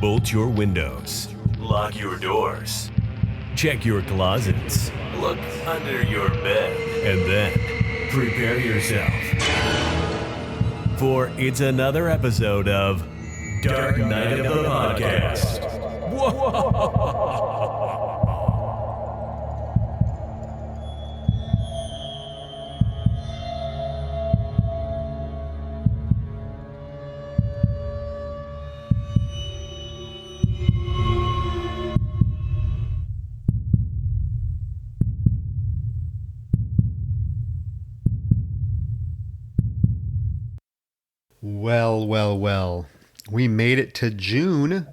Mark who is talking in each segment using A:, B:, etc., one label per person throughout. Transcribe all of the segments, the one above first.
A: Bolt your windows. Lock your doors. Check your closets. Look under your bed. And then prepare yourself. For it's another episode of Dark Night of the Podcast. Whoa!
B: Well. We made it to June,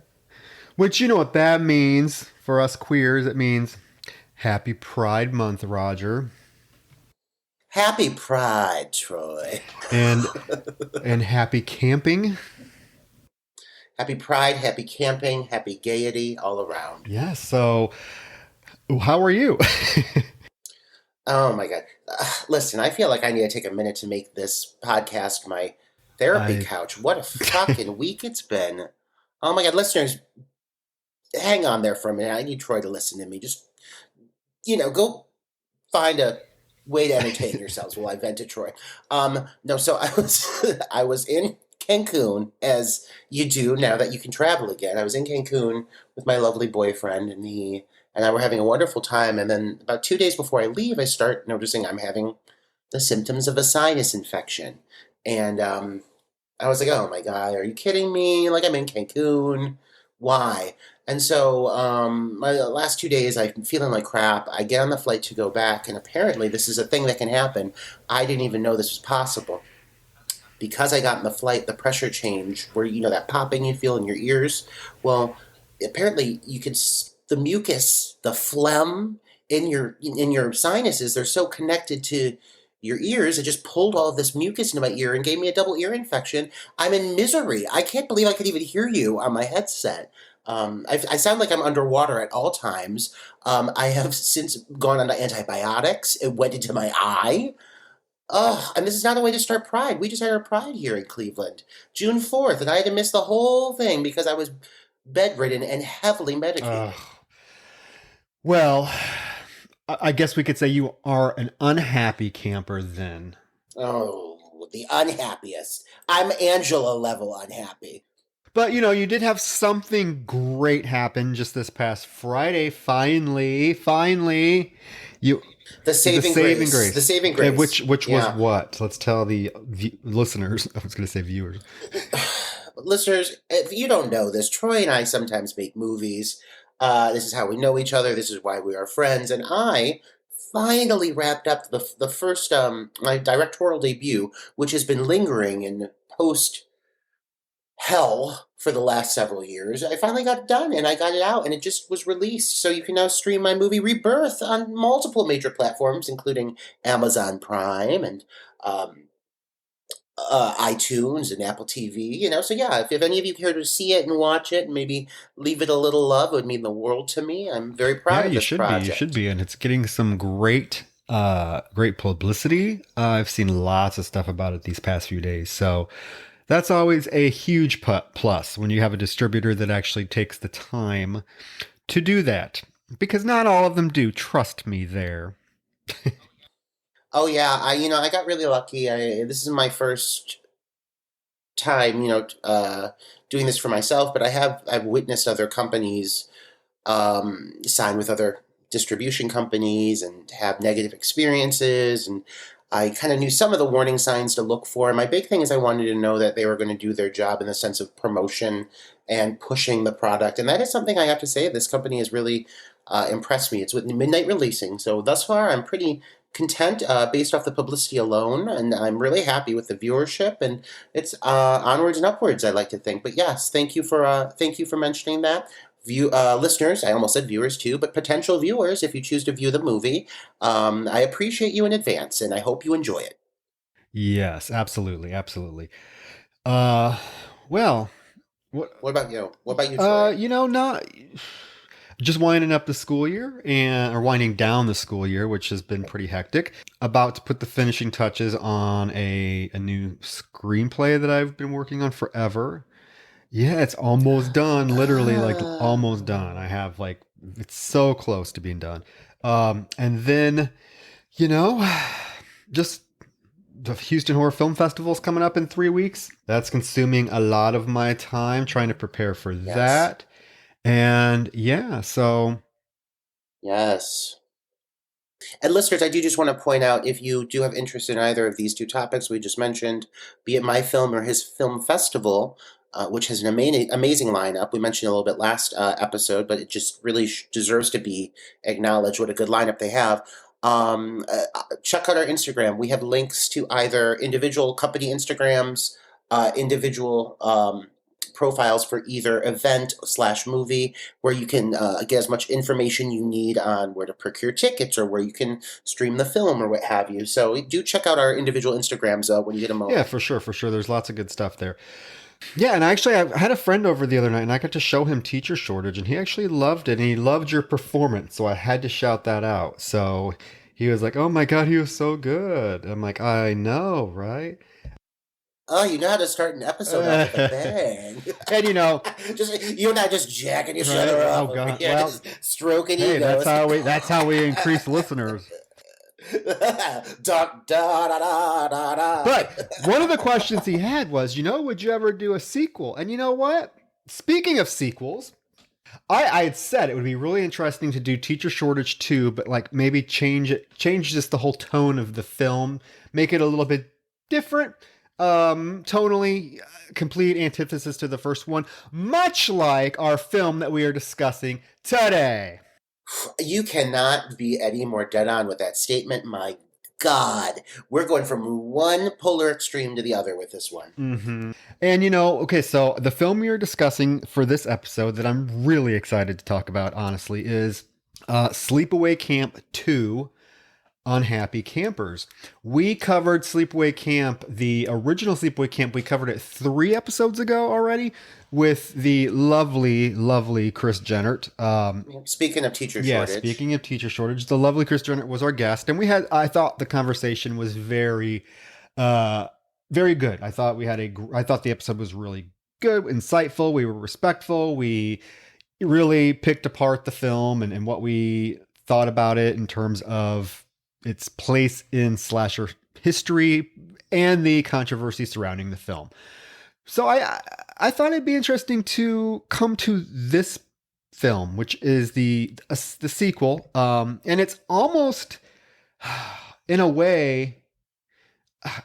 B: which you know what that means for us queers. It means Happy Pride Month, Roger.
C: Happy Pride, Troy.
B: And happy camping.
C: Happy Pride, happy camping, happy gaiety all around.
B: Yeah, so how are you?
C: Oh my God. Listen, I feel like I need to take a minute to make this podcast my therapy couch. What a fucking week it's been. Oh my God, listeners, hang on there for a minute. I need Troy to listen to me. Just, go find a way to entertain yourselves while I vent to Troy. No, so I was in Cancun, as you do now that you can travel again. I was in Cancun with my lovely boyfriend, and he and I were having a wonderful time. And then about 2 days before I leave, I start noticing I'm having the symptoms of a sinus infection. And I was like, oh my God, are you kidding me? Like, I'm in Cancun. Why? And so my last 2 days, I'm feeling like crap. I get on the flight to go back, and apparently this is a thing that can happen. I didn't even know this was possible. Because I got in the flight, the pressure change, where, that popping you feel in your ears. Well, apparently the mucus, the phlegm in your sinuses, they're so connected to your ears, it just pulled all of this mucus into my ear and gave me a double ear infection. I'm in misery. I can't believe I could even hear you on my headset. I sound like I'm underwater at all times. I have since gone on to antibiotics. It went into my eye. And this is not a way to start Pride. We just had our Pride here in Cleveland, June 4th, and I had to miss the whole thing because I was bedridden and heavily medicated.
B: Well, I guess we could say you are an unhappy camper then.
C: Oh, the unhappiest. I'm Angela level unhappy.
B: But, you did have something great happen just this past Friday. Finally,
C: The saving grace. The saving grace.
B: Which was what? Let's tell the listeners. I was going to say viewers.
C: Listeners, if you don't know this, Troy and I sometimes make movies. This is how we know each other. This is why we are friends. And I finally wrapped up the first my directorial debut, which has been lingering in post hell for the last several years. I finally got it done, and I got it out, and it just was released. So you can now stream my movie Rebirth on multiple major platforms, including Amazon Prime and iTunes and Apple TV. So yeah, if any of you care to see it and watch it and maybe leave it a little love, it would mean the world to me. I'm very proud of this project.
B: You should be, and it's getting some great publicity. I've seen lots of stuff about it these past few days, so that's always a huge plus when you have a distributor that actually takes the time to do that, because not all of them do. Trust me there.
C: Oh yeah, I got really lucky. This is my first time, doing this for myself, but I've witnessed other companies sign with other distribution companies and have negative experiences, and I kind of knew some of the warning signs to look for. My big thing is I wanted to know that they were going to do their job in the sense of promotion and pushing the product, and that is something I have to say. This company has really impressed me. It's with Midnight Releasing, so thus far I'm pretty content based off the publicity alone, and I'm really happy with the viewership, and it's onwards and upwards, I like to think. But yes, thank you for mentioning that. Listeners, I almost said viewers too, but potential viewers, if you choose to view the movie, I appreciate you in advance, and I hope you enjoy it.
B: Yes, absolutely. Well,
C: what about you? What about you, Troy?
B: Not just winding up the school year or winding down the school year, which has been pretty hectic. About to put the finishing touches on a new screenplay that I've been working on forever. Yeah, it's almost done. Literally, like
C: Ah,
B: almost done. I have like it's so close to being done. And then you know, just the Houston Horror Film Festival is coming up in 3 weeks. That's consuming a lot of my time trying to prepare for
C: yes,
B: that. And yeah, so
C: yes. And listeners, I do just want to point out if you do have interest in either of these two topics we just mentioned, be it my film or his film festival, which has an amazing lineup. We mentioned a little bit last episode, but it just really deserves to be acknowledged what a good lineup they have. Check out our Instagram. We have links to either individual company Instagrams, individual profiles for either event slash movie, where you can get as much information you need on where to procure tickets or where you can stream the film or what have you. So do check out our individual Instagrams when you get a
B: yeah,
C: moment.
B: for sure, for sure. There's lots of good stuff there. Yeah, and actually, I had a friend over the other night, and I got to show him Teacher Shortage, and he actually loved it, and he loved your performance. So I had to shout that out. So he was like, "Oh my God, he was so good." I'm like, "I know, right?"
C: Oh, you know how to start an episode off with a bang.
B: And
C: Just you and I just jacking each
B: right?
C: other
B: Oh
C: up over
B: God.
C: here,
B: Well,
C: just stroking
B: hey,
C: egos.
B: that's how we increase listeners.
C: da, da, da, da, da, da.
B: But one of the questions he had was, would you ever do a sequel? And you know what? Speaking of sequels, I had said it would be really interesting to do Teacher Shortage 2, but like maybe change just the whole tone of the film, make it a little bit different, tonally, complete antithesis to the first one, much like our film that we are discussing today.
C: You cannot be any more dead on with that statement. My God, we're going from one polar extreme to the other with this one.
B: Mm-hmm. And okay, so the film we are discussing for this episode that I'm really excited to talk about, honestly, is Sleepaway Camp 2 Unhappy Campers. We covered Sleepaway Camp, the original Sleepaway Camp. We covered it 3 episodes ago already with the lovely, lovely Chris Jennert.
C: Speaking of teacher
B: Yeah,
C: shortage,
B: speaking of teacher shortage, the lovely Chris Jennert was our guest, and I thought the conversation was uh, very good. I thought the episode was really good, insightful. We were respectful. We really picked apart the film and what we thought about it in terms of its place in slasher history and the controversy surrounding the film. So I thought it'd be interesting to come to this film, which is the sequel, and it's almost in a way.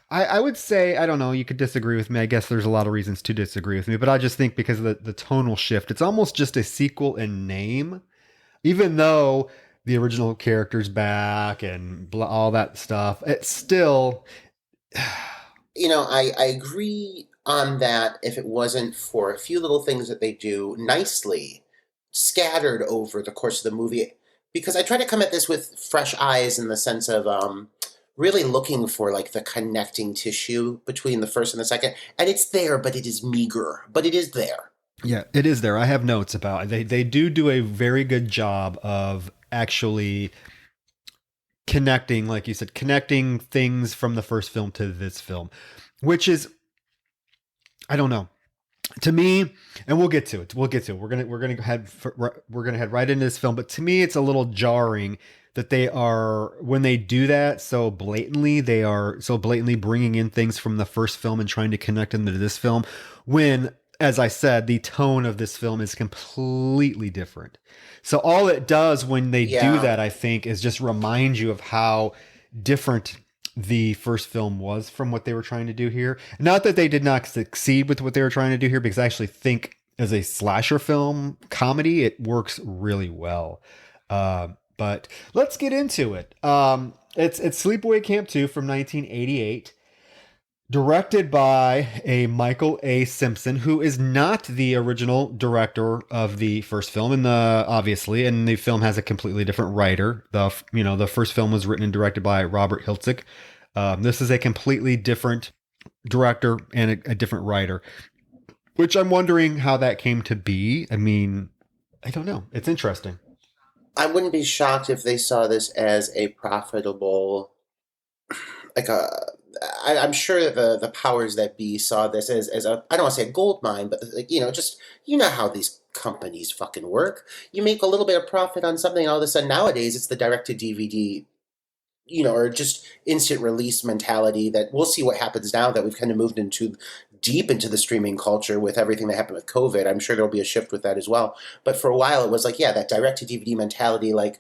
B: I would say, I don't know, you could disagree with me. I guess there's a lot of reasons to disagree with me, but I just think because of the tonal shift, it's almost just a sequel in name, even though the original character's back and all that stuff. It's still,
C: I agree on that if it wasn't for a few little things that they do nicely scattered over the course of the movie. Because I try to come at this with fresh eyes in the sense of really looking for like the connecting tissue between the first and the second. And it's there, but it is meager, but it is there.
B: yeah, it is there. I have notes about it. They do a very good job of actually connecting, like you said, connecting things from the first film to this film, which is, I don't know, to me, and we'll get to it. We're gonna head right into this film, but to me, it's a little jarring that when they do that so blatantly, they are so blatantly bringing in things from the first film and trying to connect them to this film, when, as I said, the tone of this film is completely different. So all it does when they do
C: Yeah.
B: that, I think, is just remind you of how different the first film was from what they were trying to do here. Not that they did not succeed with what they were trying to do here, because I actually think as a slasher film comedy, it works really well. But let's get into it. It's Sleepaway Camp 2 from 1988. Directed by a Michael A. Simpson, who is not the original director of the first film, and the film has a completely different writer. The first film was written and directed by Robert Hiltzik. This is a completely different director and a different writer, which I'm wondering how that came to be. I mean, I don't know. It's interesting.
C: I wouldn't be shocked if they saw this as a profitable, like I'm sure that the powers that be saw this as a, I don't want to say a gold mine, but like, just, how these companies fucking work. You make a little bit of profit on something, and all of a sudden nowadays it's the direct to DVD, or just instant release mentality that we'll see what happens now that we've kind of moved into deep into the streaming culture with everything that happened with COVID. I'm sure there'll be a shift with that as well. But for a while it was like, yeah, that direct to DVD mentality, like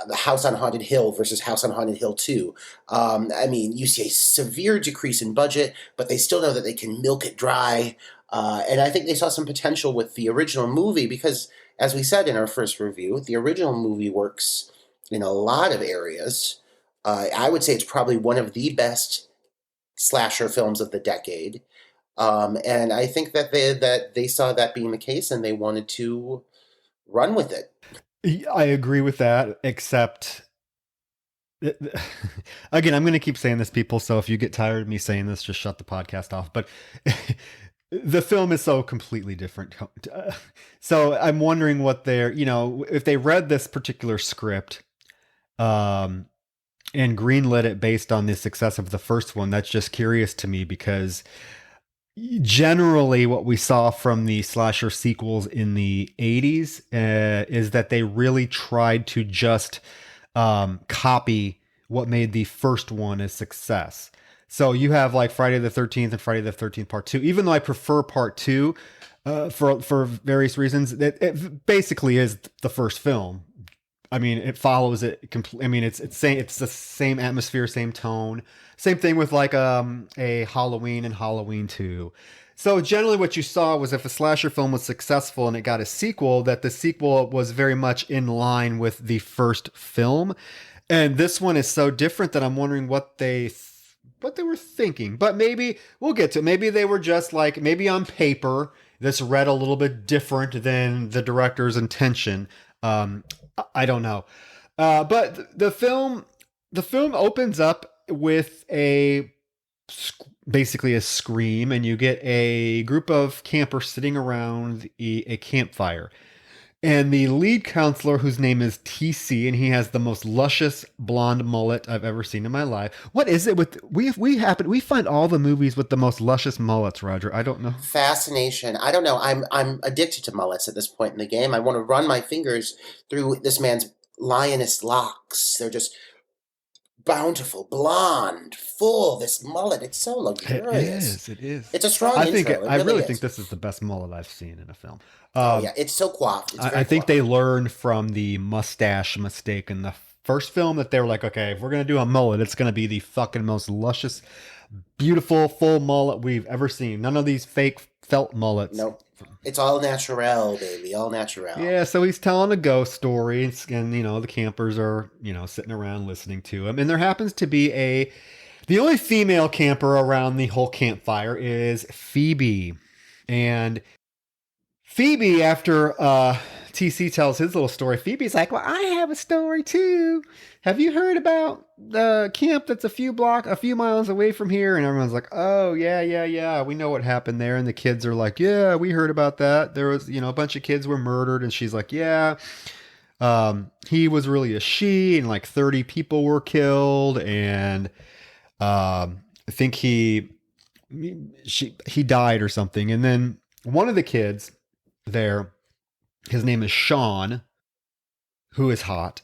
C: the House on Haunted Hill versus House on Haunted Hill 2. I mean, you see a severe decrease in budget, but they still know that they can milk it dry. And I think they saw some potential with the original movie because, as we said in our first review, the original movie works in a lot of areas. I would say it's probably one of the best slasher films of the decade. And I think that they saw that being the case and they wanted to run with it.
B: I agree with that, except again, I'm going to keep saying this, people. So if you get tired of me saying this, just shut the podcast off. But the film is so completely different. So I'm wondering what they're, if they read this particular script, and greenlit it based on the success of the first one. That's just curious to me because generally what we saw from the slasher sequels in the 80s is that they really tried to just copy what made the first one a success. So you have like Friday the 13th and Friday the 13th Part 2. Even though I prefer Part 2 for various reasons, it basically is the first film. I mean, it follows it completely. I mean, it's the same atmosphere, same tone. Same thing with like a Halloween and Halloween 2. So generally what you saw was if a slasher film was successful and it got a sequel, that the sequel was very much in line with the first film. And this one is so different that I'm wondering what they were thinking. But maybe we'll get to it. Maybe they were just like, maybe on paper, this read a little bit different than the director's intention. I don't know. But the film opens up with basically a scream, and you get a group of campers sitting around a campfire. And the lead counselor, whose name is TC, and he has the most luscious blonde mullet I've ever seen in my life. What is it with we find all the movies with the most luscious mullets, Roger? I don't know.
C: Fascination. I don't know. I'm addicted to mullets at this point in the game. I want to run my fingers through this man's lioness locks. They're just bountiful, blonde, full. This mullet, it's so luxurious.
B: It is.
C: It's a strong intro.
B: I really think this is the best mullet I've seen in a film.
C: Yeah, it's so coiffed.
B: I think they learned from the mustache mistake in the first film that they were like, okay, if we're going to do a mullet, it's going to be the fucking most luscious, beautiful, full mullet we've ever seen. None of these fake felt mullets.
C: Nope. It's all natural, baby. All natural.
B: Yeah, so he's telling a ghost story, and the campers are, sitting around listening to him. And there happens to be the only female camper around the whole campfire is Phoebe. And Phoebe, after TC tells his little story, Phoebe's like, well, I have a story too. Have you heard about the camp that's a few miles away from here? And everyone's like, oh, yeah. We know what happened there. And the kids are like, yeah, we heard about that. There was, a bunch of kids were murdered. And she's like, yeah, he was really a she, and like 30 people were killed. And I think he died or something. And then one of the kids there, his name is Sean, who is hot.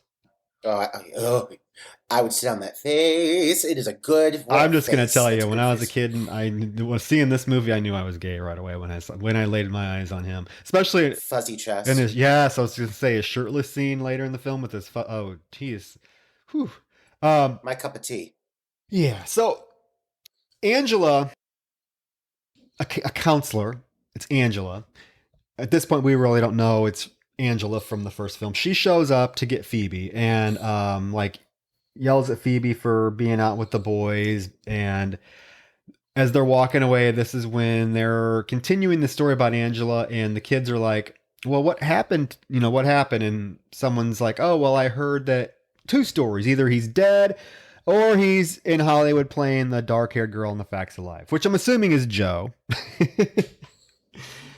C: I would sit on that face. It is a good.
B: I'm just going to tell you, when I was a kid and I was seeing this movie, I knew I was gay right away when I laid my eyes on him, especially
C: fuzzy chest.
B: And I was going to say a shirtless scene later in the film with his. Geez, whew.
C: My cup of tea.
B: Yeah. So Angela, a counselor. It's Angela. At this point, we really don't know it's Angela from the first film. She shows up to get Phoebe and yells at Phoebe for being out with the boys. And as they're walking away, this is when they're continuing the story about Angela, and the kids are like, well, what happened? What happened? And someone's like, oh, well, I heard that 2 stories. Either he's dead or he's in Hollywood playing the dark-haired girl in The Facts of Life, which I'm assuming is Joe.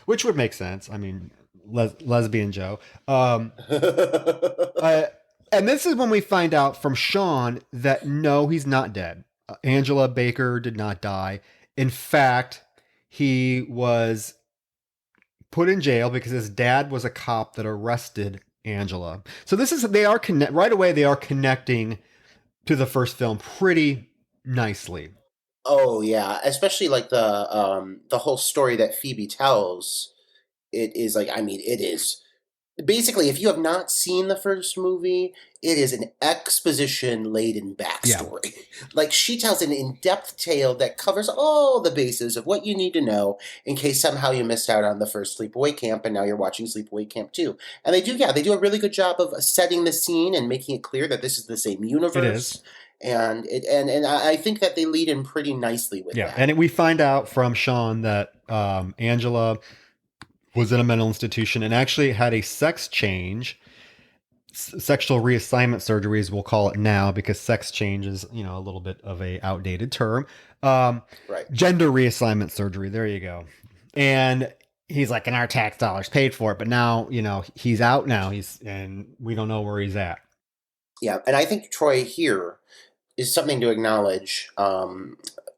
B: Which would make sense. I mean, lesbian Joe. And this is when we find out from Sean that no, he's not dead. Angela Baker did not die. In fact, he was put in jail because his dad was a cop that arrested Angela. So they are right away. They are connecting to the first film pretty nicely.
C: Oh yeah, especially like the whole story that Phoebe tells. It is like, I mean, it is basically, if you have not seen the first movie, it is an exposition laden backstory. Yeah. Like, she tells an in-depth tale that covers all the bases of what you need to know in case somehow you missed out on the first Sleepaway Camp and now you're watching Sleepaway Camp 2. And they do a really good job of setting the scene and making it clear that this is the same universe.
B: It is.
C: And I think that they lead in pretty nicely with that.
B: Yeah, and we find out from Sean that Angela was in a mental institution and actually had a sex change, sexual reassignment surgeries, we'll call it now, because sex change is, a little bit of a outdated term.
C: Right.
B: Gender reassignment surgery. There you go. And he's like, and our tax dollars paid for it. But now, he's out now. And we don't know where he's at.
C: Yeah. And I think Troy here is something to acknowledge.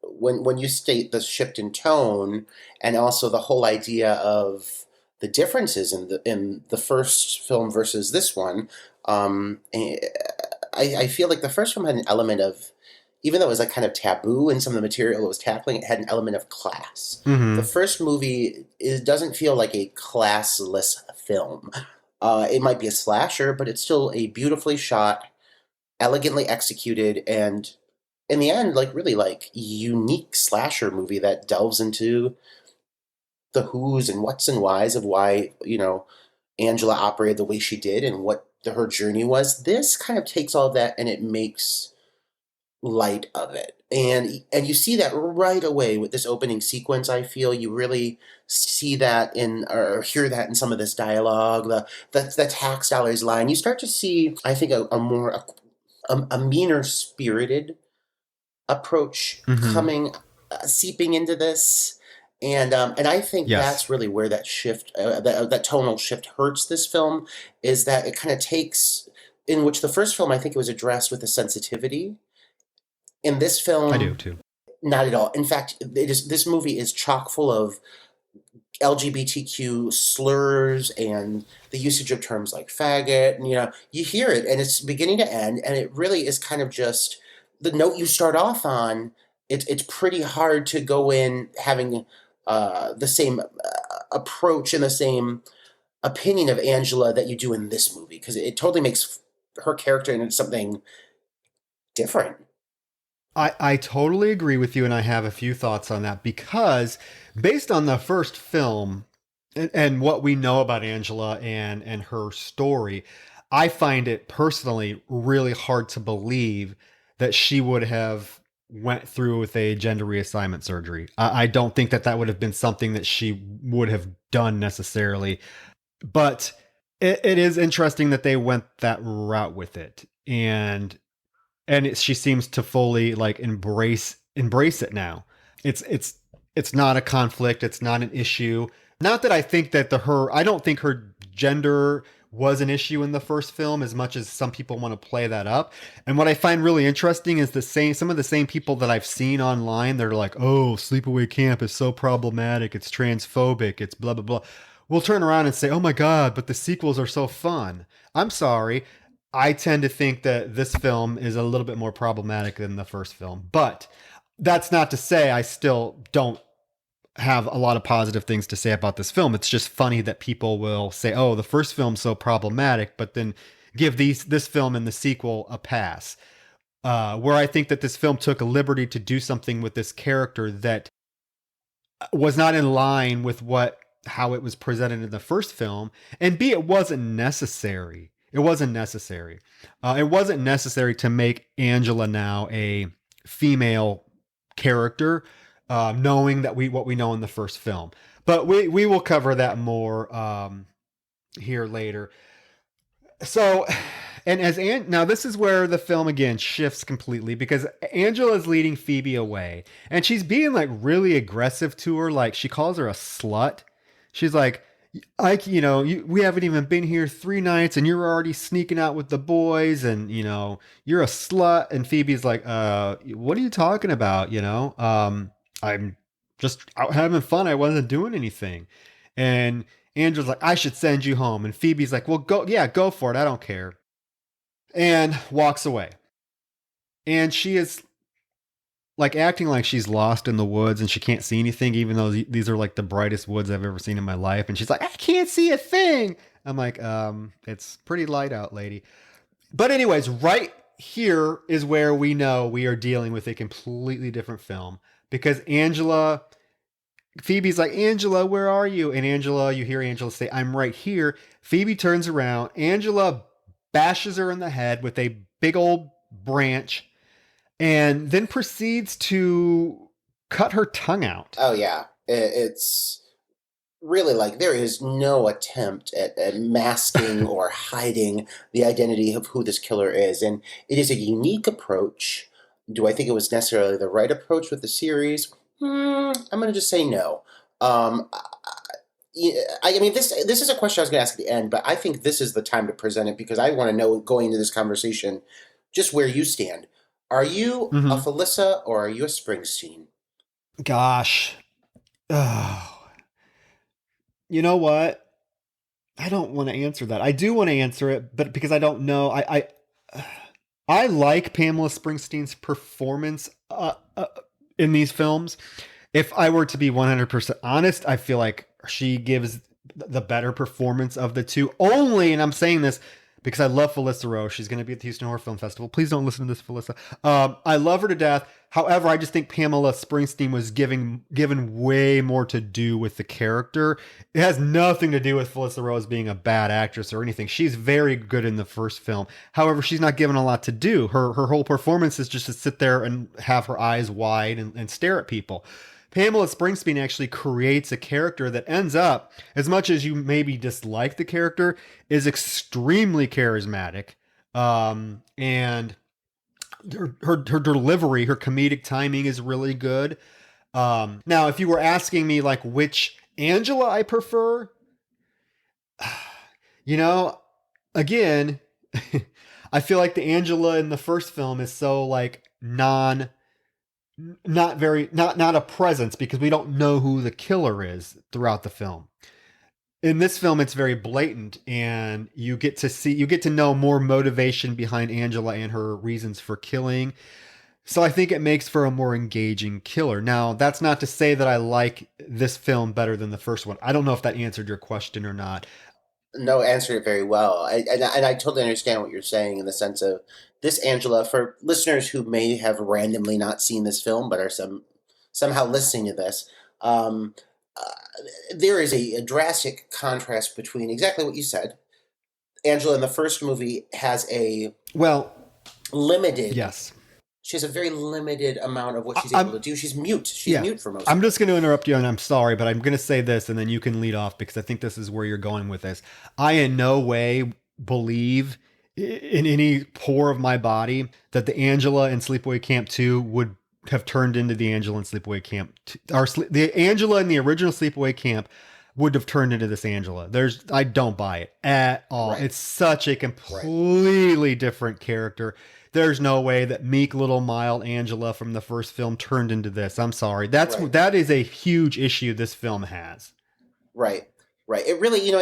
C: When you state the shift in tone and also the whole idea of the differences in the first film versus this one, I feel like the first film had an element of, even though it was like kind of taboo in some of the material it was tackling, it had an element of class. Mm-hmm. The first movie doesn't feel like a classless film. It might be a slasher, but it's still a beautifully shot, elegantly executed, and in the end, like really like unique slasher movie that delves into the who's and what's and whys of why, Angela operated the way she did and what her journey was. This kind of takes all of that and it makes light of it. And you see that right away with this opening sequence. I feel you really see that or hear that in some of this dialogue, the tax dollars line. You start to see, I think, a meaner spirited approach seeping into this. And I think that's really where that shift, that tonal shift hurts this film, is that it kind of takes, in which the first film, I think it was addressed with a sensitivity. In this film,
B: I do too.
C: Not at all. In fact, this movie is chock full of LGBTQ slurs and the usage of terms like faggot. And, you hear it and it's beginning to end. And it really is kind of just the note you start off on. It's pretty hard to go in having the same approach and the same opinion of Angela that you do in this movie, because it totally makes her character into something different.
B: I totally agree with you, and I have a few thoughts on that, because based on the first film and what we know about Angela and her story, I find it personally really hard to believe that she would have went through with a gender reassignment surgery. I don't think that would have been something that she would have done necessarily, but it is interesting that they went that route with it. And she seems to fully like embrace it now. It's not a conflict. It's not an issue. Not that I think that I don't think her gender was an issue in the first film as much as some people want to play that up. And what I find really interesting is some of the same people that I've seen online, they're like, oh, Sleepaway Camp is so problematic. It's transphobic. It's blah, blah, blah. We'll turn around and say, oh my God, but the sequels are so fun. I'm sorry. I tend to think that this film is a little bit more problematic than the first film, but that's not to say I still don't have a lot of positive things to say about this film. It's just funny that people will say, oh, the first film's so problematic, but then give this film and the sequel a pass. Where I think that this film took a liberty to do something with this character that was not in line with how it was presented in the first film, and B, it wasn't necessary. It wasn't necessary. It wasn't necessary to make Angela now a female character, knowing that what we know in the first film. But we will cover that more here later. So, and now this is where the film again shifts completely, because Angela is leading Phoebe away, and she's being like really aggressive to her. Like, she calls her a slut. She's like, we haven't even been here 3 nights and you're already sneaking out with the boys and, you're a slut. And Phoebe's like, what are you talking about? I'm just out having fun. I wasn't doing anything. And Andrew's like, I should send you home. And Phoebe's like, well, go for it. I don't care. And walks away. And she is like acting like she's lost in the woods and she can't see anything, even though these are like the brightest woods I've ever seen in my life. And she's like, I can't see a thing. I'm like, it's pretty light out, lady. But anyways, right here is where we know we are dealing with a completely different film because Phoebe's like, Angela, where are you? And you hear Angela say, I'm right here. Phoebe turns around. Angela bashes her in the head with a big old branch and then proceeds to cut her tongue out.
C: Oh, yeah. It's really like there is no attempt at masking or hiding the identity of who this killer is. And it is a unique approach. Do I think it was necessarily the right approach with the series? I'm going to just say no. I mean, this is a question I was going to ask at the end, but I think this is the time to present it because I want to know, going into this conversation, just where you stand. Are you a Felissa or are you a Springsteen?
B: Gosh. Oh. You know what? I don't want to answer that. I do want to answer it, but because I don't know. I like Pamela Springsteen's performance in these films. If I were to be 100% honest, I feel like she gives the better performance of the two. Only, and I'm saying this because I love Felissa Rose. She's going to be at the Houston Horror Film Festival. Please don't listen to this, Felissa. I love her to death. However, I just think Pamela Springsteen was given way more to do with the character. It has nothing to do with Felissa Rose being a bad actress or anything. She's very good in the first film. However, she's not given a lot to do. Her whole performance is just to sit there and have her eyes wide and stare at people. Pamela Springsteen actually creates a character that ends up, as much as you maybe dislike the character, is extremely charismatic. And her delivery, her comedic timing is really good. Now, if you were asking me like which Angela I prefer, again, I feel like the Angela in the first film is so like not a presence because we don't know who the killer is throughout the film. In this film, it's very blatant and you get to know more motivation behind Angela and her reasons for killing. So I think it makes for a more engaging killer. Now, that's not to say that I like this film better than the first one. I don't know if that answered your question or not.
C: No, answered it very well. And I totally understand what you're saying in the sense of this Angela, for listeners who may have randomly not seen this film but are somehow listening to this, there is a drastic contrast between exactly what you said. Angela in the first movie has limited.
B: Yes.
C: She has a very limited amount of what she's able to do. She's mute. She's mute for most of it.
B: I'm just going to interrupt you, and I'm sorry, but I'm going to say this, and then you can lead off, because I think this is where you're going with this. I in no way believe in any pore of my body that the Angela in Sleepaway Camp 2 would have turned into the Angela in Sleepaway Camp. The Angela in the original Sleepaway Camp would have turned into this Angela. I don't buy it at all. Right. It's such a completely different character. There's no way that meek little mild Angela from the first film turned into this. I'm sorry. That is a huge issue this film has.
C: Right. It really,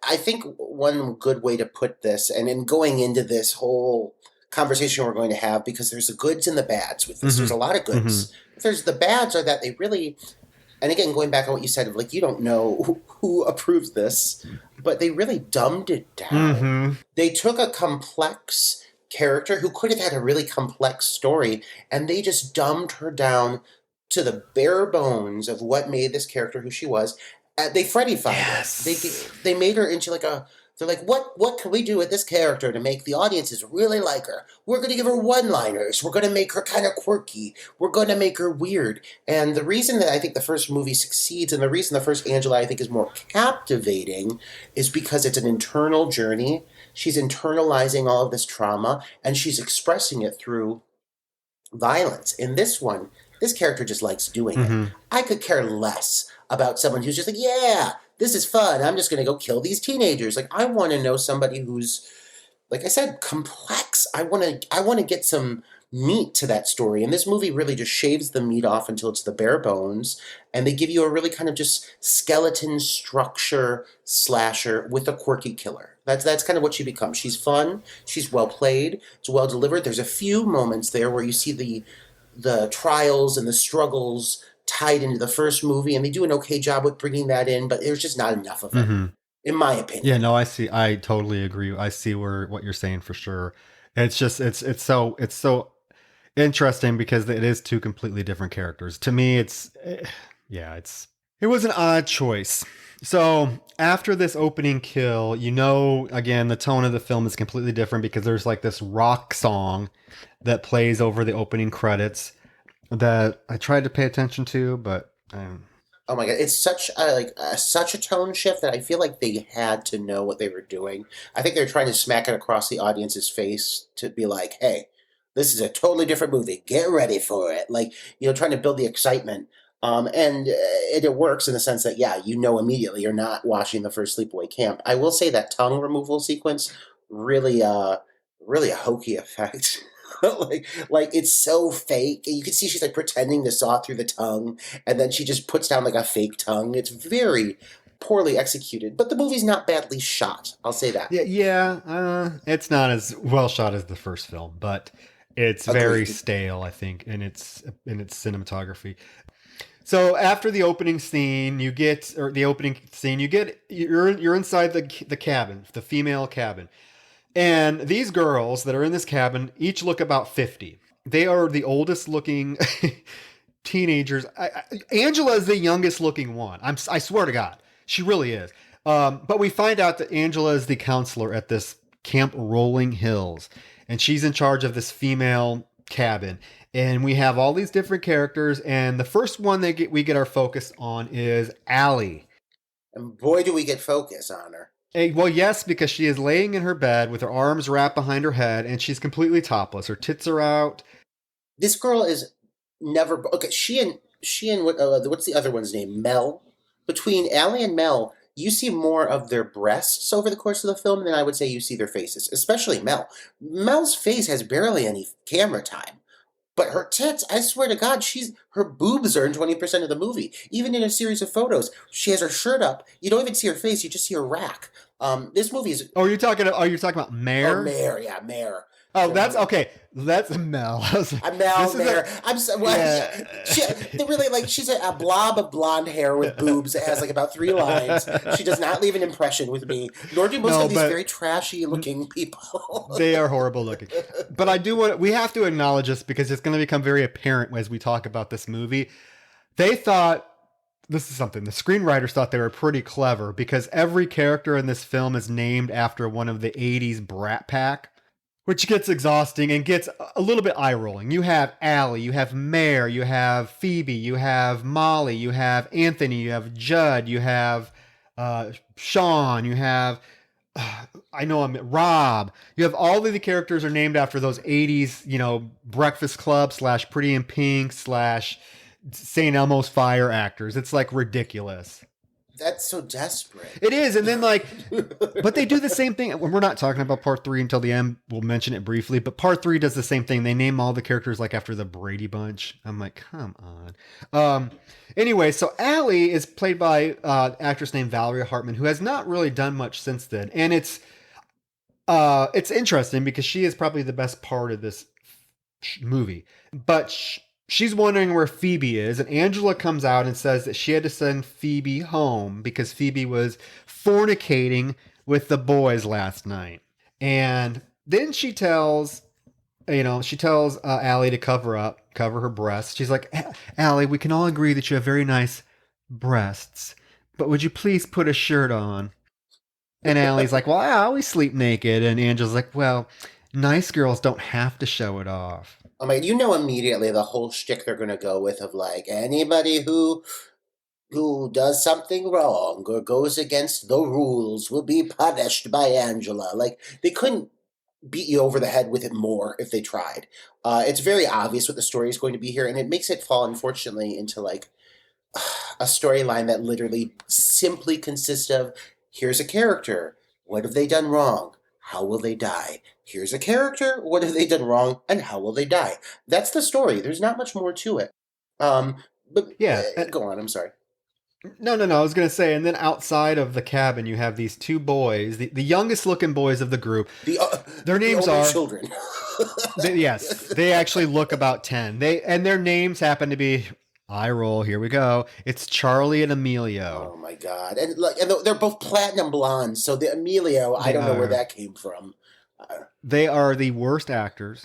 C: I think one good way to put this, and in going into this whole conversation we're going to have, because there's the goods and the bads with this. Mm-hmm. There's a lot of goods. Mm-hmm. There's the bads are that they really, and again, going back on what you said, of like, you don't know who approves this, but they really dumbed it down. Mm-hmm. They took a complex character who could have had a really complex story, and they just dumbed her down to the bare bones of what made this character who she was. They Freddy-fied her. They made her into like they're like, what can we do with this character to make the audiences really like her? We're going to give her one-liners. We're going to make her kind of quirky. We're going to make her weird. And the reason that I think the first movie succeeds, and the reason the first Angela I think is more captivating, is because it's an internal journey. She's internalizing all of this trauma, and she's expressing it through violence. In this one, this character just likes doing it. I could care less about someone who's just like, yeah, this is fun. I'm just going to go kill these teenagers. Like, I want to know somebody who's, like I said, complex. I want to get some meat to that story. And this movie really just shaves the meat off until it's the bare bones. And they give you a really kind of just skeleton structure slasher with a quirky killer. That's kind of what she becomes. She's fun. She's well played. It's well delivered. There's a few moments there where you see the trials and the struggles tied into the first movie, and they do an okay job with bringing that in, but there's just not enough of it, in my
B: Yeah,
C: opinion.
B: no, I see. I totally agree. I see what you're saying for sure. It's just it's so interesting because it is two completely different characters. To me, yeah, it was an odd choice. So after this opening kill, again, the tone of the film is completely different because there's like this rock song that plays over the opening credits that I tried to pay attention to, but
C: Oh my god, it's such a tone shift that I feel like they had to know what they were doing. I think they're trying to smack it across the audience's face to be like, "Hey, this is a totally different movie. Get ready for it." Like, trying to build the excitement. And it works in the sense that, yeah, immediately you're not watching the first Sleepaway Camp. I will say that tongue removal sequence really, really a hokey effect. like it's so fake. You can see she's like pretending to saw through the tongue, and then she just puts down like a fake tongue. It's very poorly executed, but the movie's not badly shot. I'll say that.
B: it's not as well shot as the first film, but it's very
C: Agreed.
B: stale, I think, in its cinematography. So after the opening scene, you're inside the cabin, the female cabin. And these girls that are in this cabin each look about 50. They are the oldest looking teenagers. Angela is the youngest looking one. I swear to God, she really is. But we find out that Angela is the counselor at this Camp Rolling Hills, and she's in charge of this female cabin. And we have all these different characters, and the first one we get our focus on is Allie.
C: And boy, do we get focus on her.
B: Well, yes, because she is laying in her bed with her arms wrapped behind her head, and she's completely topless. Her tits are out.
C: This girl is never okay. She and what's the other one's name? Mel. Between Allie and Mel, you see more of their breasts over the course of the film than I would say you see their faces, especially Mel. Mel's face has barely any camera time. But her tits, I swear to God, her boobs are in 20% of the movie. Even in a series of photos, she has her shirt up. You don't even see her face; you just see her rack. This movie is
B: Oh, are you talking about Mare?
C: Mare, yeah, Mare.
B: Oh, that's okay. That's Mel.
C: I'm Mel
B: This is
C: Mare. I'm so well,
B: yeah.
C: they really like she's a blob of blonde hair with boobs that has like about 3 lines. She does not leave an impression with me, nor do most
B: No,
C: of these
B: but
C: very trashy looking people.
B: they are horrible looking. But we have to acknowledge this because it's going to become very apparent as we talk about this movie. They thought this is something the screenwriters thought they were pretty clever because every character in this film is named after one of the 80s Brat Pack, which gets exhausting and gets a little bit eye rolling. You have Allie, you have Mare, you have Phoebe, you have Molly, you have Anthony, you have Judd, you have Sean, you have I know I'm Rob. You have all of the characters are named after those 80s, Breakfast Club / Pretty in Pink / St. Elmo's Fire actors. It's like ridiculous.
C: That's so desperate.
B: It is. And then but they do the same thing. We're not talking about part 3 until the end. We'll mention it briefly, but part 3 does the same thing. They name all the characters like after the Brady Bunch. I'm like, come on. Anyway, so Allie is played by actress named Valerie Hartman, who has not really done much since then. And it's interesting because she is probably the best part of this movie. But she's wondering where Phoebe is, and Angela comes out and says that she had to send Phoebe home because Phoebe was fornicating with the boys last night. And then she tells Allie to cover her breasts. She's like, Allie, we can all agree that you have very nice breasts, but would you please put a shirt on? And Allie's like, well, I always sleep naked. And Angela's like, well, nice girls don't have to show it off.
C: I mean, immediately the whole shtick they're gonna go with of like anybody who does something wrong or goes against the rules will be punished by Angela. Like they couldn't beat you over the head with it more if they tried. It's very obvious what the story is going to be here, and it makes it fall, unfortunately, into like a storyline that literally simply consists of here's a character. What have they done wrong? How will they die? Here's a character. What have they done wrong? And how will they die? That's the story. There's not much more to it. But
B: Yeah.
C: go on. I'm sorry.
B: No, no, no. I was going to say, and then outside of the cabin, you have these two boys, the youngest looking boys of the group. Their names
C: the
B: are
C: children.
B: yes, they actually look about 10. And their names happen to be eye roll. Here we go. It's Charlie and Emilio.
C: Oh my god! And they're both platinum blondes. So the Emilio, I don't know where that came from.
B: They are the worst actors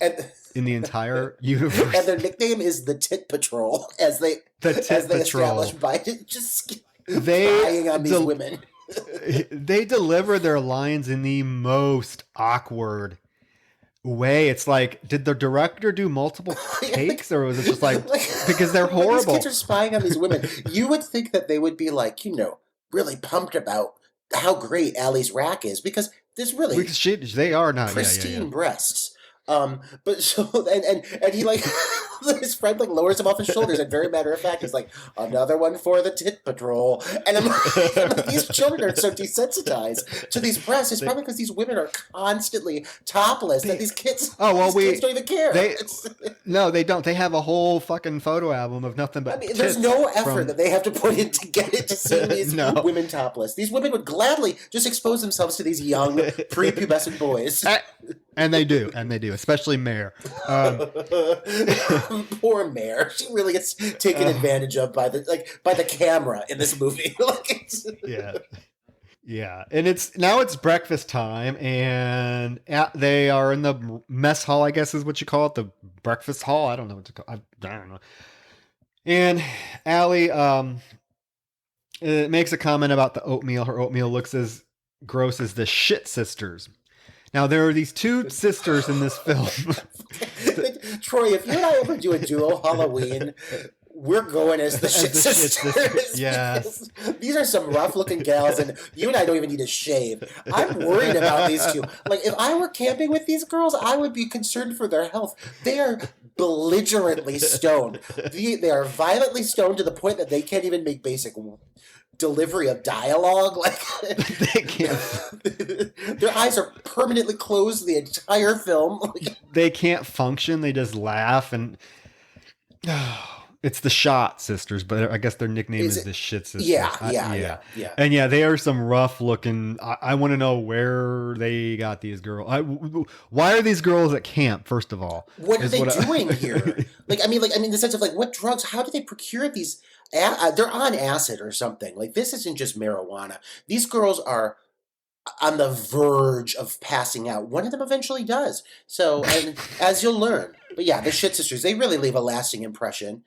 B: in the entire universe.
C: And their nickname is the Tit Patrol, as they established by just spying on these women.
B: They deliver their lines in the most awkward way. It's like, did the director do multiple takes, or was it just like because they're horrible?
C: These kids are spying on these women. You would think that they would be like, really pumped about how great Allie's rack is, because there's really
B: they are not
C: pristine breasts. But so and he like his friend like lowers him off his shoulders and very matter of fact is like, another one for the Tit Patrol. And I'm like, these children are so desensitized to these breasts. It's probably because these women are constantly topless that these kids kids don't even care.
B: No, they don't. They have a whole fucking photo album of nothing but
C: there's no effort that they have to put in to get it to see these women topless. These women would gladly just expose themselves to these young prepubescent boys.
B: And they do, especially Mare.
C: Poor Mare. She really gets taken advantage of by the camera in this movie.
B: Yeah. And it's breakfast time, and they are in the mess hall, I guess is what you call it, the breakfast hall. I don't know what to call it. I don't know. And Allie makes a comment about the oatmeal. Her oatmeal looks as gross as the Shit Sisters. Now, there are these two sisters in this film.
C: Troy, if you and I ever do a duo Halloween, we're going as the Shit Sisters.
B: Yes.
C: These are some rough-looking gals, and you and I don't even need to shave. I'm worried about these two. Like, if I were camping with these girls, I would be concerned for their health. They are belligerently stoned. They are violently stoned to the point that they can't even make basic delivery of dialogue. Like
B: they can't.
C: Their eyes are permanently closed the entire film.
B: They can't function. They just laugh, and it's the Shot Sisters, but I guess their nickname is the Shit Sisters.
C: Yeah.
B: And they are some rough looking. I want to know where they got these girls. Why are these girls at camp? First of all,
C: what are they doing here? I mean, the sense of what drugs? How do they procure these? They're on acid or something. Like, this isn't just marijuana. These girls are on the verge of passing out. One of them eventually does. So, and as you'll learn. But yeah, the Shit Sisters, they really leave a lasting impression.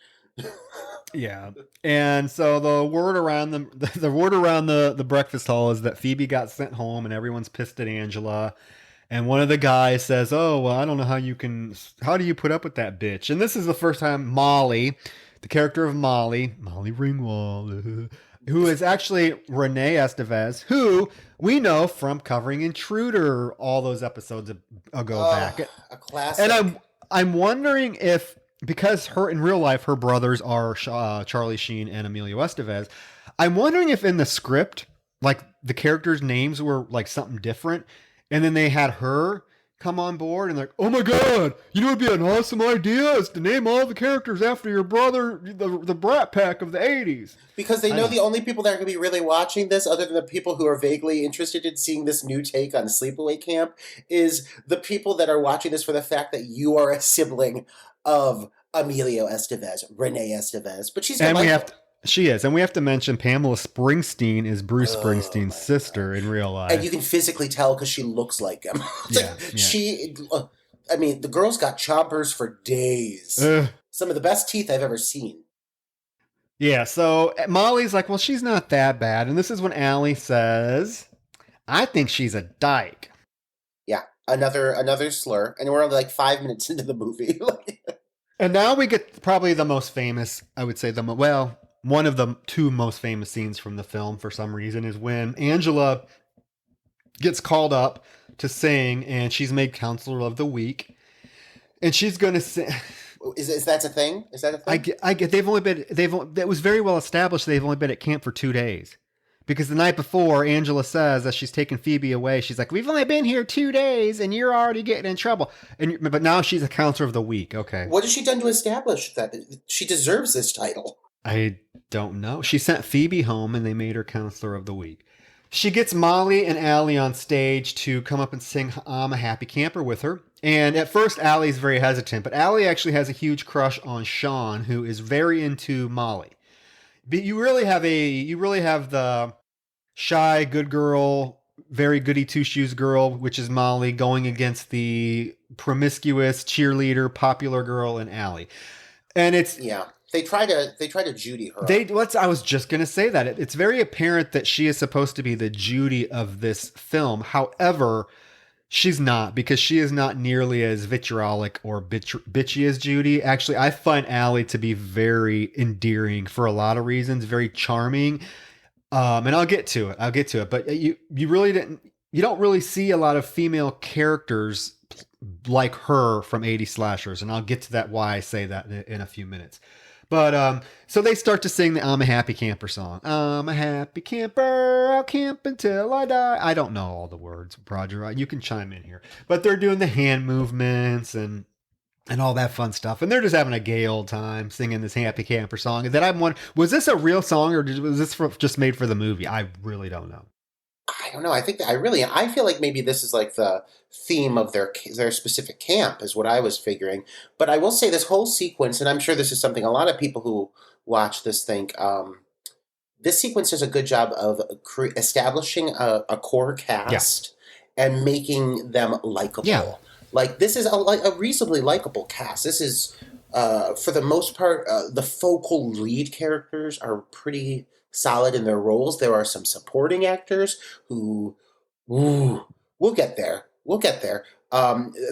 B: Yeah. And so the word around the breakfast hall is that Phoebe got sent home and everyone's pissed at Angela. And one of the guys says, "Oh, well, I don't know how do you put up with that bitch?" And this is the first time Molly, the character of Molly Ringwald, who is actually Renee Estevez, who we know from covering Intruder all those episodes ago back.
C: A classic.
B: And I'm wondering if, because in real life, her brothers are Charlie Sheen and Emilio Estevez, I'm wondering if in the script, like, the characters' names were like something different, and then they had her come on board and like, "Oh my god, it'd be an awesome idea is to name all the characters after your brother, the Brat Pack of the 80s."
C: Because they know the only people that are going to be really watching this, other than the people who are vaguely interested in seeing this new take on Sleepaway Camp, is the people that are watching this for the fact that you are a sibling of Emilio Estevez, Renee Estevez. But she's
B: She is, and we have to mention Pamela Springsteen is Bruce Springsteen's sister in real life,
C: and you can physically tell because she looks like him. The girl's got chompers for days. Some of the best teeth I've ever seen.
B: Yeah, so Molly's like, "Well, she's not that bad," and this is when Allie says, "I think she's a dyke."
C: Yeah, another slur, and we're only like 5 minutes into the movie.
B: And now we get probably the most famous, I would say, one of the two most famous scenes from the film for some reason is when Angela gets called up to sing, and she's made Counselor of the Week, and she's going to sing.
C: Is that a thing? Is that a thing?
B: I get. That was very well established. They've only been at camp for 2 days, because the night before, Angela says as she's taking Phoebe away, she's like, "We've only been here 2 days, and you're already getting in trouble." But now she's a counselor of the week. Okay,
C: What has she done to establish that she deserves this title?
B: I don't know. She sent Phoebe home, and they made her counselor of the week. She gets Molly and Allie on stage to come up and sing "I'm a Happy Camper" with her. And at first, Allie's very hesitant, but Allie actually has a huge crush on Sean, who is very into Molly. But you really have the shy, good girl, very goody two shoes girl, which is Molly, going against the promiscuous cheerleader, popular girl in Allie. And it's
C: They try to Judy her.
B: I was just gonna say that it's very apparent that she is supposed to be the Judy of this film. However, she's not, because she is not nearly as vitriolic or bitchy as Judy. Actually, I find Allie to be very endearing for a lot of reasons, very charming. And I'll get to it. But you don't really see a lot of female characters like her from 80 slashers, and I'll get to that, why I say that in a few minutes. But so they start to sing the "I'm a Happy Camper" song. I'm a happy camper, I'll camp until I die. I don't know all the words, Roger. You can chime in here. But they're doing the hand movements and all that fun stuff. And they're just having a gay old time singing this Happy Camper song. And then I'm wondering, was this a real song, or was this just made for the movie? I really don't know.
C: I don't know. I think that I feel like maybe this is like the theme of their specific camp, is what I was figuring. But I will say this whole sequence, and I'm sure this is something a lot of people who watch this think, this sequence does a good job of establishing a core cast and making them likable.
B: Yeah.
C: Like, this is a reasonably likable cast. This is, for the most part, the focal lead characters are pretty solid in their roles. There are some supporting actors who, we'll get there.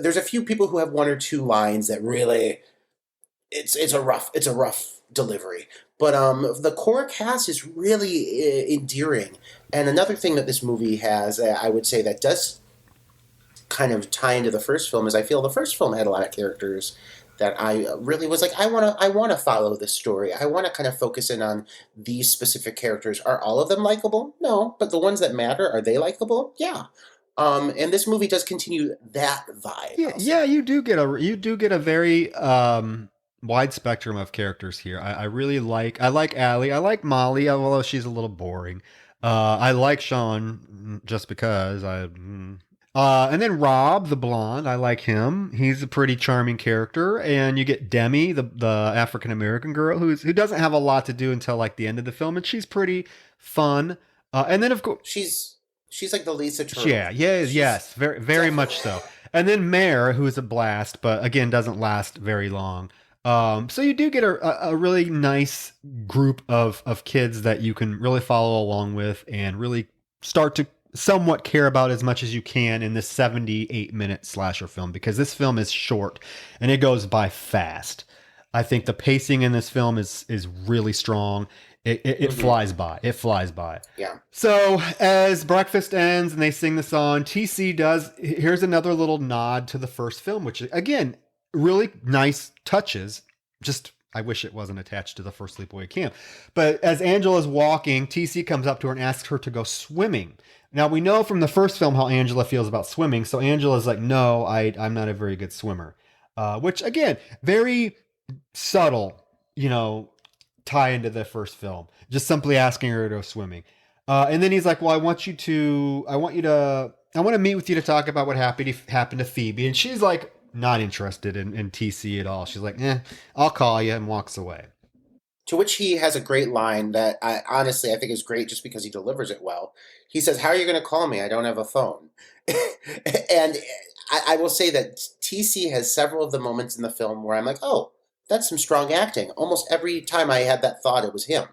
C: There's a few people who have one or two lines that really, it's a rough delivery. But the core cast is really endearing. And another thing that this movie has, I would say, that does kind of tie into the first film, is I feel the first film had a lot of characters that I really was like, I want to follow this story. I want to kind of focus in on these specific characters. Are all of them likable? No, but the ones that matter, are they likable? Yeah. And this movie does continue that vibe.
B: Yeah, you do get a very wide spectrum of characters here. I like Allie. I like Molly, although she's a little boring. I like Sean just because and then Rob, the blonde, I like him. He's a pretty charming character. And you get Demi, the African American girl, who doesn't have a lot to do until like the end of the film, and she's pretty fun. And then of course
C: she's like the Lisa Turtle.
B: Yes, very very much so. And then Mare, who is a blast, but again doesn't last very long. So you do get a really nice group of kids that you can really follow along with and really start to somewhat care about as much as you can in this 78-minute slasher film, because this film is short and it goes by fast. I think the pacing in this film is really strong. It flies by. It flies by.
C: Yeah.
B: So as breakfast ends and they sing the song, TC does. Here's another little nod to the first film, which again, really nice touches. Just I wish it wasn't attached to the first Sleepaway Camp. But as Angela's walking, TC comes up to her and asks her to go swimming. Now we know from the first film how Angela feels about swimming. So Angela's like, no, I'm not a very good swimmer. Which again, very subtle, tie into the first film. Just simply asking her to go swimming. And then he's like, well, I want to meet with you to talk about what happened to Phoebe. And she's like, not interested in TC at all. She's like, I'll call you, and walks away.
C: To which he has a great line that I think is great just because he delivers it well. He says, how are you going to call me? I don't have a phone. And I will say that TC has several of the moments in the film where I'm like, oh, that's some strong acting. Almost every time I had that thought, it was him.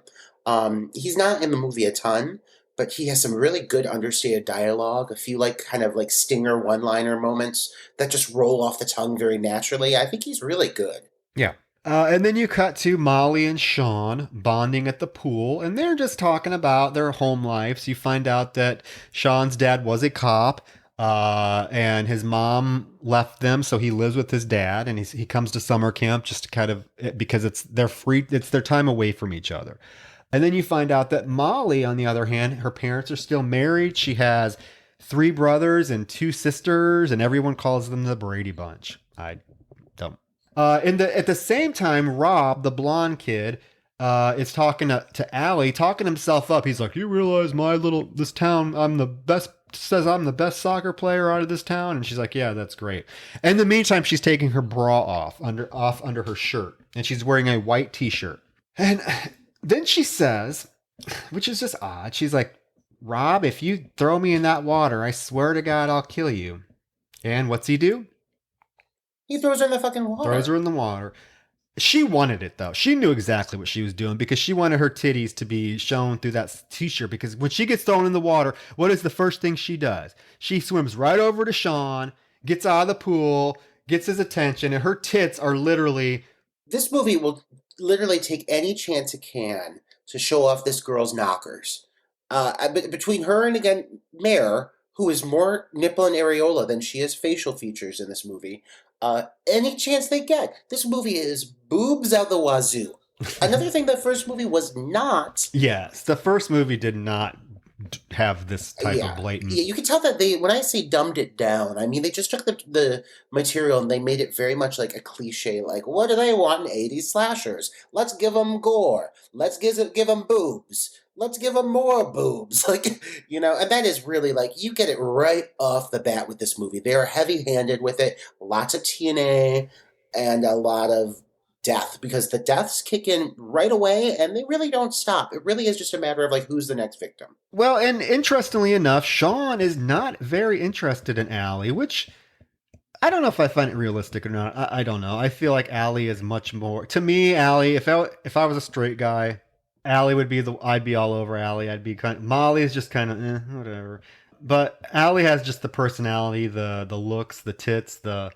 C: He's not in the movie a ton, but he has some really good understated dialogue, a few kind of stinger one-liner moments that just roll off the tongue very naturally. I think he's really good.
B: Yeah. And then you cut to Molly and Sean bonding at the pool, and they're just talking about their home lives. You find out that Sean's dad was a cop. And his mom left them, so he lives with his dad, and he comes to summer camp just to kind of, because it's their time away from each other. And then you find out that Molly, on the other hand, her parents are still married. She has 3 brothers and 2 sisters, and everyone calls them the Brady Bunch. I don't. At the same time, Rob, the blonde kid, is talking to Allie, talking himself up. He's like, "You realize this town, I'm the best." Says I'm the best soccer player out of this town, and she's like, "Yeah, that's great." And in the meantime, she's taking her bra off under her shirt, and she's wearing a white t-shirt. And then she says, which is just odd, she's like, "Rob, if you throw me in that water, I swear to God, I'll kill you." And what's he do?
C: He throws her in the fucking water.
B: Throws her in the water. She wanted it, though. She knew exactly what she was doing because she wanted her titties to be shown through that t-shirt. Because when she gets thrown in the water, what is the first thing she does? She swims right over to Sean, gets out of the pool, gets his attention, and her tits are literally...
C: This movie will literally take any chance it can to show off this girl's knockers. Between her and, again, Mare, who is more nipple and areola than she is facial features in this movie, any chance they get. This movie is boobs out the wazoo. Another thing the first movie was not.
B: Yes, the first movie did not have this type of blatant...
C: Yeah, you can tell that when I say dumbed it down, I mean they just took the material and they made it very much like a cliche, like, what do they want in 80s slashers? Let's give them gore. Let's give them boobs. Let's give them more boobs. Like, and that is really, like, you get it right off the bat with this movie. They are heavy-handed with it. Lots of TNA and a lot of death, because the deaths kick in right away and they really don't stop. It really is just a matter of, like, who's the next victim.
B: Well, and interestingly enough, Sean is not very interested in Allie, which I don't know if I find it realistic or not. I don't know. I feel like Allie is much more... To me, Allie, if I was a straight guy... Allie would be I'd be all over Allie. I'd be Molly is just kind of whatever. But Allie has just the personality, the looks, the tits, the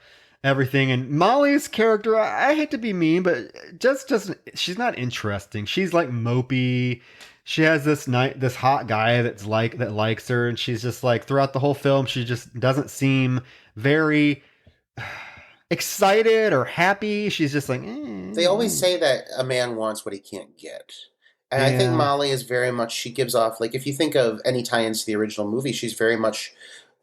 B: everything. And Molly's character, I hate to be mean, but just doesn't. She's not interesting. She's like mopey. She has this hot guy that likes her, and she's just like throughout the whole film, she just doesn't seem very excited or happy. She's just like.
C: They always say that a man wants what he can't get. And I think Molly is very much, she gives off, like, if you think of any tie-ins to the original movie, she's very much,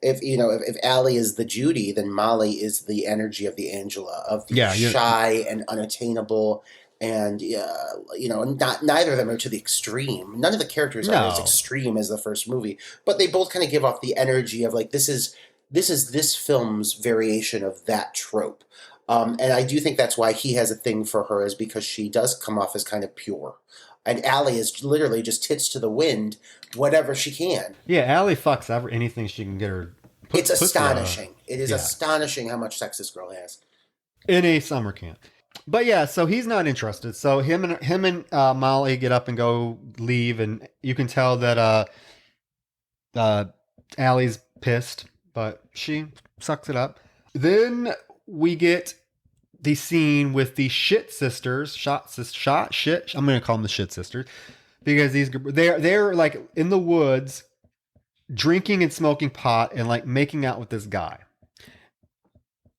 C: if Allie is the Judy, then Molly is the energy of the Angela, of the shy and unattainable, and, neither of them are to the extreme. None of the characters are as extreme as the first movie, but they both kind of give off the energy of, like, this is this film's variation of that trope. And I do think that's why he has a thing for her, is because she does come off as kind of pure. And Allie is literally just tits to the wind, whatever she can.
B: Yeah, Allie fucks anything she can get her.
C: It's astonishing. It is astonishing how much sex this girl has.
B: In a summer camp. But yeah, so he's not interested. So him and Molly get up and go leave, and you can tell that Allie's pissed, but she sucks it up. Then we get the scene with the shit sisters, I'm going to call them the shit sisters, because they're like in the woods drinking and smoking pot and like making out with this guy.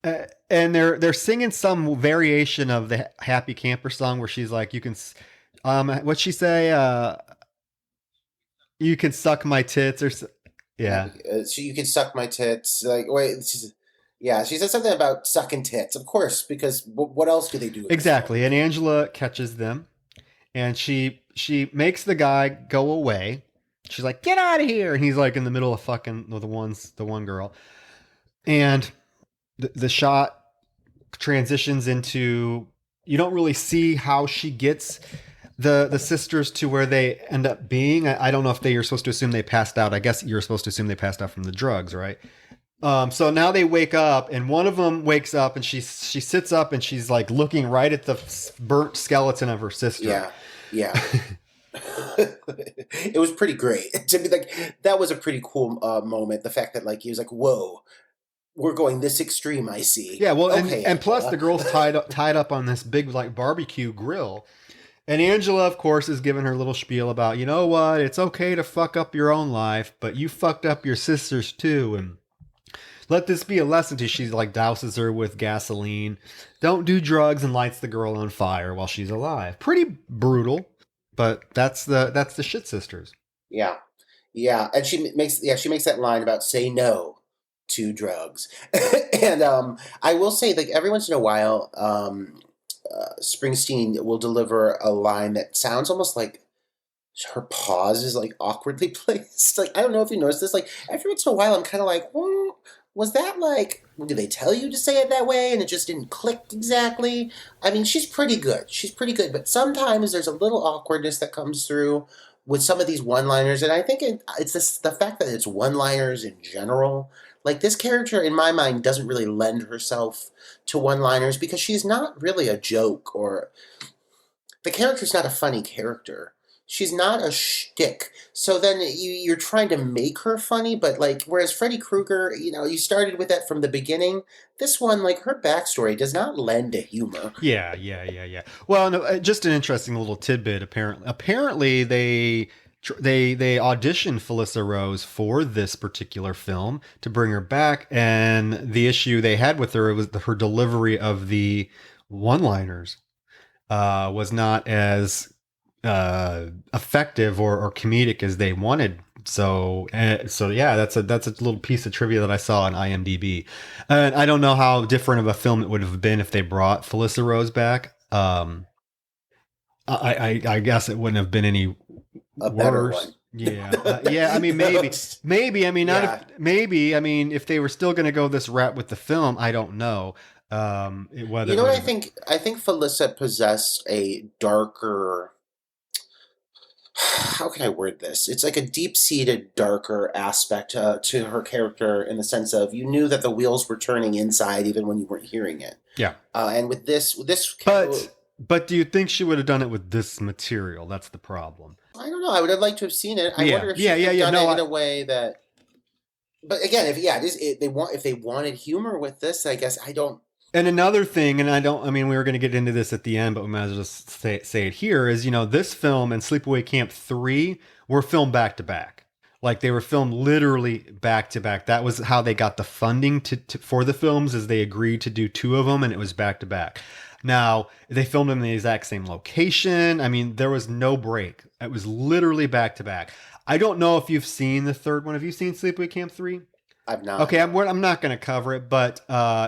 B: And they're singing some variation of the Happy Camper song where she's like, you can, what'd she say? You can suck my tits or yeah.
C: You can suck my tits. Like, wait, she said something about sucking tits, of course, because what else do they do?
B: Exactly. And Angela catches them, and she makes the guy go away. She's like, "Get out of here!" And he's like in the middle of fucking the one girl, and the shot transitions into, you don't really see how she gets the sisters to where they end up being. I don't know if you're supposed to assume they passed out. I guess you're supposed to assume they passed out from the drugs, right? So now they wake up, and one of them wakes up, and she sits up, and she's like looking right at the burnt skeleton of her sister.
C: Yeah. It was pretty great. To be like, that was a pretty cool moment. The fact that like he was like, "Whoa, we're going this extreme." I see.
B: Yeah. Well, okay, and plus the girl's tied up on this big like barbecue grill. And Angela, of course, is giving her little spiel about, you know what, it's okay to fuck up your own life, but you fucked up your sister's too. And let this be a lesson to you. She like douses her with gasoline. Don't do drugs, and lights the girl on fire while she's alive. Pretty brutal, but that's the shit sisters.
C: Yeah. Yeah, and she makes that line about say no to drugs. And I will say, like, every once in a while, Springsteen will deliver a line that sounds almost like her pause is like awkwardly placed. Like, I don't know if you noticed this. Like, every once in a while, I'm kind of like, was that like, did they tell you to say it that way and it just didn't click exactly? I mean, she's pretty good. She's pretty good, but sometimes there's a little awkwardness that comes through with some of these one-liners, and I think it's the fact that it's one-liners in general. Like, this character, in my mind, doesn't really lend herself to one-liners because she's not really a joke, or the character's not a funny character. She's not a shtick. So then you're trying to make her funny, but like, whereas Freddy Krueger, you started with that from the beginning. This one, like, her backstory does not lend to humor.
B: Yeah. Well, no, just an interesting little tidbit. Apparently, they auditioned Felissa Rose for this particular film to bring her back, and the issue they had with her was her delivery of the one-liners was not as effective or comedic as they wanted. So yeah, that's a little piece of trivia that I saw on IMDb, and I don't know how different of a film it would have been if they brought Felissa Rose back. I guess it wouldn't have been any
C: Better
B: worse.
C: one.
B: Yeah, yeah. I mean, maybe. I mean, not
C: Yeah.
B: if, maybe. I mean, if they were still going to go this route with the film, I don't know. Whether
C: You know what I think? I think Felissa possessed a darker. How can I word this? It's like a deep-seated, darker aspect to her character, in the sense of you knew that the wheels were turning inside even when you weren't hearing it.
B: Yeah.
C: And with this,
B: But do you think she would have done it with this material? That's the problem.
C: I don't know. I would have liked to have seen it. I
B: Yeah.
C: wonder if she
B: Yeah,
C: could
B: yeah,
C: have
B: yeah.
C: done
B: No,
C: it in a way that. But again, if they wanted humor with this, I guess I don't.
B: And another thing, and I mean, we were going to get into this at the end, but we might as well just say it here, is, this film and Sleepaway Camp 3 were filmed back to back. Like, they were filmed literally back to back. That was how they got the funding for the films, is they agreed to do two of them, and it was back to back. Now, they filmed them in the exact same location. I mean, there was no break. It was literally back to back. I don't know if you've seen the third one. Have you seen Sleepaway Camp 3?
C: I've not.
B: Okay, I'm not going to cover it, but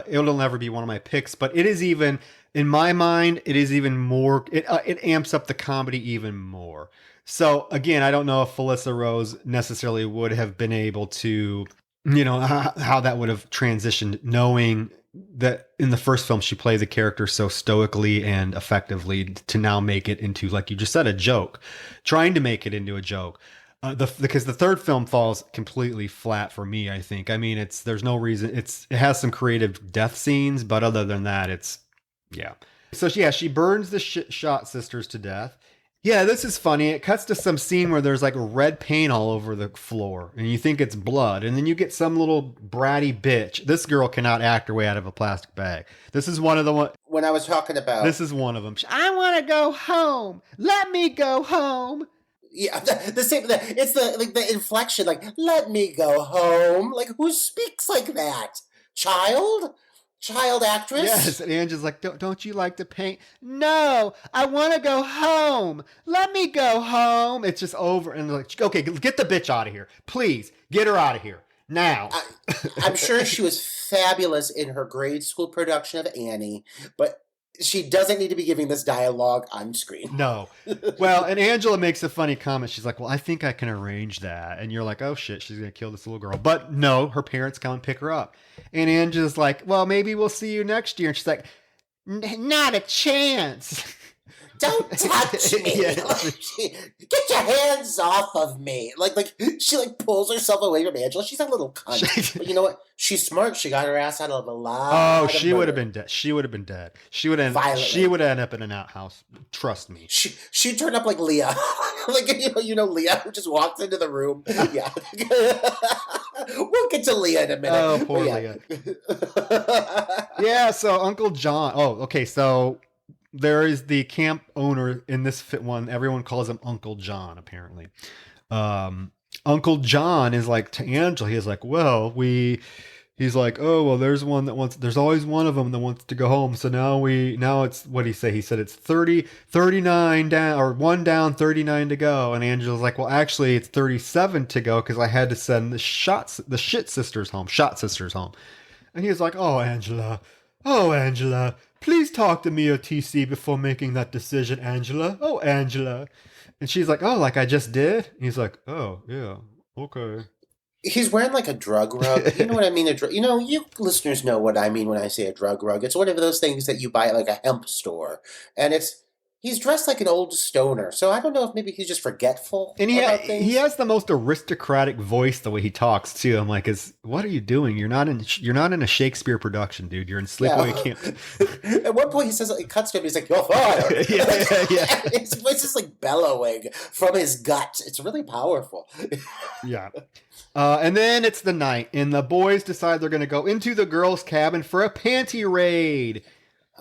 B: it'll never be one of my picks. But it is even, in my mind, it is even more, it amps up the comedy even more. So again, I don't know if Felissa Rose necessarily would have been able to, how that would have transitioned, knowing that in the first film she played the character so stoically and effectively, to now make it into, like you just said, a joke, trying to make it into a joke. Because the third film falls completely flat for me, I think. I mean, there's no reason. It has some creative death scenes, but other than that, yeah. So yeah, she burns the shot sisters to death. Yeah, this is funny. It cuts to some scene where there's like red paint all over the floor, and you think it's blood, and then you get some little bratty bitch. This girl cannot act her way out of a plastic bag. This is one of the one.
C: When I was talking about,
B: This is one of them. I want to go home. Let me go home.
C: yeah, the same. It's the inflection. Like, let me go home. Like, who speaks like that? Child actress.
B: Yes, and Angela's like, don't you like to paint? No, I want to go home. Let me go home. It's just over, and they're like, okay, get the bitch out of here, please. Get her out of here now.
C: I'm sure she was fabulous in her grade school production of Annie, but she doesn't need to be giving this dialogue on screen.
B: No. Well, and Angela makes a funny comment. She's like, well, I think I can arrange that. And you're like, oh shit, she's going to kill this little girl. But no, her parents come and pick her up. And Angela's like, well, maybe we'll see you next year. And she's like, not a chance.
C: Don't touch me.
B: Yeah.
C: Get your hands off of me. Like she pulls herself away from Angela. She's a little cunt. But you know what? She's smart. She got her ass out of a lot.
B: Oh, she would have been dead. She would have been dead. She would end up in an outhouse. Trust me.
C: She turned up like Leah. Like, Leah, who just walks into the room. Yeah. We'll get to Leah in a minute.
B: Oh, poor Leah. Yeah, so Uncle John. Oh, okay, so there is the camp owner in this one. Everyone calls him Uncle John, apparently. Uncle John is like, to Angela, he's like, well, we he's like, oh, well, there's always one of them that wants to go home. So now it's, what did he say? He said it's 39 down, or one down, 39 to go. And Angela's like, well, actually it's 37 to go, because I had to send the shot sisters home. And he was like, oh, Angela, please talk to me or TC before making that decision, Angela. Oh, Angela. And she's like, oh, like I just did? And he's like, oh, yeah, okay.
C: He's wearing like a drug rug. You know what I mean? You listeners know what I mean when I say a drug rug. It's one of those things that you buy at like a hemp store, and he's dressed like an old stoner. So I don't know if maybe he's just forgetful
B: And
C: about things.
B: he has the most aristocratic voice the way he talks too. I'm like, what are you doing? You're not in a Shakespeare production, dude. You're in Sleepaway Camp.
C: At one point, he says it cuts to him. He's like, "You're fired."
B: Yeah.
C: His voice is like bellowing from his gut. It's really powerful.
B: Yeah. And then it's the night, and the boys decide they're going to go into the girls' cabin for a panty raid.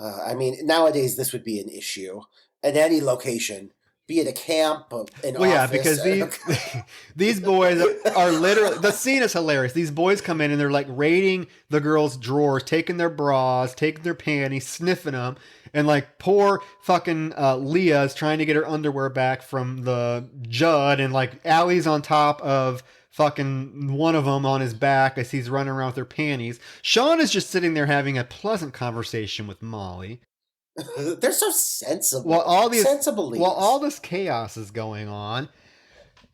C: I mean, nowadays this would be an issue at any location, be it a camp, an office.
B: Yeah, because these boys are literally, the scene is hilarious. These boys come in and they're like raiding the girls' drawers, taking their bras, taking their panties, sniffing them. And like poor fucking Leah is trying to get her underwear back from the Judd, and like Allie's on top of fucking one of them on his back as he's running around with her panties. Sean is just sitting there having a pleasant conversation with Molly.
C: They're so sensible.
B: While all
C: this
B: chaos is going on,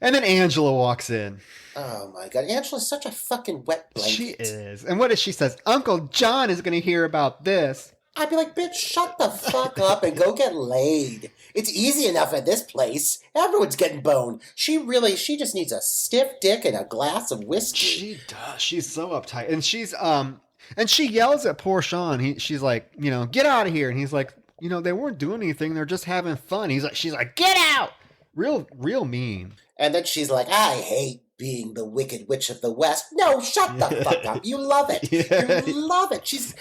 B: and then Angela walks in.
C: Oh my god, Angela's such a fucking wet blanket.
B: She is. And what does she says? Uncle John is going to hear about this.
C: I'd be like, bitch, shut the fuck up and go get laid. It's easy enough at this place. Everyone's getting boned. She just needs a stiff dick and a glass of whiskey.
B: She does. She's so uptight. And and she yells at poor Sean. She's like, get out of here. And he's like, they weren't doing anything. They're just having fun. She's like, get out. Real mean.
C: And then she's like, I hate being the Wicked Witch of the West. No, shut the fuck up. You love it. Yeah. You love it. She's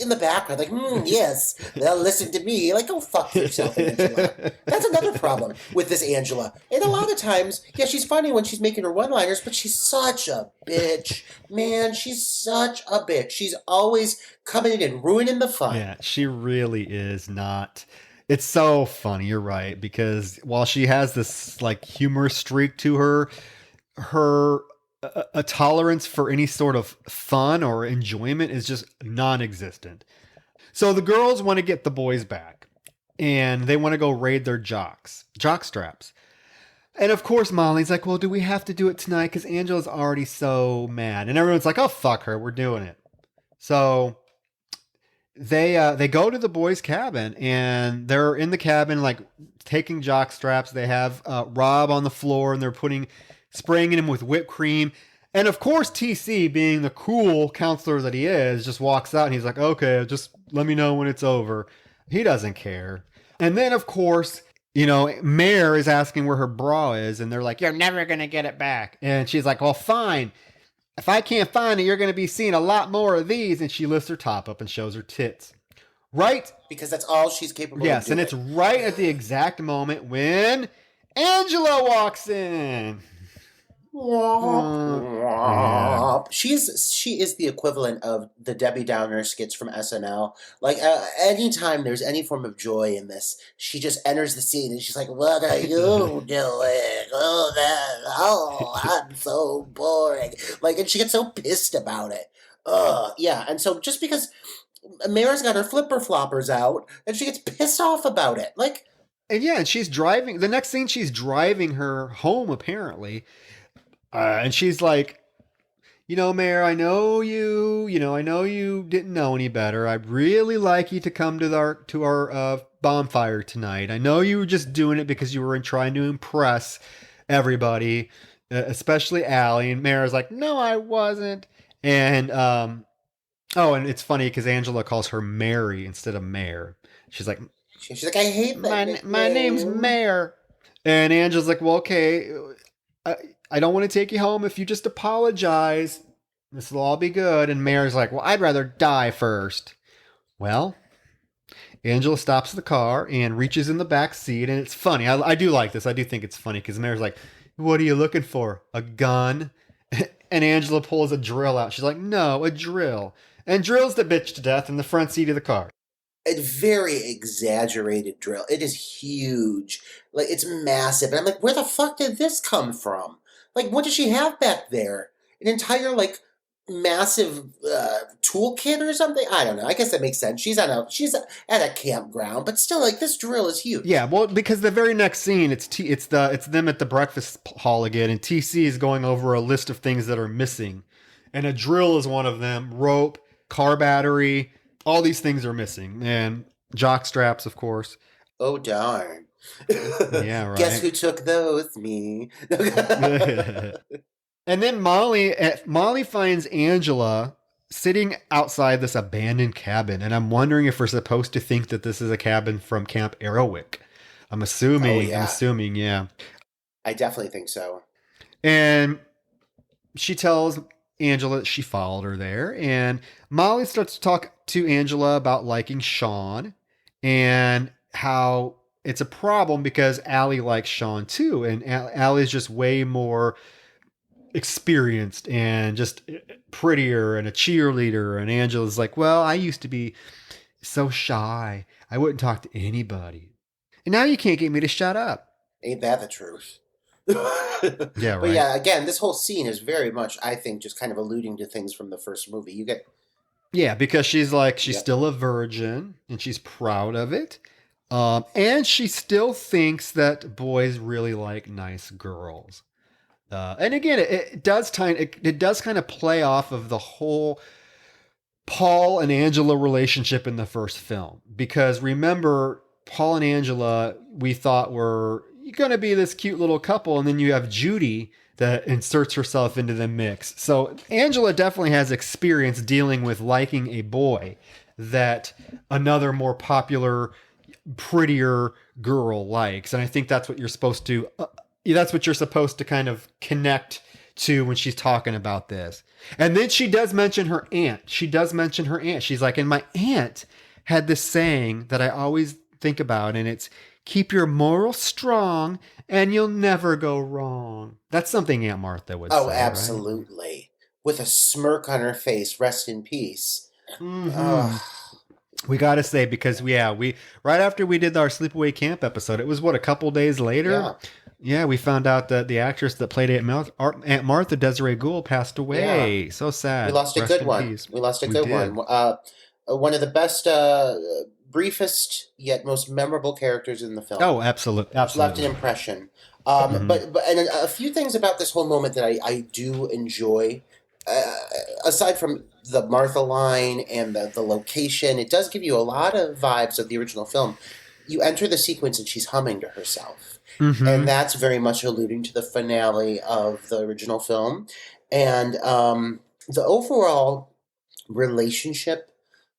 C: in the background like, yes, they'll listen to me. Like, go fuck yourself, Angela. That's another problem with this Angela. And a lot of times, yeah, she's funny when she's making her one-liners, but she's such a bitch. Man, she's such a bitch. She's always coming in and ruining the fun.
B: Yeah, she really is not... It's so funny, you're right, because while she has this like humorous streak to her a tolerance for any sort of fun or enjoyment is just non-existent. So the girls want to get the boys back, and they want to go raid their jock straps. And of course, Molly's like, well, do we have to do it tonight? Because Angela's already so mad. And everyone's like, oh, fuck her, we're doing it. So they go to the boys' cabin, and they're in the cabin, like taking jock straps. They have Rob on the floor, and they're spraying him with whipped cream. And of course, TC, being the cool counselor that he is, just walks out and he's like, okay, just let me know when it's over. He doesn't care. And then, of course, Mare is asking where her bra is, and they're like, you're never going to get it back. And she's like, well, fine. If I can't find it, you're going to be seeing a lot more of these. And she lifts her top up and shows her tits. Right?
C: Because that's all she's capable of doing.
B: Yes, and it's right at the exact moment when Angela walks in.
C: She is the equivalent of the Debbie Downer skits from SNL. Like anytime there's any form of joy in this, she just enters the scene and she's like, "What are you doing? Oh, I'm so boring." Like, and she gets so pissed about it. Yeah. And so just because Mara's got her flipper floppers out, and she gets pissed off about it, like.
B: And yeah, and she's driving. The next scene, she's driving her home apparently. And she's like, Mayor, I know you didn't know any better. I'd really like you to come to our bonfire tonight. I know you were just doing it because you were trying to impress everybody, especially Allie. And Mayor's like, no, I wasn't. And, and it's funny because Angela calls her Mary instead of Mayor. She's like,
C: I hate that.
B: My name's Mayor. And Angela's like, well, okay, I don't want to take you home if you just apologize. This will all be good. And Mayor's like, well, I'd rather die first. Well, Angela stops the car and reaches in the back seat. And it's funny. I do like this. I do think it's funny because Mayor's like, what are you looking for? A gun? And Angela pulls a drill out. She's like, no, a drill. And drills the bitch to death in the front seat of the car.
C: A very exaggerated drill. It is huge. Like, it's massive. And I'm like, where the fuck did this come from? Like, what does she have back there? An entire, like, massive toolkit or something? I don't know. I guess that makes sense. She's at a campground, but still, like, this drill is huge.
B: Yeah, well, because the very next scene, it's them at the breakfast hall again, and TC is going over a list of things that are missing, and a drill is one of them. Rope, car battery, all these things are missing, and jock straps, of course.
C: Oh, darn.
B: Yeah, right.
C: Guess who took those? Me.
B: And then Molly finds Angela sitting outside this abandoned cabin, and I'm wondering if we're supposed to think that this is a cabin from Camp Arowick. I'm assuming.
C: Oh, yeah.
B: I'm assuming, yeah.
C: I definitely think so.
B: And she tells Angela that she followed her there, and Molly starts to talk to Angela about liking Sean and how it's a problem because Allie likes Sean too, and Allie's just way more experienced and just prettier and a cheerleader. And Angela's like, well, I used to be so shy. I wouldn't talk to anybody. And now you can't get me to shut up.
C: Ain't that the truth?
B: Yeah, right.
C: But yeah, again, this whole scene is very much, I think, just kind of alluding to things from the first movie. You get...
B: Yeah, because she's like, she's
C: Yep.
B: still a virgin and she's proud of it. And she still thinks that boys really like nice girls. And again, it does kind of play off of the whole Paul and Angela relationship in the first film, because remember, Paul and Angela we thought were going to be this cute little couple, and then you have Judy that inserts herself into the mix. So Angela definitely has experience dealing with liking a boy that another more popular, prettier girl likes, and I think that's what you're supposed to. That's what you're supposed to kind of connect to when she's talking about this. And then she does mention her aunt. She's like, and my aunt had this saying that I always think about, and it's keep your morals strong and you'll never go wrong. That's something Aunt Martha would say.
C: Oh, absolutely. Right? With a smirk on her face, rest in peace.
B: Mm-hmm. We got to say, because we right after we did our Sleepaway Camp episode, it was a couple days later. Yeah, we found out that the actress that played Aunt Martha, Desiree Gould, passed away. Yeah. So sad.
C: We lost a good one. We lost a good one. One of the best, briefest yet most memorable characters in the film.
B: Oh, absolutely.
C: Left an impression. But and a few things about this whole moment that I do enjoy. Aside from the Martha line and the location, it does give you a lot of vibes of the original film. You enter the sequence and she's humming to herself. Mm-hmm. And that's very much alluding to the finale of the original film. And the overall relationship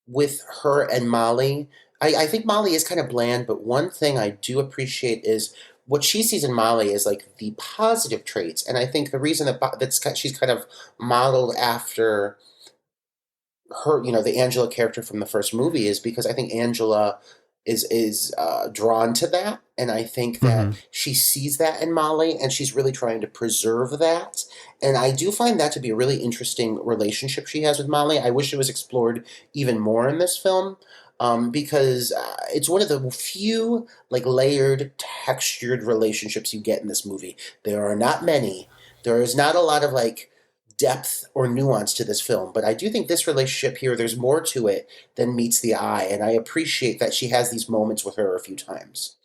C: with her and Molly, I think Molly is kind of bland, but one thing I do appreciate is what she sees in Molly is like the positive traits. And I think the reason that she's kind of modeled after her, the Angela character from the first movie is because I think Angela is drawn to that. And I think that she sees that in Molly and she's really trying to preserve that. And I do find that to be a really interesting relationship she has with Molly. I wish it was explored even more in this film. Because it's one of the few layered, textured relationships you get in this movie. There are not many. There is not a lot of depth or nuance to this film, but I do think this relationship here, there's more to it than meets the eye, and I appreciate that she has these moments with her a few times.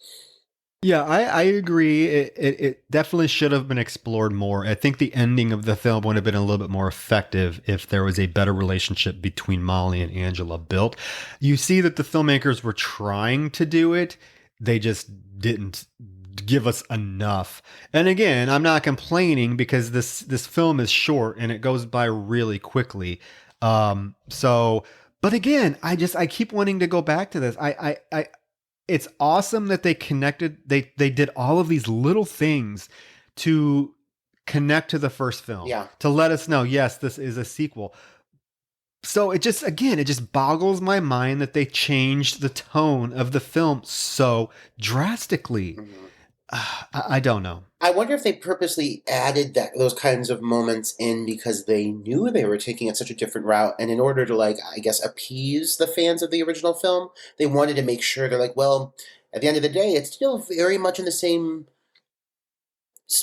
B: Yeah, I agree. It definitely should have been explored more. I think the ending of the film would have been a little bit more effective if there was a better relationship between Molly and Angela built. You see that the filmmakers were trying to do it. They just didn't give us enough. And again, I'm not complaining because this film is short and it goes by really quickly. But again, I keep wanting to go back to this. It's awesome that they connected. They did all of these little things to connect to the first film.
C: Yeah.
B: To let us know, yes, this is a sequel. So it just boggles my mind that they changed the tone of the film so drastically. I don't know.
C: I wonder if they purposely added those kinds of moments in because they knew they were taking it such a different route, and in order to like, I guess, appease the fans of the original film, they wanted to make sure they're like, well, at the end of the day, it's still very much in the same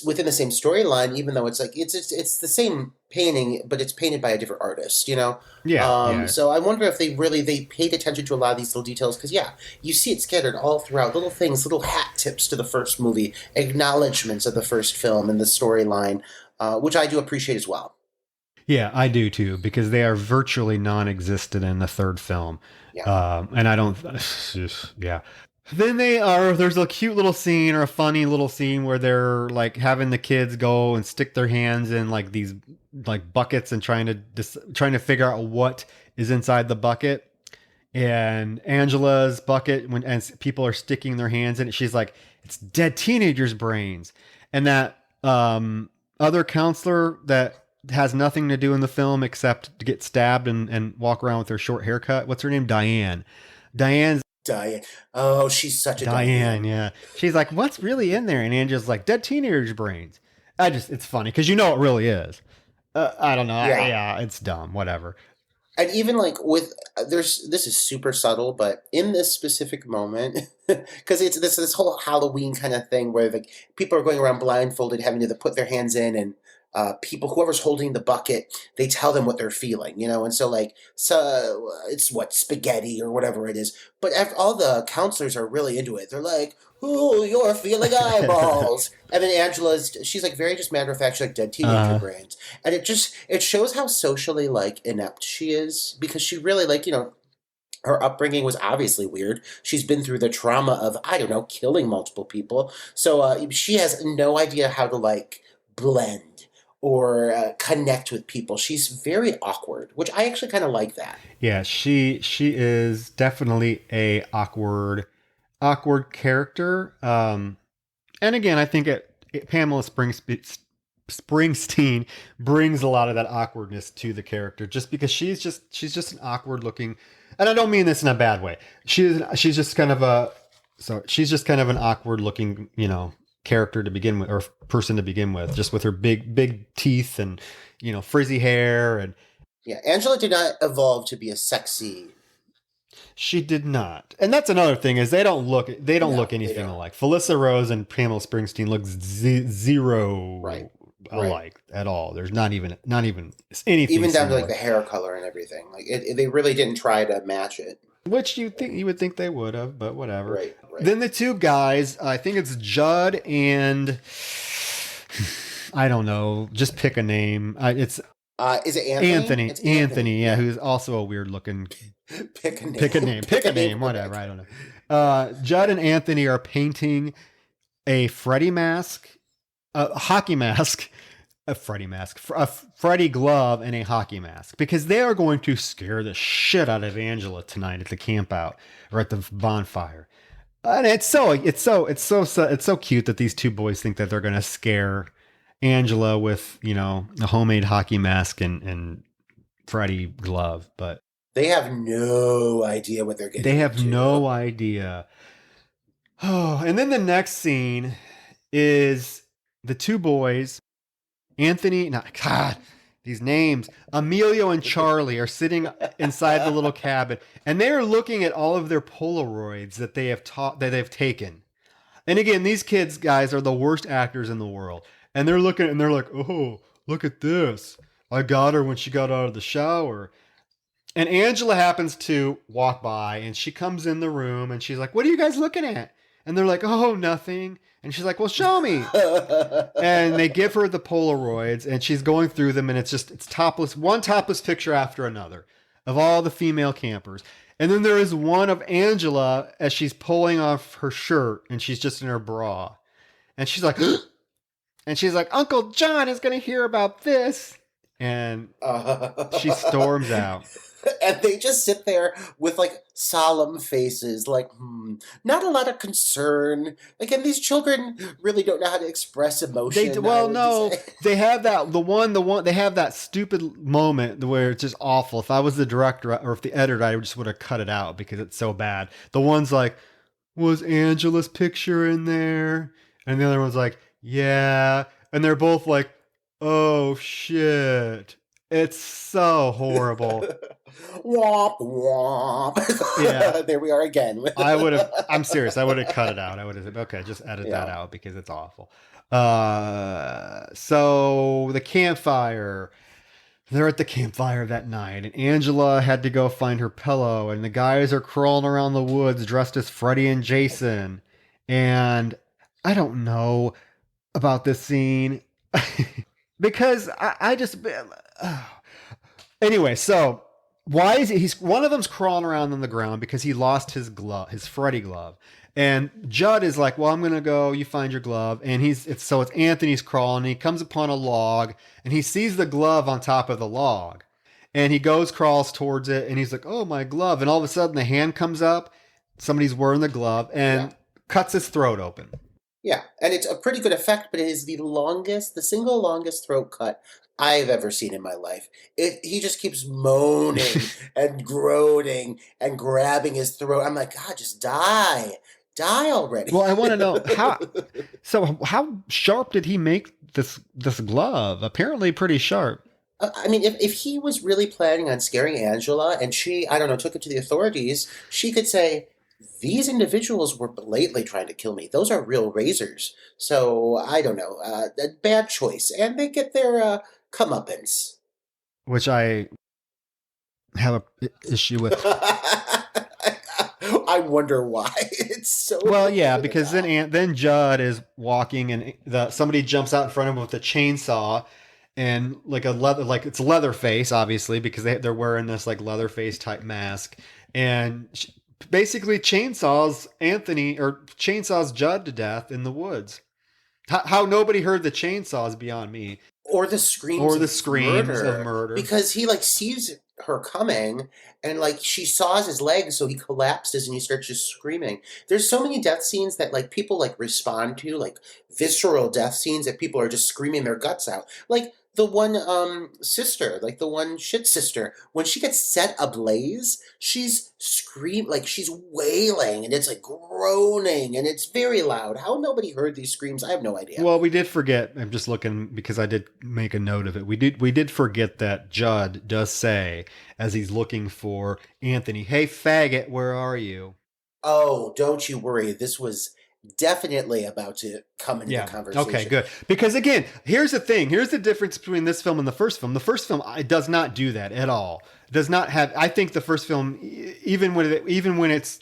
C: within the same storyline, even though it's like it's the same painting, but it's painted by a different artist, you know.
B: Yeah, yeah.
C: So I wonder if they paid attention to a lot of these little details because yeah, you see it scattered all throughout, little things, little hat tips to the first movie, acknowledgments of the first film and the storyline, which I do appreciate as well.
B: Yeah, I do too, because they are virtually non-existent in the third film.
C: Yeah.
B: And I don't, yeah. Then there's a cute little scene or a funny little scene where they're like having the kids go and stick their hands in like these like buckets and trying to figure out what is inside the bucket. And Angela's bucket, and people are sticking their hands in it, she's like, it's dead teenagers' brains. And that other counselor that has nothing to do in the film except to get stabbed and walk around with her short haircut. What's her name? Diane. Diane's
C: Diane. Oh, she's such a
B: Diane, yeah. She's like, what's really in there? And Angela's like, dead teenagers' brains. It's funny because you know it really is. I don't know. Yeah, it's dumb. Whatever.
C: And even like with this is super subtle, but in this specific moment, because it's this whole Halloween kind of thing where like people are going around blindfolded, having to put their hands in, and whoever's holding the bucket, they tell them what they're feeling, you know, and so it's what spaghetti or whatever it is, but all the counselors are really into it. They're like, "Ooh, you're feeling eyeballs," and then she's like very just matter of fact, she's like dead teenager brains, and it shows how socially like inept she is because she really like her upbringing was obviously weird. She's been through the trauma of, I don't know, killing multiple people. So she has no idea how to like blend or connect with people. She's very awkward, which I actually kind of like that.
B: Yeah, she is definitely a awkward character. And again, I think Pamela Springsteen brings a lot of that awkwardness to the character, just because she's just an awkward looking, and I don't mean this in a bad way. She's just kind of an awkward looking, character to begin with, or person to begin with, just with her big teeth and frizzy hair. And
C: yeah, Angela did not evolve to be a sexy.
B: She did not, and that's another thing is they don't look anything alike. Felissa Rose and Pamela Springsteen look zero alike at all. There's not even anything,
C: even down
B: similar.
C: to like the hair color and everything. Like they really didn't try to match it.
B: Which you would think they would have, but whatever.
C: Right.
B: Then the two guys, I think it's Judd and I don't know, just pick a name. Is
C: it Anthony?
B: It's Anthony, yeah, who's also a weird looking.
C: Pick a name.
B: Pick a name. Whatever. I don't know. Judd and Anthony are painting a Freddy mask, a hockey mask, a Freddy glove, and a hockey mask, because they are going to scare the shit out of Angela tonight at the camp out or at the bonfire. And it's so cute that these two boys think that they're going to scare Angela with a homemade hockey mask and Freddy glove, but
C: they have no idea what they're getting.
B: They have no idea. Oh, and then the next scene is the two boys, these names, Emilio and Charlie, are sitting inside the little cabin, and they are looking at all of their Polaroids that they've taken. And again, these kids, guys, are the worst actors in the world. And they're looking and they're like, "Oh, look at this. I got her when she got out of the shower." And Angela happens to walk by, and she comes in the room, and she's like, "What are you guys looking at?" And they're like, "Oh, nothing." And she's like, "Well, show me." And they give her the Polaroids, and she's going through them, and it's topless, one topless picture after another of all the female campers. And then there is one of Angela as she's pulling off her shirt, and she's just in her bra. And she's like, "Uncle John is going to hear about this." And she storms out.
C: And they just sit there with like solemn faces, like, not a lot of concern. Like, and these children really don't know how to express emotion.
B: They have they have that stupid moment where it's just awful. If I was the director or if the editor, I just would have cut it out because it's so bad. The one's like, "Was Angela's picture in there?" And the other one's like, yeah. And they're both like, oh shit. It's so horrible.
C: Womp
B: Yeah.
C: womp. There we are again.
B: I'm serious. I would have cut it out. I would have said, okay, just edit that
C: Yeah.
B: out because it's awful. So the campfire. They're at the campfire that night, and Angela had to go find her pillow, and the guys are crawling around the woods dressed as Freddy and Jason. And I don't know about this scene because I just. Anyway, so why is he's one of them's crawling around on the ground because he lost his glove, his Freddy glove. And Judd is like, well, I'm gonna go. You find your glove, and it's Anthony's crawling. And he comes upon a log, and he sees the glove on top of the log, and he crawls towards it, and he's like, oh, my glove. And all of a sudden, the hand comes up. Somebody's wearing the glove and cuts his throat open.
C: Yeah, and it's a pretty good effect, but it is the single longest throat cut I've ever seen in my life. He just keeps moaning and groaning and grabbing his throat. I'm like, God, just die. Die already.
B: Well, I want to know how sharp did he make this glove? Apparently pretty sharp.
C: I mean, if he was really planning on scaring Angela and she, I don't know, took it to the authorities, she could say, these individuals were blatantly trying to kill me. Those are real razors. So, I don't know, a bad choice. And they get their comeuppance.
B: Which I have an issue with.
C: I wonder why. It's so
B: well, yeah, because then Judd is walking and somebody jumps out in front of him with a chainsaw and like it's Leatherface, obviously, because they're wearing this like Leatherface type mask, and basically chainsaws Judd to death in the woods. How nobody heard the chainsaws beyond me.
C: Or the screams
B: of murder.
C: Because he like sees her coming and like she saws his legs, so he collapses and he starts just screaming. There's so many death scenes that like people like respond to, like visceral death scenes that people are just screaming their guts out. Like the one sister, like the one shit sister, when she gets set ablaze, she's like she's wailing and it's like groaning and it's very loud. How nobody heard these screams, I have no idea.
B: Well, we did forget, I'm just looking because I did make a note of it. We did forget that Judd does say, as he's looking for Anthony, hey faggot, where are you?
C: Oh, don't you worry. This was definitely about to come into the conversation.
B: Okay, good. Because again, here's the thing. Here's the difference between this film and the first film. The first film it does not do that at all. It does not have. I think the first film, even when it's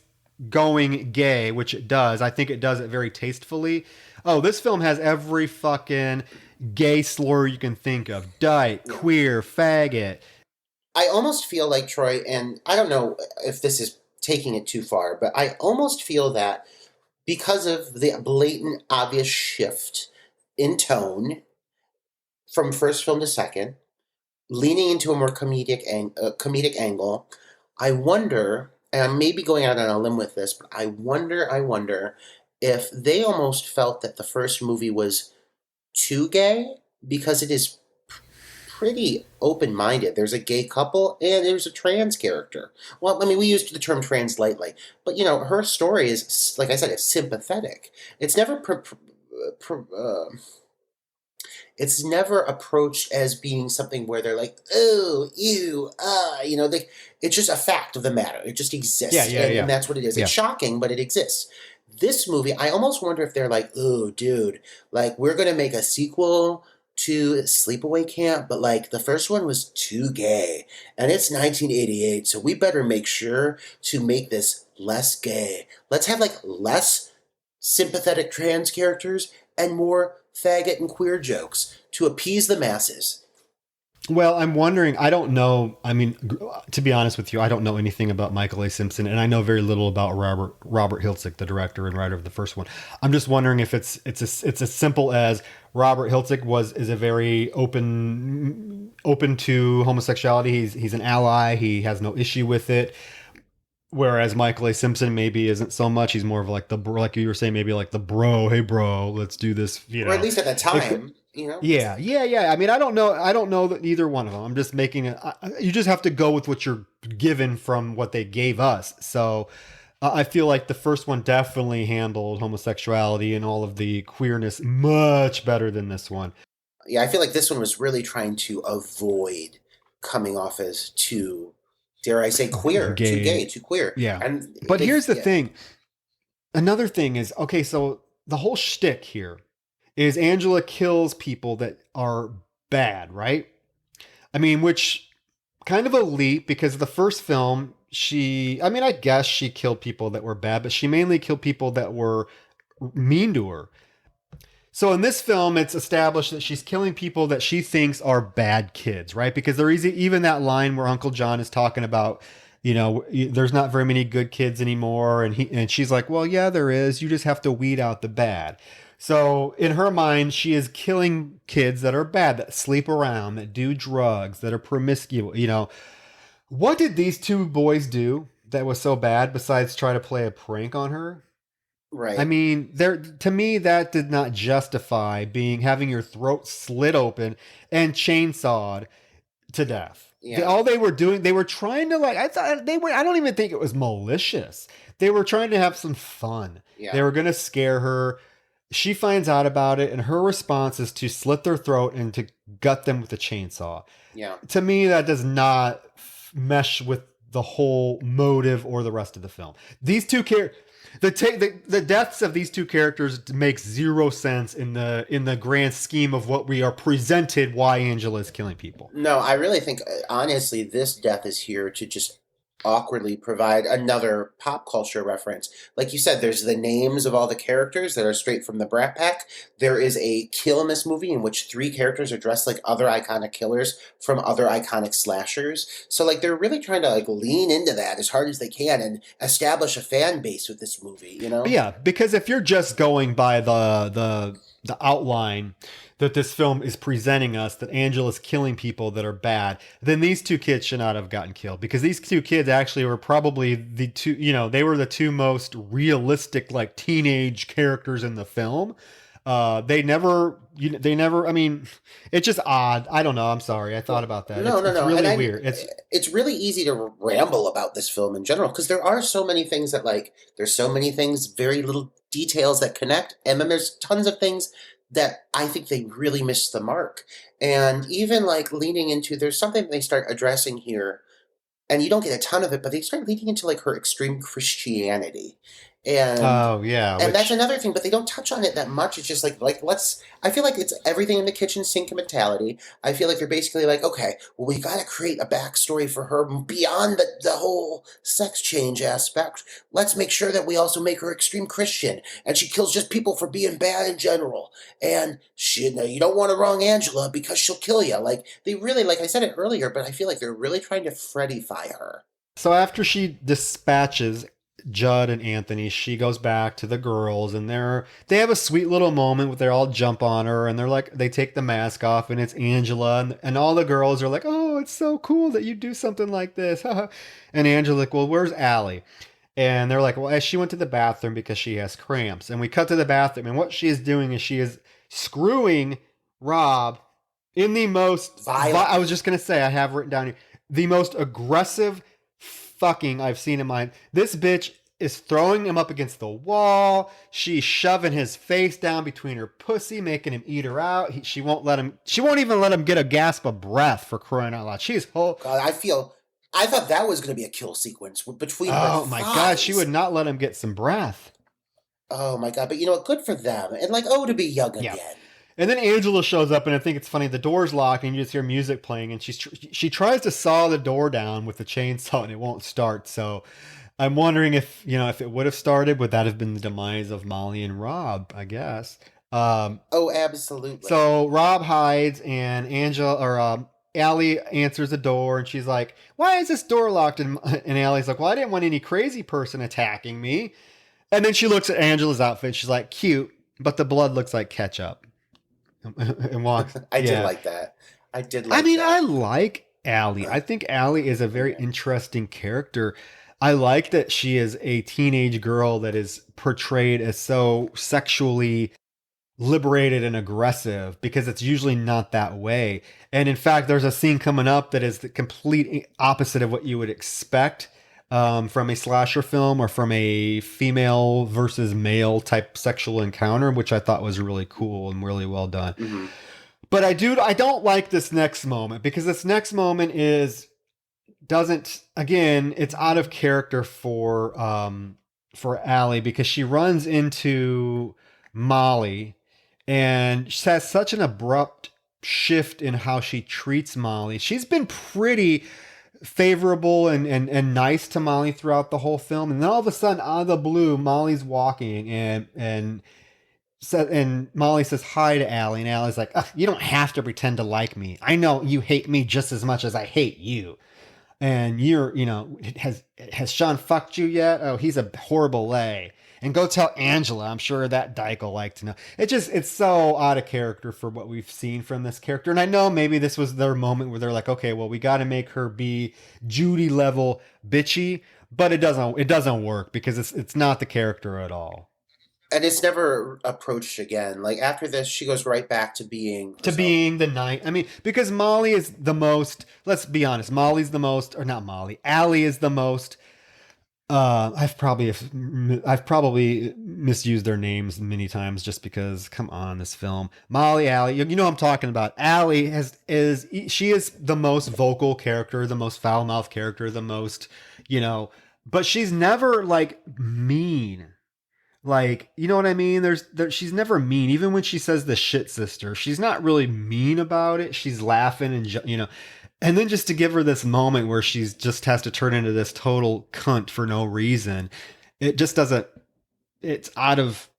B: going gay, which it does, I think it does it very tastefully. Oh, this film has every fucking gay slur you can think of: dyke, queer, faggot.
C: I almost feel like Troy, and I don't know if this is taking it too far, but I almost feel that because of the blatant, obvious shift in tone from first film to second, leaning into a more comedic angle, I wonder, and I may be going out on a limb with this, but I wonder if they almost felt that the first movie was too gay, because it is pretty open-minded. There's a gay couple and there's a trans character. Well, I mean, we used the term trans lightly, but you know, her story is, like I said, it's sympathetic. It's never it's never approached as being something where they're like, oh, ew, you know, it's just a fact of the matter. It just exists. And that's what it is. It's shocking, but it exists. This movie, I almost wonder if they're like, oh, dude, like, we're going to make a sequel to Sleepaway Camp, but like the first one was too gay and it's 1988, so we better make sure to make this less gay. Let's have like less sympathetic trans characters and more faggot and queer jokes to appease the masses.
B: Well, I'm wondering, I don't know. I mean, to be honest with you, I don't know anything about Michael A. Simpson, and I know very little about Robert Hiltzik, the director and writer of the first one. I'm just wondering if it's as simple as Robert Hiltzik is a very open to homosexuality. He's an ally. He has no issue with it. Whereas Michael A. Simpson maybe isn't so much. He's more of like like you were saying, maybe like the bro. Hey, bro, let's do this. You know,
C: or at least at the time. You know?
B: Yeah. I mean, I don't know that either one of them. I'm just making it. You just have to go with what you're given from what they gave us. So I feel like the first one definitely handled homosexuality and all of the queerness much better than this one.
C: Yeah, I feel like this one was really trying to avoid coming off as too, dare I say, queer, too gay,
B: Gay.
C: too queer.
B: Yeah.
C: And
B: But here's the
C: yeah,
B: thing. Another thing is, okay, so the whole shtick here is Angela kills people that are bad, right? I mean, which kind of a leap because the first film, I mean, I guess she killed people that were bad, but she mainly killed people that were mean to her. So in this film, it's established that she's killing people that she thinks are bad kids, right? Because there is even that line where Uncle John is talking about, there's not very many good kids anymore, and she's like, well, yeah, there is. You just have to weed out the bad. So in her mind, she is killing kids that are bad, that sleep around, that do drugs, that are promiscuous. What did these two boys do that was so bad besides try to play a prank on her? I
C: right.
B: mean, there to me that did not justify having your throat slit open and chainsawed to death.
C: Yeah,
B: All they were doing, they were trying to I thought they were. I don't even think it was malicious. They were trying to have some fun.
C: yeah,
B: They were going to scare her. She finds out about it, and her response is to slit their throat and to gut them with a chainsaw.
C: yeah.
B: To me, that does not mesh with the whole motive or the rest of the film. These two characters, the deaths of these two characters makes zero sense in the grand scheme of what we are presented. Why Angela is killing people.
C: No, I really think, honestly, this death is here to just awkwardly provide another pop culture reference. Like you said, there's the names of all the characters that are straight from the Brat Pack. There is a kill in this movie in which three characters are dressed like other iconic killers from other iconic slashers. So, like, they're really trying to, like, lean into that as hard as they can and establish a fan base with this movie, you
B: But
C: know?
B: yeah, because if you're just going by the outline that this film is presenting us, that Angela's killing people that are bad, then these two kids should not have gotten killed, because these two kids actually were probably the two, they were the two most realistic, like, teenage characters in the film. They never, I mean, it's just odd. I don't know. I'm sorry. I thought about that.
C: No, no,
B: It's
C: no. And
B: really
C: I,
B: weird.
C: it's really easy to ramble about this film in general because there are so many things that, like, there's so many things, very little details that connect. And then there's tons of things that I think they really missed the mark. And even like leaning into, there's something they start addressing here, and you don't get a ton of it, but they start leading into like her extreme Christianity. And
B: Oh yeah,
C: and that's
B: which
C: another thing, but they don't touch on it that much. It's just like let's. I feel like it's everything in the kitchen sink mentality. I feel like they're basically like, okay, well, we got to create a backstory for her beyond the whole sex change aspect. Let's make sure that we also make her extreme Christian, and she kills just people for being bad in general. And you don't want to wrong Angela because she'll kill you. Like they really, like I said it earlier, but I feel like they're really trying to Freddyfy her.
B: So after she dispatches Judd and Anthony, she goes back to the girls, and they have a sweet little moment where they all jump on her, and they take the mask off, and it's Angela, and all the girls are like, "Oh, it's so cool that you do something like this." And Angela's like, "Well, where's Allie?" And they're like, "Well, she went to the bathroom because she has cramps." And we cut to the bathroom, and what she is doing is she is screwing Rob in the most. I was
C: Violently.
B: just gonna say, I have written down here, the most aggressive fucking I've seen in mine. This bitch is throwing him up against the wall. She's shoving his face down between her pussy, making him eat her out. She won't let him. She won't even let him get a gasp of breath, for crying out loud. She's whole.
C: God, I thought that was going to be a kill sequence between her
B: Oh my god, she
C: thighs.
B: would not let him get some breath.
C: Oh my God! But you know what? Good for them. And like, oh, to be young
B: Yeah.
C: again.
B: And then Angela shows up, and I think it's funny. The door's locked, and you just hear music playing, and she tries to saw the door down with the chainsaw, and it won't start. So I'm wondering if it would have started, would that have been the demise of Molly and Rob? I guess. Um,
C: Oh, absolutely.
B: so Rob hides, and Allie answers the door, and she's like, "Why is this door locked?" And Allie's like, "Well, I didn't want any crazy person attacking me." And then she looks at Angela's outfit. She's like, "Cute, but the blood looks like ketchup." And walks.
C: I did
B: Yeah.
C: like that. I did
B: I
C: like
B: mean, I
C: that.
B: like Allie. I think Allie is a very interesting character. I like that she is a teenage girl that is portrayed as so sexually liberated and aggressive, because it's usually not that way. And in fact, there's a scene coming up that is the complete opposite of what you would expect. from a slasher film or from a female versus male type sexual encounter, which I thought was really cool and really well done.
C: Mm-hmm.
B: But I don't like this next moment, because this next moment it's out of character for Allie, because she runs into Molly and she has such an abrupt shift in how she treats Molly. She's been pretty favorable and nice to Molly throughout the whole film, and then all of a sudden, out of the blue, Molly's walking and Molly says hi to Allie, and Allie's like, "You don't have to pretend to like me. I know you hate me just as much as I hate you. And has Sean fucked you yet? Oh, he's a horrible lay. And go tell Angela. I'm sure that dyke will like to know." It's so out of character for what we've seen from this character. And I know maybe this was their moment where they're like, okay, well, we got to make her be Judy level bitchy, but it doesn't work, because it's not the character at all.
C: And it's never approached again. Like, after this, she goes right back to being herself.
B: The knight. I mean, because Molly is the most, let's be honest, Allie is the most, I've probably misused their names many times, just because, come on, this film. Allie, you know what I'm talking about. Allie she is the most vocal character, the most foul-mouthed character, the most, but she's never like mean. Like, you know what I mean? She's never mean. Even when she says the shit sister, she's not really mean about it. She's laughing and, and then just to give her this moment where she's just has to turn into this total cunt for no reason. It just doesn't, it's out of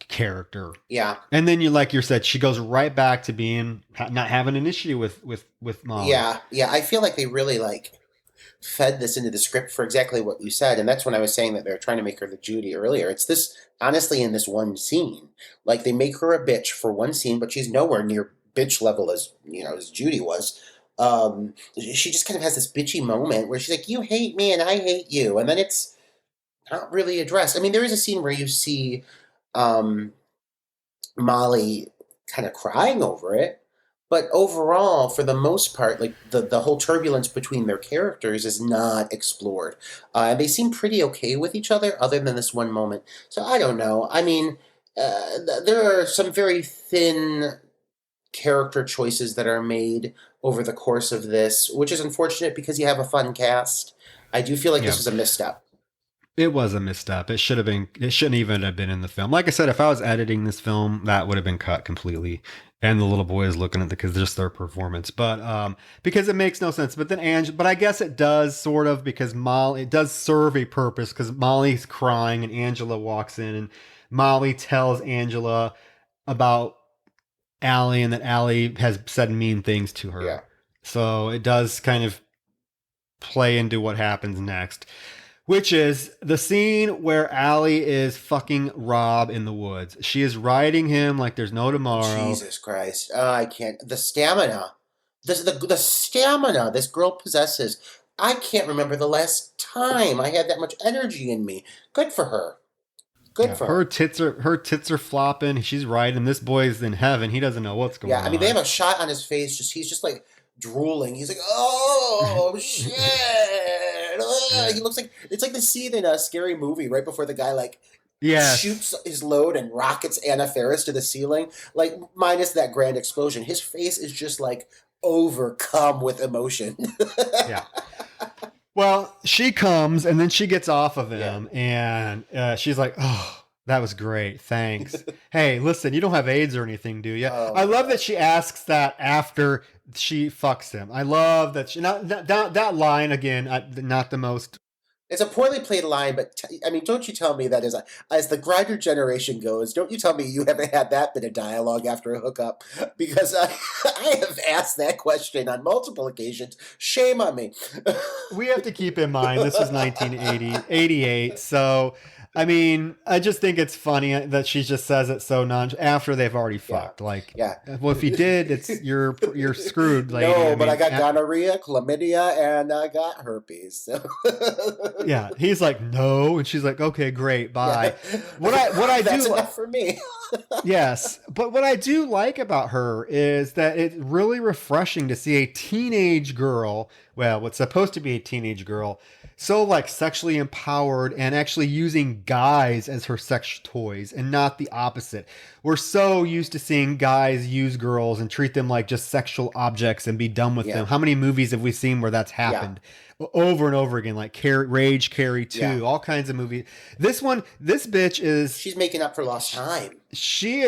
B: character.
C: Yeah.
B: And then like you said, she goes right back to being, not having an issue with Molly.
C: Yeah. Yeah. I feel like they really fed this into the script for exactly what you said. And that's when I was saying that they're trying to make her the Judy earlier. It's this, honestly, in this one scene, like, they make her a bitch for one scene, but she's nowhere near bitch level as Judy was. She just kind of has this bitchy moment where she's like, you hate me and I hate you. And then it's not really addressed. I mean, there is a scene where you see Molly kind of crying over it. But overall, for the most part, like, the whole turbulence between their characters is not explored. And they seem pretty okay with each other than this one moment. So I don't know. I mean, there are some very thin character choices that are made over the course of this, which is unfortunate because you have a fun cast. I do feel like this was a misstep.
B: It was a misstep. It shouldn't even have been in the film. Like I said, if I was editing this film, that would have been cut completely. And the little boy is looking at because just their performance, but because it makes no sense. But then but I guess it does sort of, because it does serve a purpose, because Molly's crying and Angela walks in and Molly tells Angela about Allie and that Allie has said mean things to her.
C: Yeah.
B: So it does kind of play into what happens next, which is the scene where Allie is fucking Rob in the woods. She is riding him like there's no tomorrow.
C: Jesus Christ. I can't. The stamina. The stamina this girl possesses. I can't remember the last time I had that much energy in me. Good for her. Good for her.
B: Her tits are flopping. She's riding. This boy's in heaven. He doesn't know what's going on.
C: Yeah, I mean, they have a shot on his face. He's just like drooling. He's like, oh, shit. He looks like, it's like the scene in a Scary Movie right before the guy shoots his load and rockets Anna Faris to the ceiling, like, minus that grand explosion. His face is just like overcome with emotion.
B: Yeah. Well, she comes and then she gets off of him and she's like, oh, that was great. Thanks. Hey, listen, you don't have AIDS or anything, do you? Oh, I love that she asks that after she fucks him. I love that that line again, not the most.
C: It's a poorly played line, but I mean, don't you tell me that as the grinder generation goes, don't you tell me you haven't had that bit of dialogue after a hookup? Because I have asked that question on multiple occasions. Shame on me.
B: We have to keep in mind this was 1988, so I mean, I just think it's funny that she just says it so after they've already
C: Yeah,
B: fucked. Like,
C: yeah.
B: well, if you did, it's you're screwed, lady. I
C: No, but I
B: mean,
C: got gonorrhea, chlamydia, and I got herpes. So.
B: yeah. He's like, no, and she's like, okay, great,
C: Yeah,
B: bye. What I
C: that's
B: do,
C: enough for me.
B: yes, but what I do like about her is that it's really refreshing to see a teenage girl, well, what's supposed to be a teenage girl, so like sexually empowered and actually using guys as her sex toys and not the opposite. We're so used to seeing guys use girls and treat them like just sexual objects and be done with
C: Yeah,
B: them. How many movies have we seen where that's
C: yeah,
B: happened? Over and over again, like Rage, Carrie
C: yeah.
B: 2, all kinds of movies. This bitch is
C: She's making up for lost time.
B: she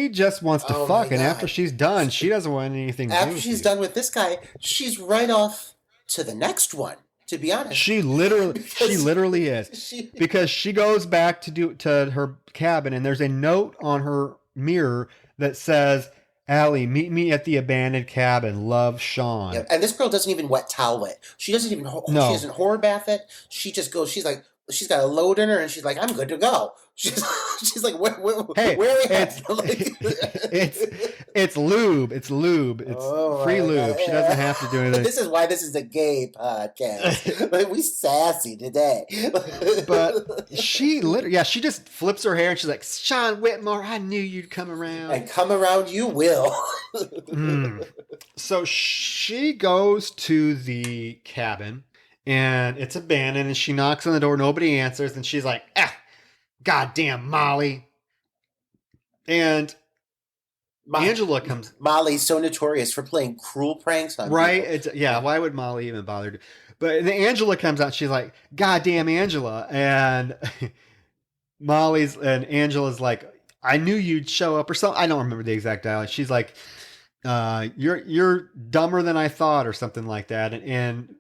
B: just wants to
C: Oh my
B: fuck, and after
C: god.
B: she's done, she doesn't want anything to do
C: After
B: with
C: she's
B: you.
C: done with this guy, she's right off to the next one. To be honest,
B: She literally
C: because
B: is,
C: she.
B: because she goes back to her cabin, and there's a note on her mirror that says, "Allie, meet me at the abandoned cabin. Love,
C: Yeah,
B: Sean."
C: and this girl doesn't even wet towel it. She doesn't even. She
B: No.
C: doesn't horror bath it. She just goes. She's like. She's got a load in her, and she's like, "I'm good to go." She's. She's like,
B: Hey,
C: where are we
B: it's
C: at?" Like,
B: it's lube. It's lube. It's
C: oh
B: free
C: my god!
B: lube. She doesn't have to do anything.
C: This is why this is a gay podcast. Like, we sassy today.
B: But she literally, yeah, she just flips her hair and she's like, Sean Whitmore, I knew you'd come around.
C: And come around, you will.
B: So she goes to the cabin and it's abandoned and she knocks on the door. Nobody answers. And she's like, goddamn Molly. And Angela comes.
C: Molly's so notorious for playing cruel pranks on
B: Right?
C: people.
B: Yeah, why would Molly even bother to? But then Angela comes out. She's like, goddamn Angela. And Angela's like, I knew you'd show up or something. I don't remember the exact dialogue. She's like, you're dumber than I thought or something like that. And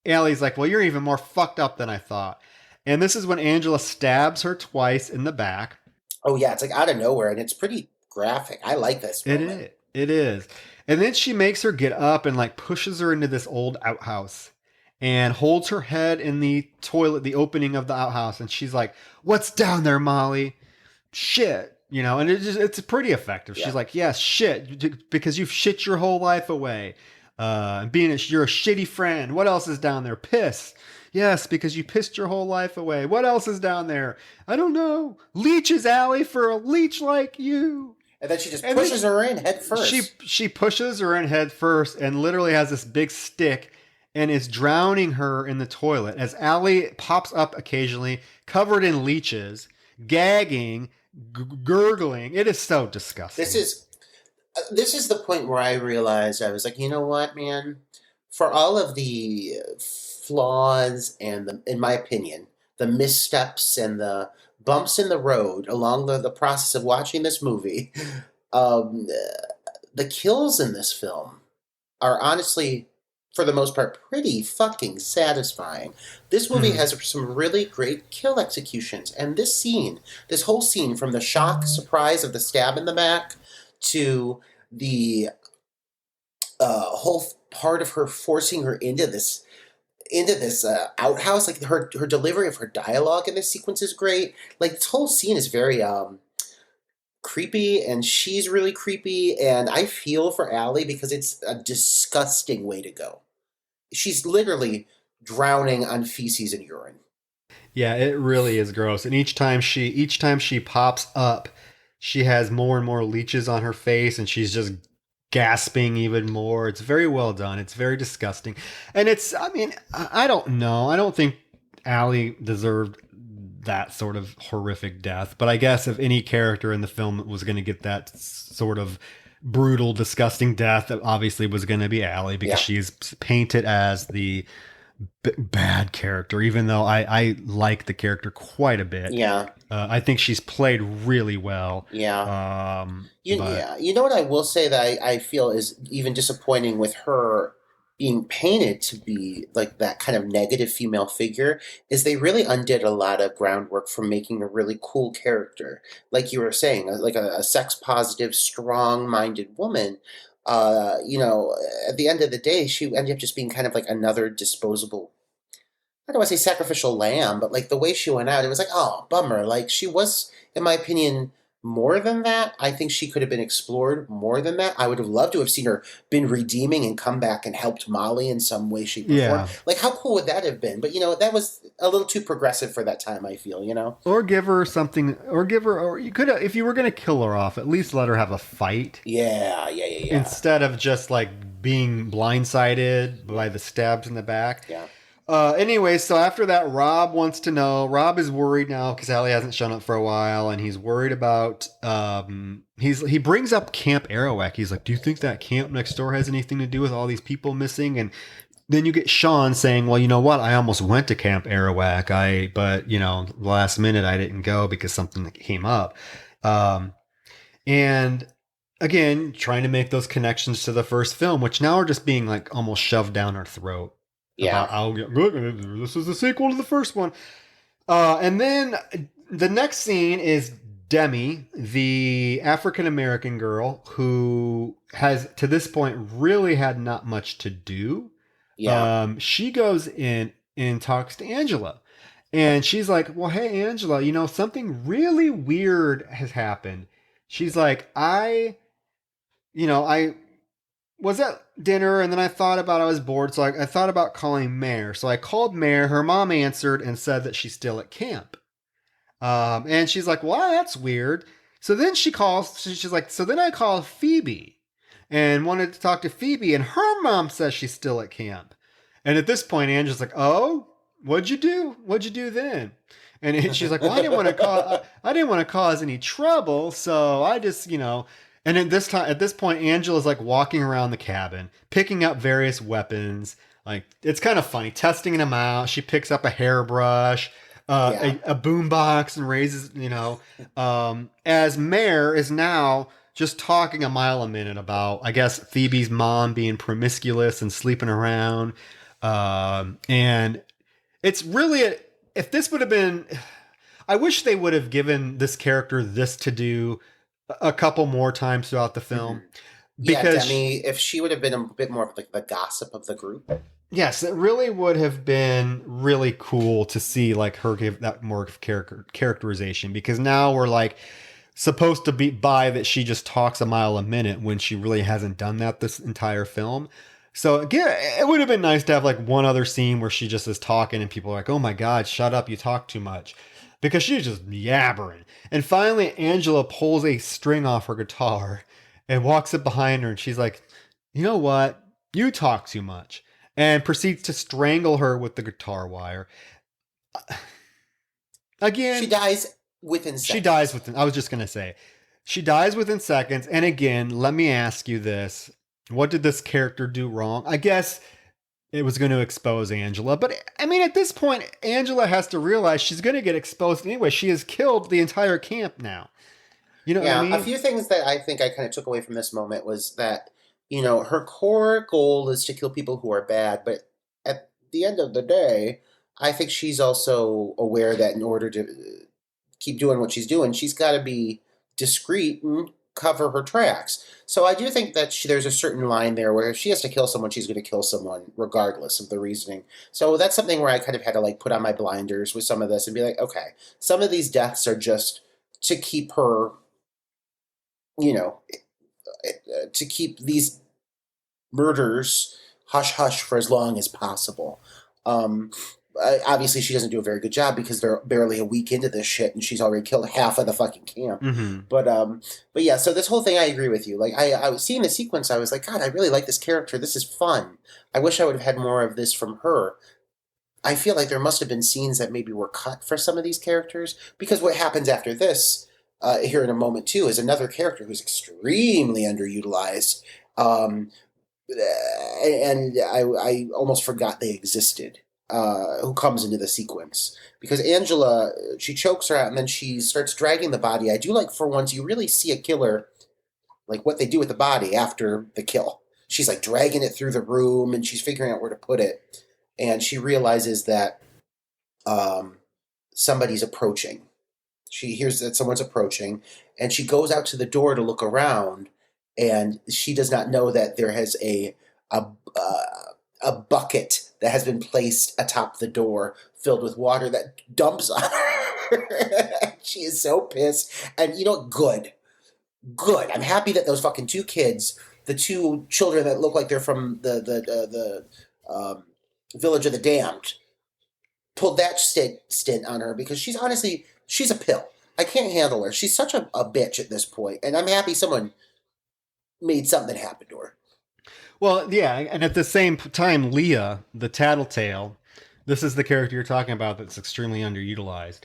B: Allie's like, well, you're even more fucked up than I thought. And this is when Angela stabs her twice in the back.
C: Oh yeah, it's like out of nowhere, and it's pretty graphic. I like this moment.
B: It is. And then she makes her get up and like pushes her into this old outhouse and holds her head in the toilet, the opening of the outhouse. And she's like, what's down there, Molly? Shit. And it's pretty effective.
C: Yeah.
B: She's like, yes, shit, because you've shit your whole life away. You're a shitty friend. What else is down there? Piss. Yes, because you pissed your whole life away. What else is down there? I don't know. Leeches, Allie, for a leech like you.
C: And then she just pushes her in head first.
B: She pushes her in head first and literally has this big stick and is drowning her in the toilet as Allie pops up occasionally, covered in leeches, gagging, gurgling. It is so disgusting.
C: This is the point where I realized, I was like, you know what, man? For all of the flaws and, in my opinion, the missteps and the bumps in the road along the process of watching this movie, the kills in this film are honestly, for the most part, pretty fucking satisfying. This movie has some really great kill executions, and this whole scene, from the shock, surprise of the stab in the back to the whole part of her forcing her into this outhouse, like her delivery of her dialogue in this sequence is great. Like, this whole scene is very creepy, and she's really creepy, and I feel for Allie because it's a disgusting way to go. She's literally drowning on feces and urine.
B: Yeah, it really is gross. And each time she pops up, she has more and more leeches on her face, and she's just gasping even more. It's very well done. It's very disgusting. And I don't know. I don't think Allie deserved that sort of horrific death. But I guess if any character in the film was going to get that sort of brutal, disgusting death, it obviously was going to be Allie, because she's painted as the bad character, even though I like the character quite a bit.
C: Yeah.
B: I think she's played really well.
C: Yeah. You know what I will say that I feel is even disappointing with her being painted to be like that kind of negative female figure is they really undid a lot of groundwork for making a really cool character. Like you were saying, like a sex positive, strong-minded woman. At the end of the day, she ended up just being kind of like another disposable, I don't want to say sacrificial lamb, but like the way she went out, it was like, oh, bummer. Like she was, in my opinion, more than that. I think she could have been explored more than that. I would have loved to have seen her been redeeming and come back and helped Molly in some way, shape, or form.
B: Yeah.
C: Like how cool would that have been? But that was a little too progressive for that time, I feel.
B: Or give her something, or you could, if you were going to kill her off, at least let her have a fight.
C: Yeah.
B: Instead of just like being blindsided by the stabs in the back.
C: Yeah.
B: Anyway, so after that, Rob wants to know. Rob is worried now because Allie hasn't shown up for a while, and he's worried about. He brings up Camp Arawak. He's like, "Do you think that camp next door has anything to do with all these people missing?" And then you get Sean saying, "Well, you know what? I almost went to Camp Arawak. But last minute I didn't go because something came up." And again, trying to make those connections to the first film, which now are just being like almost shoved down our throat.
C: Yeah.
B: This is the sequel to the first one. And then the next scene is Demi, the African American girl who has to this point really had not much to do.
C: Yeah.
B: She goes in and talks to Angela. And she's like, well, hey, Angela, something really weird has happened. She's like, I was at dinner and then I thought about I was bored, so I thought about calling Mare. So I called Mare. Her mom answered and said that she's still at camp. And she's like, well, that's weird. So then she's like, so then I called Phoebe and wanted to talk to Phoebe, and her mom says she's still at camp. And at this point, Angela's like, oh, what'd you do? What'd you do then? And she's like, well, I didn't want to cause any trouble, so I just, And at this point, Angela's like walking around the cabin, picking up various weapons. Like, it's kind of funny, testing them out. She picks up a hairbrush, a boombox, and raises, as Mare is now just talking a mile a minute about, I guess, Phoebe's mom being promiscuous and sleeping around. And it's really, if this would have been, I wish they would have given this character this to do a couple more times throughout the film. Because
C: Demi, if she would have been a bit more of like the gossip of the group.
B: Yes, it really would have been really cool to see like her give that more characterization, because now we're like supposed to buy that she just talks a mile a minute when she really hasn't done that this entire film. So again, it would have been nice to have like one other scene where she just is talking and people are like, oh my God, shut up, you talk too much. Because she's just yabbering. And finally, Angela pulls a string off her guitar and walks up behind her. And she's like, you know what? You talk too much. And proceeds to strangle her with the guitar wire. Again.
C: She dies within seconds.
B: I was just going to say. She dies within seconds. And again, let me ask you this. What did this character do wrong? I guess it was going to expose Angela. But I mean, at this point, Angela has to realize she's going to get exposed anyway. She has killed the entire camp now. You know what I mean?
C: A few things that I think I kind of took away from this moment was that, her core goal is to kill people who are bad. But at the end of the day, I think she's also aware that in order to keep doing what she's doing, she's got to be discreet and cover her tracks. So I do think that there's a certain line there where if she has to kill someone, she's going to kill someone regardless of the reasoning. So that's something where I kind of had to like put on my blinders with some of this and be like, okay, some of these deaths are just to keep her, to keep these murders hush hush for as long as possible. Obviously, she doesn't do a very good job because they're barely a week into this shit, and she's already killed half of the fucking camp.
B: Mm-hmm.
C: But yeah. So this whole thing, I agree with you. Like, I was seeing the sequence, I was like, God, I really like this character. This is fun. I wish I would have had more of this from her. I feel like there must have been scenes that maybe were cut for some of these characters, because what happens after this, here in a moment too, is another character who's extremely underutilized, and I almost forgot they existed. Who comes into the sequence, because Angela, she chokes her out and then she starts dragging the body. I do like, for once, you really see a killer, like what they do with the body after the kill. She's like dragging it through the room and she's figuring out where to put it. And she realizes that somebody's approaching. She hears that someone's approaching and she goes out to the door to look around, and she does not know that there has a bucket that has been placed atop the door filled with water that dumps on her. She is so pissed. And you know, good. Good. I'm happy that those fucking two kids, the two children that look like they're from the Village of the Damned, pulled that stint on her because she's a pill. I can't handle her. She's such a bitch at this point, and I'm happy someone made something happen to her.
B: Well, yeah, and at the same time, Leah, the tattletale, this is the character you're talking about that's extremely underutilized,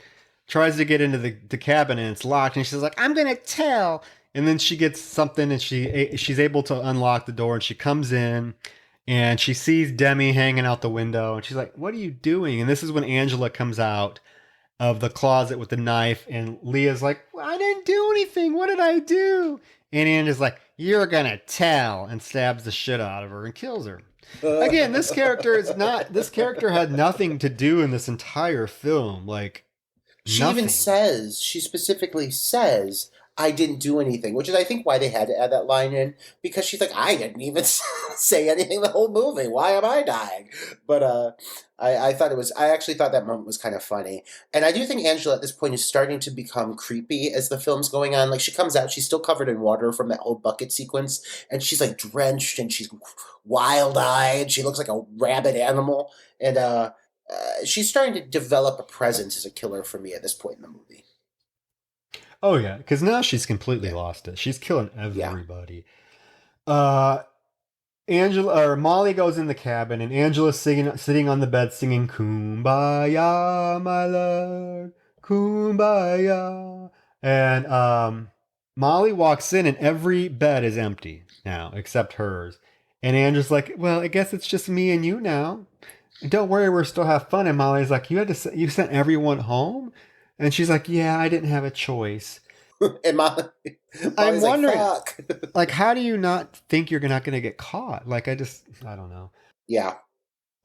B: tries to get into the cabin and it's locked, and she's like, "I'm gonna tell." And then she gets something, and she's able to unlock the door, and she comes in, and she sees Demi hanging out the window, and she's like, "What are you doing?" And this is when Angela comes out of the closet with the knife, and Leah's like, well, "I didn't do anything. What did I do?" And Angela's like, "You're gonna tell," and stabs the shit out of her and kills her. Again, this character had nothing to do in this entire film. Like, nothing.
C: She specifically says, "I didn't do anything," which is, I think, why they had to add that line in, because she's like, "I didn't even say anything the whole movie. Why am I dying?" But I actually thought that moment was kind of funny. And I do think Angela at this point is starting to become creepy as the film's going on. Like, she comes out, she's still covered in water from that old bucket sequence, and she's like drenched and she's wild-eyed. She looks like a rabid animal. And she's starting to develop a presence as a killer for me at this point in the movie.
B: Oh yeah, because now she's completely lost it. She's killing everybody. Angela or Molly goes in the cabin, and Angela's sitting on the bed singing "Kumbaya, my love, Kumbaya," and Molly walks in, and every bed is empty now except hers. And Angela's like, "Well, I guess it's just me and you now. Don't worry, we'll still have fun." And Molly's like, you sent everyone home?" And she's like, "Yeah, I didn't have a choice."
C: And
B: I'm wondering,
C: fuck.
B: like, how do you not think you're not going to get caught? Like, I don't know.
C: Yeah.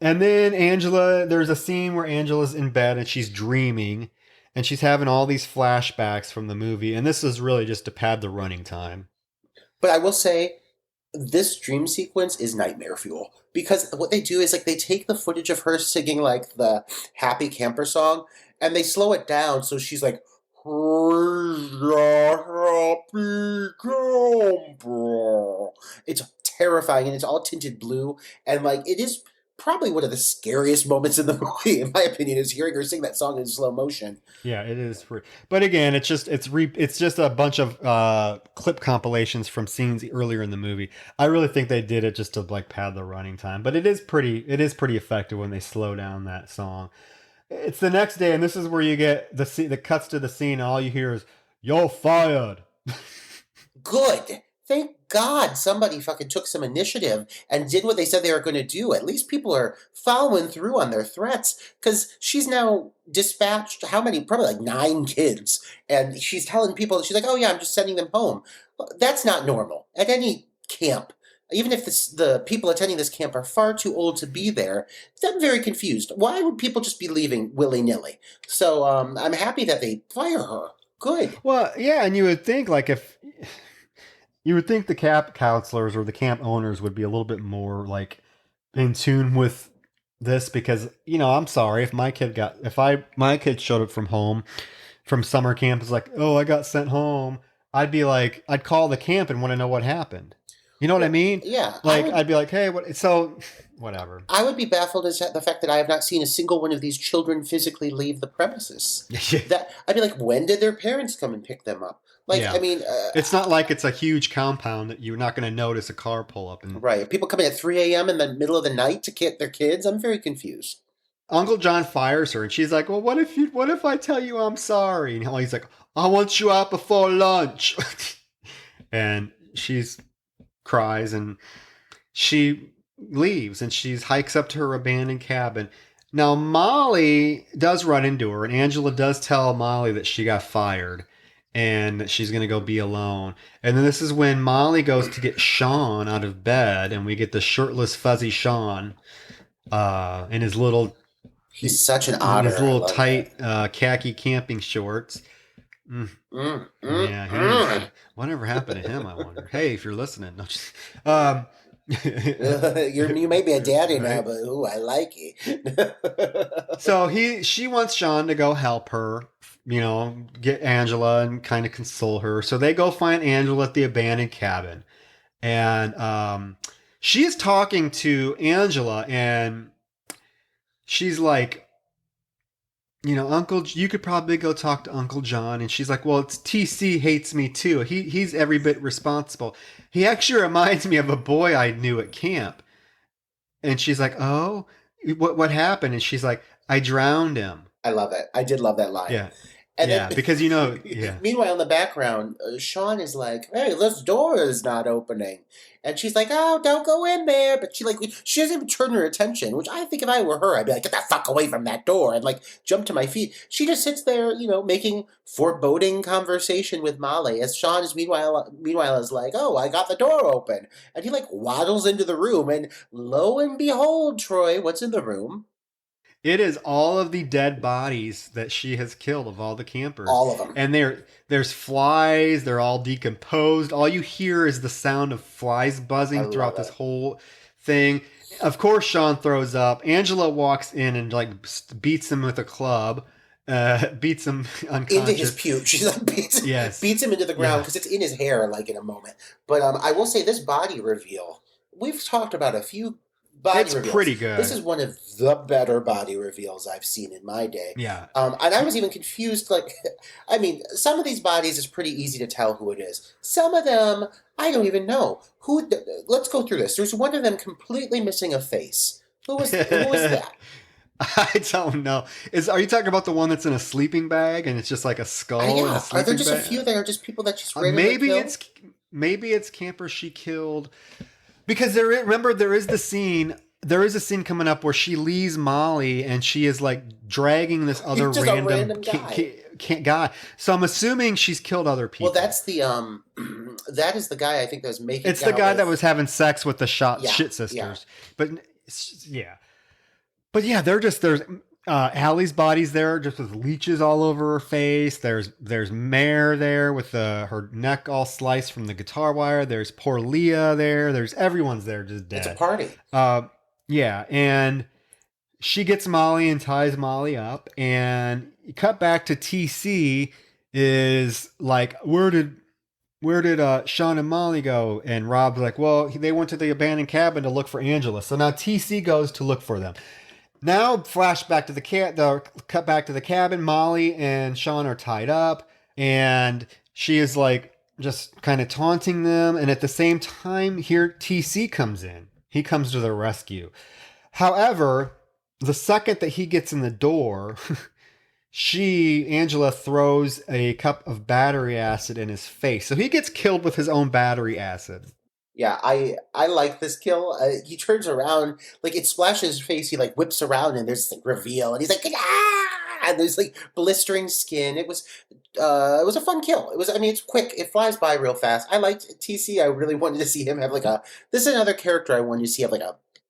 B: And then there's a scene where Angela's in bed and she's dreaming, and she's having all these flashbacks from the movie. And this is really just to pad the running time.
C: But I will say, this dream sequence is nightmare fuel, because what they do is, like, they take the footage of her singing like the Happy Camper song and they slow it down so she's like, "Where's the happy camper?" It's terrifying, and it's all tinted blue, and like, it is probably one of the scariest moments in the movie, in my opinion, is hearing her sing that song in slow motion.
B: Yeah, it is free. But again, it's just a bunch of clip compilations from scenes earlier in the movie. I really think they did it just to like pad the running time. But it is pretty effective when they slow down that song. It's the next day, and this is where you get the cuts to the scene, and all you hear is "You're fired."
C: Good. Thank God somebody fucking took some initiative and did what they said they were going to do. At least people are following through on their threats, because she's now dispatched how many? Probably like 9 kids. And she's telling people, she's like, "Oh yeah, I'm just sending them home." That's not normal at any camp. Even if the people attending this camp are far too old to be there, I'm very confused. Why would people just be leaving willy-nilly? So I'm happy that they fire her. Good.
B: Well, yeah, and you would think the camp counselors or the camp owners would be a little bit more like in tune with this, because, you know, I'm sorry if my kid showed up from summer camp, is like, "Oh, I got sent home," I'd call the camp and want to know what happened. You know what I mean?
C: Yeah.
B: Like, I'd be like, "Hey, what?" So, whatever.
C: I would be baffled as the fact that I have not seen a single one of these children physically leave the premises. I'd be like, when did their parents come and pick them up? Like,
B: Yeah.
C: I mean,
B: it's not like it's a huge compound that you're not going to notice a car pull up. And
C: right. People coming at 3 a.m. in the middle of the night to get their kids. I'm very confused.
B: Uncle John fires her, and she's like, "Well, what if I tell you I'm sorry?" And he's like, "I want you out before lunch." And she's cries, and she leaves, and she hikes up to her abandoned cabin. Now, Molly does run into her, and Angela does tell Molly that she got fired and that she's going to go be alone. And then this is when Molly goes to get Sean out of bed, and we get the shirtless, fuzzy Sean in his little...
C: He's such an otter.
B: His little tight khaki camping shorts. Whatever happened to him, I wonder. Hey, if you're listening. No,
C: You may be a daddy now,
B: Right?
C: but ooh, I like it.
B: So she wants Sean to go help her, get Angela and kind of console her. So they go find Angela at the abandoned cabin. And she's talking to Angela, and she's like, Uncle, you could probably go talk to Uncle John. And she's like, well, it's TC hates me too. He's every bit responsible. He actually reminds me of a boy I knew at camp. And she's like, oh, what happened? And she's like, I drowned him.
C: I love it. I did love that line.
B: Yeah.
C: And
B: yeah,
C: then,
B: because yeah.
C: Meanwhile, in the background, Sean is like, "Hey, this door is not opening," and she's like, "Oh, don't go in there." But she doesn't even turn her attention. Which I think if I were her, I'd be like, "Get the fuck away from that door!" and like jump to my feet. She just sits there, making foreboding conversation with Molly. As Sean is meanwhile is like, "Oh, I got the door open," and he like waddles into the room, and lo and behold, Troy, what's in the room?
B: It is all of the dead bodies that she has killed of all the campers.
C: All of them.
B: And there's flies. They're all decomposed. All you hear is the sound of flies buzzing throughout this whole thing. Of course, Sean throws up. Angela walks in and like beats him with a club. Beats him unconscious.
C: Into his puke. She like beats him into the ground because it's in his hair like in a moment. But I will say this body reveal, we've talked about a few body reveals.
B: Pretty good.
C: This is one of the better body reveals I've seen in my day.
B: Yeah.
C: And I was even confused. Like, I mean, some of these bodies is pretty easy to tell who it is. Some of them, I don't even know. Let's go through this. There's one of them completely missing a face. Who was that?
B: I don't know. Are you talking about the one that's in a sleeping bag and it's just like a skull?
C: Yeah. Are there just a few that are just people that she's
B: maybe it's campers she killed. Because remember, there is a scene coming up where she leaves Molly and she is like dragging this other random guy. So I'm assuming she's killed other people.
C: Well, that's that is the guy I think that was making.
B: It's the guy that was having sex with the shit sisters.
C: Yeah.
B: But yeah, there's Allie's body's there just with leeches all over her face. There's Mare there with her neck all sliced from the guitar wire. There's poor Leah there. Everyone's there just dead.
C: It's a party.
B: Yeah, and she gets Molly and ties Molly up, and you cut back to TC is like, where did Sean and Molly go? And Rob's like, well, they went to the abandoned cabin to look for Angela. So now TC goes to look for them. Now, flashback to cut back to the cabin. Molly and Sean are tied up, and she is like just kind of taunting them. And at the same time, here TC comes in. He comes to their rescue. However, the second that he gets in the door, Angela throws a cup of battery acid in his face. So he gets killed with his own battery acid.
C: Yeah, I like this kill. He turns around, like it splashes his face. He like whips around, and there's like reveal, and he's like, ah! And there's like blistering skin. It was a fun kill. It's quick. It flies by real fast. I liked TC. I really wanted to see him have this is another character I wanted to see have like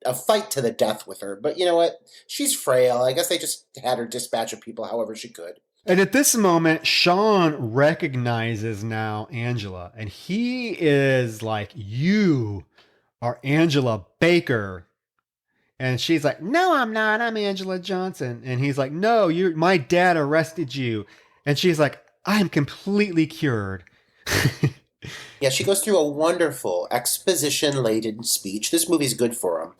C: a fight to the death with her. But you know what? She's frail. I guess they just had her dispatch of people however she could.
B: And at this moment, Sean recognizes now Angela, and he is like, you are Angela Baker. And she's like, no, I'm not. I'm Angela Johnson. And he's like, no, my dad arrested you. And she's like, I'm completely cured.
C: Yeah, she goes through a wonderful exposition-laden speech. This movie's good for him,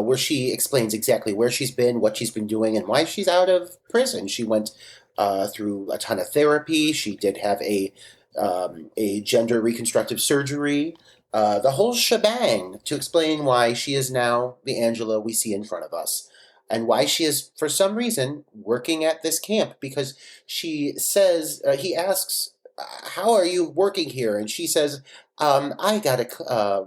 C: where she explains exactly where she's been, what she's been doing, and why she's out of prison. She went through a ton of therapy. She did have a gender reconstructive surgery, the whole shebang, to explain why she is now the Angela we see in front of us, and why she is, for some reason, working at this camp. Because she says, he asks, how are you working here? And she says, I got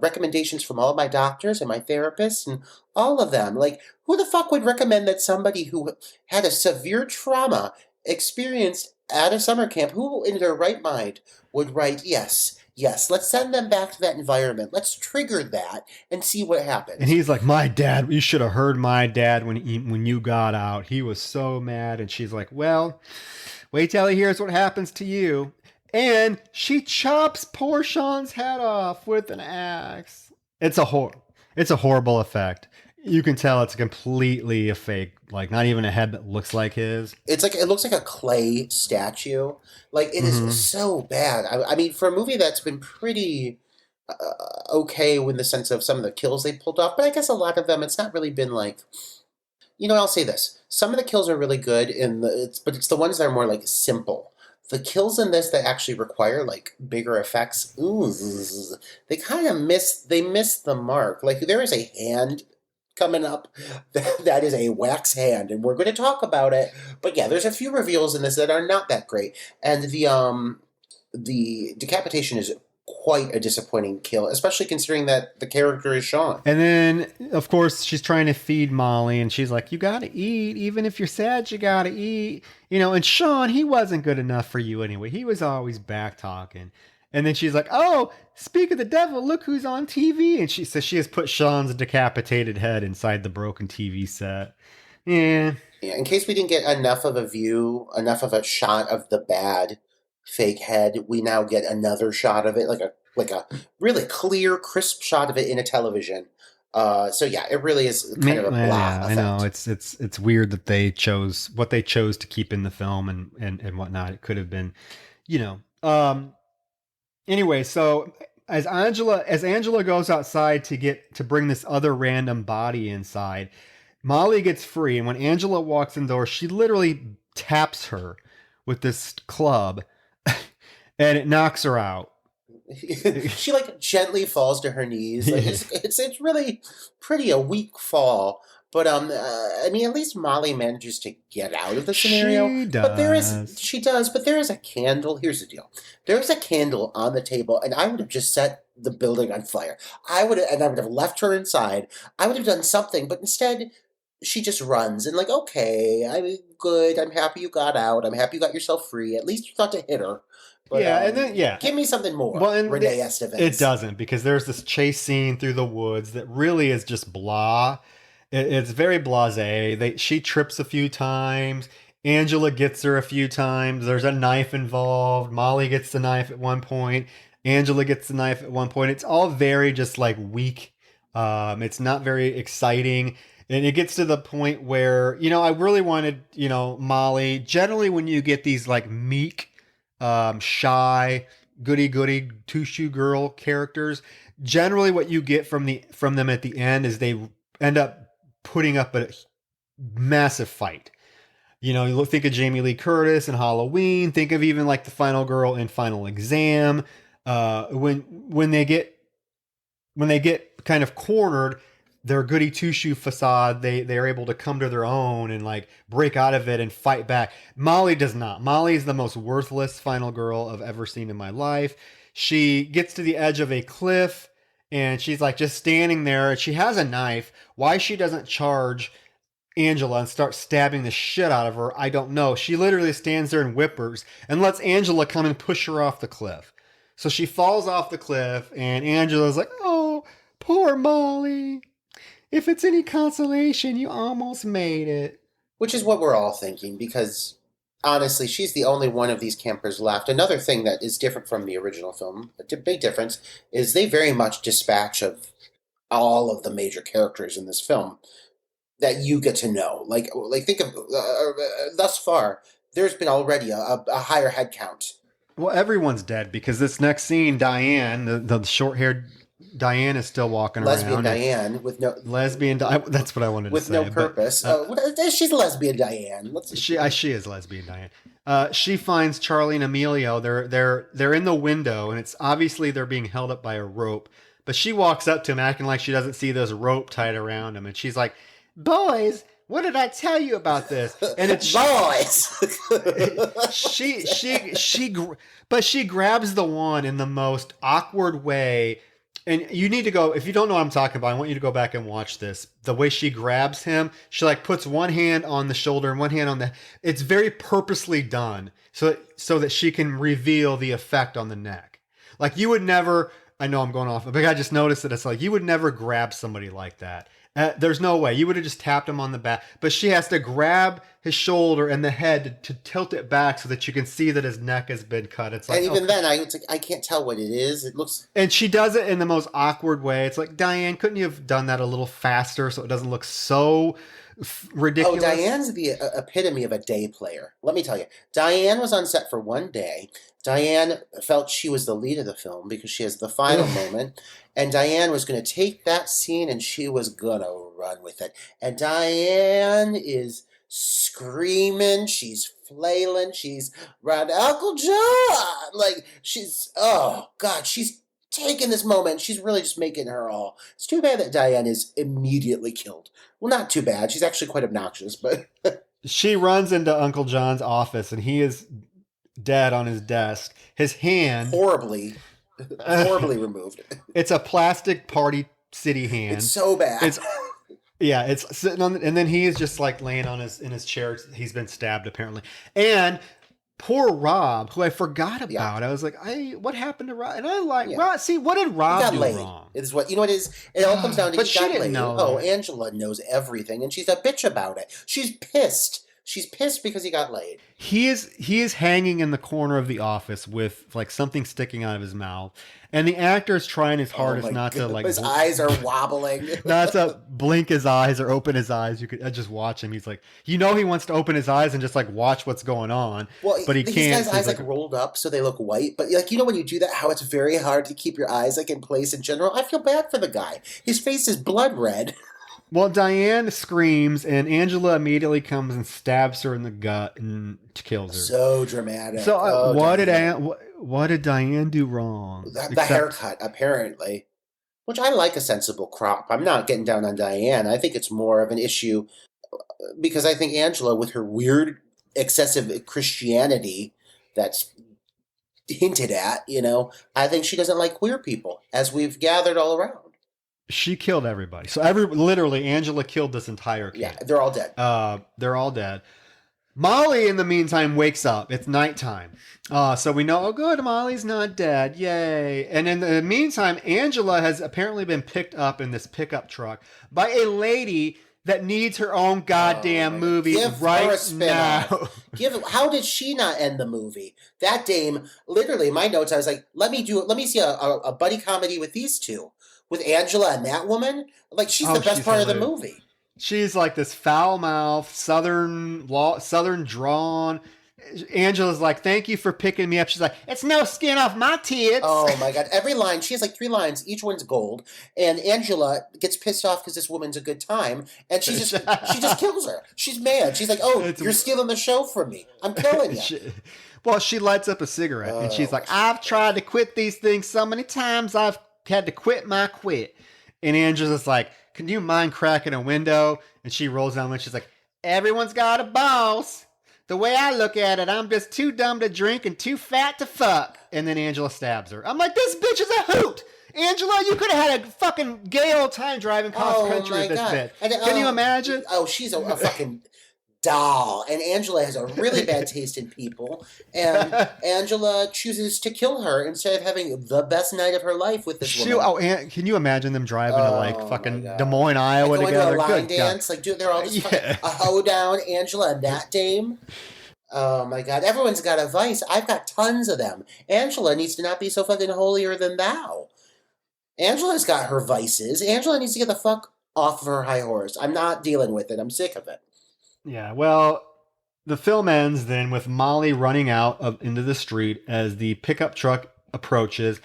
C: recommendations from all my doctors and my therapists and all of them. Like, who the fuck would recommend that somebody who had a severe trauma experienced at a summer camp, who in their right mind would write, yes, let's send them back to that environment. Let's trigger that and see what happens.
B: And he's like, my dad, you should have heard my dad when you got out. He was so mad. And she's like, well, wait till he hears what happens to you. And she chops poor Sean's head off with an axe. It's a horror. It's a horrible effect. You can tell it's completely a fake, like not even a head that looks like his.
C: It's like it looks like a clay statue. Like it is
B: Hmm.
C: so bad. I mean, for a movie that's been pretty okay in the sense of some of the kills they pulled off, but I guess a lot of them, it's not really been like. I'll say this: some of the kills are really good but it's the ones that are more like simple. The kills in this that actually require like bigger effects, ooh, they kind of miss the mark. Like there is a hand coming up that is a wax hand, and we're going to talk about it. But yeah, there's a few reveals in this that are not that great, and the decapitation is quite a disappointing kill, especially considering that the character is Sean.
B: And then, of course, she's trying to feed Molly, and she's like, "You gotta eat, even if you're sad. You gotta eat." And Sean, he wasn't good enough for you anyway. He was always back talking. And then she's like, "Oh, speak of the devil, look who's on TV." And she says she has put Sean's decapitated head inside the broken TV set. Yeah.
C: Yeah, in case we didn't get enough of a shot of the bad fake head, we now get another shot of it, like a really clear, crisp shot of it in a television. So yeah, it really is kind of a blah
B: Yeah,
C: effect.
B: I know. It's weird that they chose what they chose to keep in the film and whatnot. It could have been, you know. Anyway, so as Angela goes outside to bring this other random body inside, Molly gets free, and when Angela walks in the door, she literally taps her with this club, and it knocks her out.
C: She like gently falls to her knees. Like it's really pretty a weak fall. But I mean, at least Molly manages to get out of the scenario.
B: She
C: But
B: does.
C: she does. But there is a candle. Here's the deal: there is a candle on the table, and I would have just set the building on fire. I would have left her inside. I would have done something, but instead, she just runs and like, okay, I'm good. I'm happy you got out. I'm happy you got yourself free. At least you thought to hit her. But
B: Yeah, and then yeah.
C: give me something more,
B: Well, and
C: Renee Estevez.
B: it doesn't, because there's this chase scene through the woods that really is just blah. It's very blasé. She trips a few times. Angela gets her a few times. There's a knife involved. Molly gets the knife at one point. Angela gets the knife at one point. It's all very just like weak. It's not very exciting. And it gets to the point where, I really wanted, Molly. Generally, when you get these like meek, shy, goody goody two shoe girl characters, generally what you get from them at the end is they end up putting up a massive fight. You think of Jamie Lee Curtis in Halloween. Think of even like the final girl in Final Exam. When they get kind of cornered, their goody two shoe facade, they're able to come to their own and like break out of it and fight back. Molly does not. Molly is the most worthless final girl I've ever seen in my life. She gets to the edge of a cliff and she's like just standing there, and she has a knife. Why she doesn't charge Angela and start stabbing the shit out of her, I don't know. She literally stands there and whimpers and lets Angela come and push her off the cliff. So she falls off the cliff, and Angela's like, "Oh, poor Molly. If it's any consolation, you almost made it."
C: Which is what we're all thinking, because honestly, she's the only one of these campers left. Another thing that is different from the original film, a big difference, is they very much dispatch of all of the major characters in this film that you get to know. Like think of thus far, there's been already a higher head count.
B: Well, everyone's dead because this next scene, Diane, the short-haired Diane, is still walking
C: Lesbian
B: around.
C: Diane with no
B: That's what I wanted to say.
C: with no purpose. She's lesbian Diane.
B: She is lesbian Diane. She finds Charlie and Emilio. They're in the window, and it's obviously they're being held up by a rope. But she walks up to him, acting like she doesn't see this rope tied around him, and she's like, "Boys, what did I tell you about this?" And it's
C: boys.
B: but she grabs the wand in the most awkward way. And you need to go, if you don't know what I'm talking about, I want you to go back and watch this. The way she grabs him, she like puts one hand on the shoulder and one hand on it's very purposely done so that she can reveal the effect on the neck. Like you would never, I know I'm going off, but I just noticed that it's like, you would never grab somebody like that. There's no way. You would have just tapped him on the back. But she has to grab his shoulder and the head to tilt it back so that you can see that his neck has been cut. It's like,
C: and even then, I can't tell what it is. It looks.
B: And she does it in the most awkward way. It's like, Diane, couldn't you have done that a little faster so it doesn't look so ridiculous?
C: Oh, Diane's the epitome of a day player. Let me tell you. Diane was on set for one day. Diane felt she was the lead of the film because she has the final moment. And Diane was going to take that scene and she was going to run with it. And Diane is screaming. She's flailing. She's around Uncle John. Like, oh, God, she's taking this moment. She's really just making her all. It's too bad that Diane is immediately killed. Well, not too bad. She's actually quite obnoxious, but...
B: She runs into Uncle John's office, and he is dead on his desk. His hand...
C: horribly removed.
B: It's a plastic Party City hand.
C: It's so bad.
B: It's sitting on... And then he is just, like, laying in his chair. He's been stabbed, apparently. And... poor Rob, who I forgot about. Yeah. I was like, what happened to Rob? And I Rob. See, what did Rob do wrong?
C: It's what, you know what it is? It all comes down to he got laid. Oh, Angela knows everything, and she's a bitch about it. She's pissed. She's pissed because he got laid.
B: He is hanging in the corner of the office with like something sticking out of his mouth. And the actor is trying his hardest not to like...
C: his eyes are wobbling.
B: Not to blink his eyes or open his eyes. You could just watch him. He's like... he wants to open his eyes and just like watch what's going on.
C: Well,
B: but he can't.
C: His eyes like rolled up so they look white. But like, you know when you do that, how it's very hard to keep your eyes like in place in general? I feel bad for the guy. His face is blood red.
B: Well, Diane screams, and Angela immediately comes and stabs her in the gut and kills her.
C: So dramatic.
B: So what did Diane do wrong?
C: The haircut, apparently. Which I like a sensible crop. I'm not getting down on Diane. I think it's more of an issue because I think Angela, with her weird, excessive Christianity that's hinted at, I think she doesn't like queer people, as we've gathered all around.
B: She killed everybody. So literally, Angela killed this entire kid.
C: Yeah, they're all dead.
B: They're all dead. Molly, in the meantime, wakes up. It's nighttime. So we know, oh, good, Molly's not dead. Yay. And in the meantime, Angela has apparently been picked up in this pickup truck by a lady that needs her own goddamn movie right now.
C: How did she not end the movie? That dame, literally, my notes, I was like, let me see a buddy comedy with these two. With Angela and that woman, like she's the best part of the movie.
B: She's like this foul-mouthed, southern drawn. Angela's like, "Thank you for picking me up." She's like, "It's no skin off my tits."
C: Oh my God! Every line, she has like 3 lines. Each one's gold. And Angela gets pissed off because this woman's a good time, and she just kills her. She's mad. She's like, "Oh, you're stealing the show from me. I'm killing you."
B: Well, she lights up a cigarette, and she's like, "I've tried to quit these things so many times. I've had to quit my quit." And Angela's like, "Can you mind cracking a window?" And she rolls down and she's like, "Everyone's got a boss. The way I look at it, I'm just too dumb to drink and too fat to fuck." And then Angela stabs her. I'm like, this bitch is a hoot. Angela, you could have had a fucking gay old time driving cross country with this bitch. Can you imagine?
C: Oh, she's a fucking doll. And Angela has a really bad taste in people. And Angela chooses to kill her instead of having the best night of her life with this woman.
B: Oh, can you imagine them driving to like fucking Des Moines, Iowa together?
C: Going to a line dance, like they're all just a hoedown. Angela and that dame. Oh my God! Everyone's got a vice. I've got tons of them. Angela needs to not be so fucking holier than thou. Angela's got her vices. Angela needs to get the fuck off of her high horse. I'm not dealing with it. I'm sick of it.
B: Yeah, well, the film ends then with Molly running out into the street as the pickup truck approaches.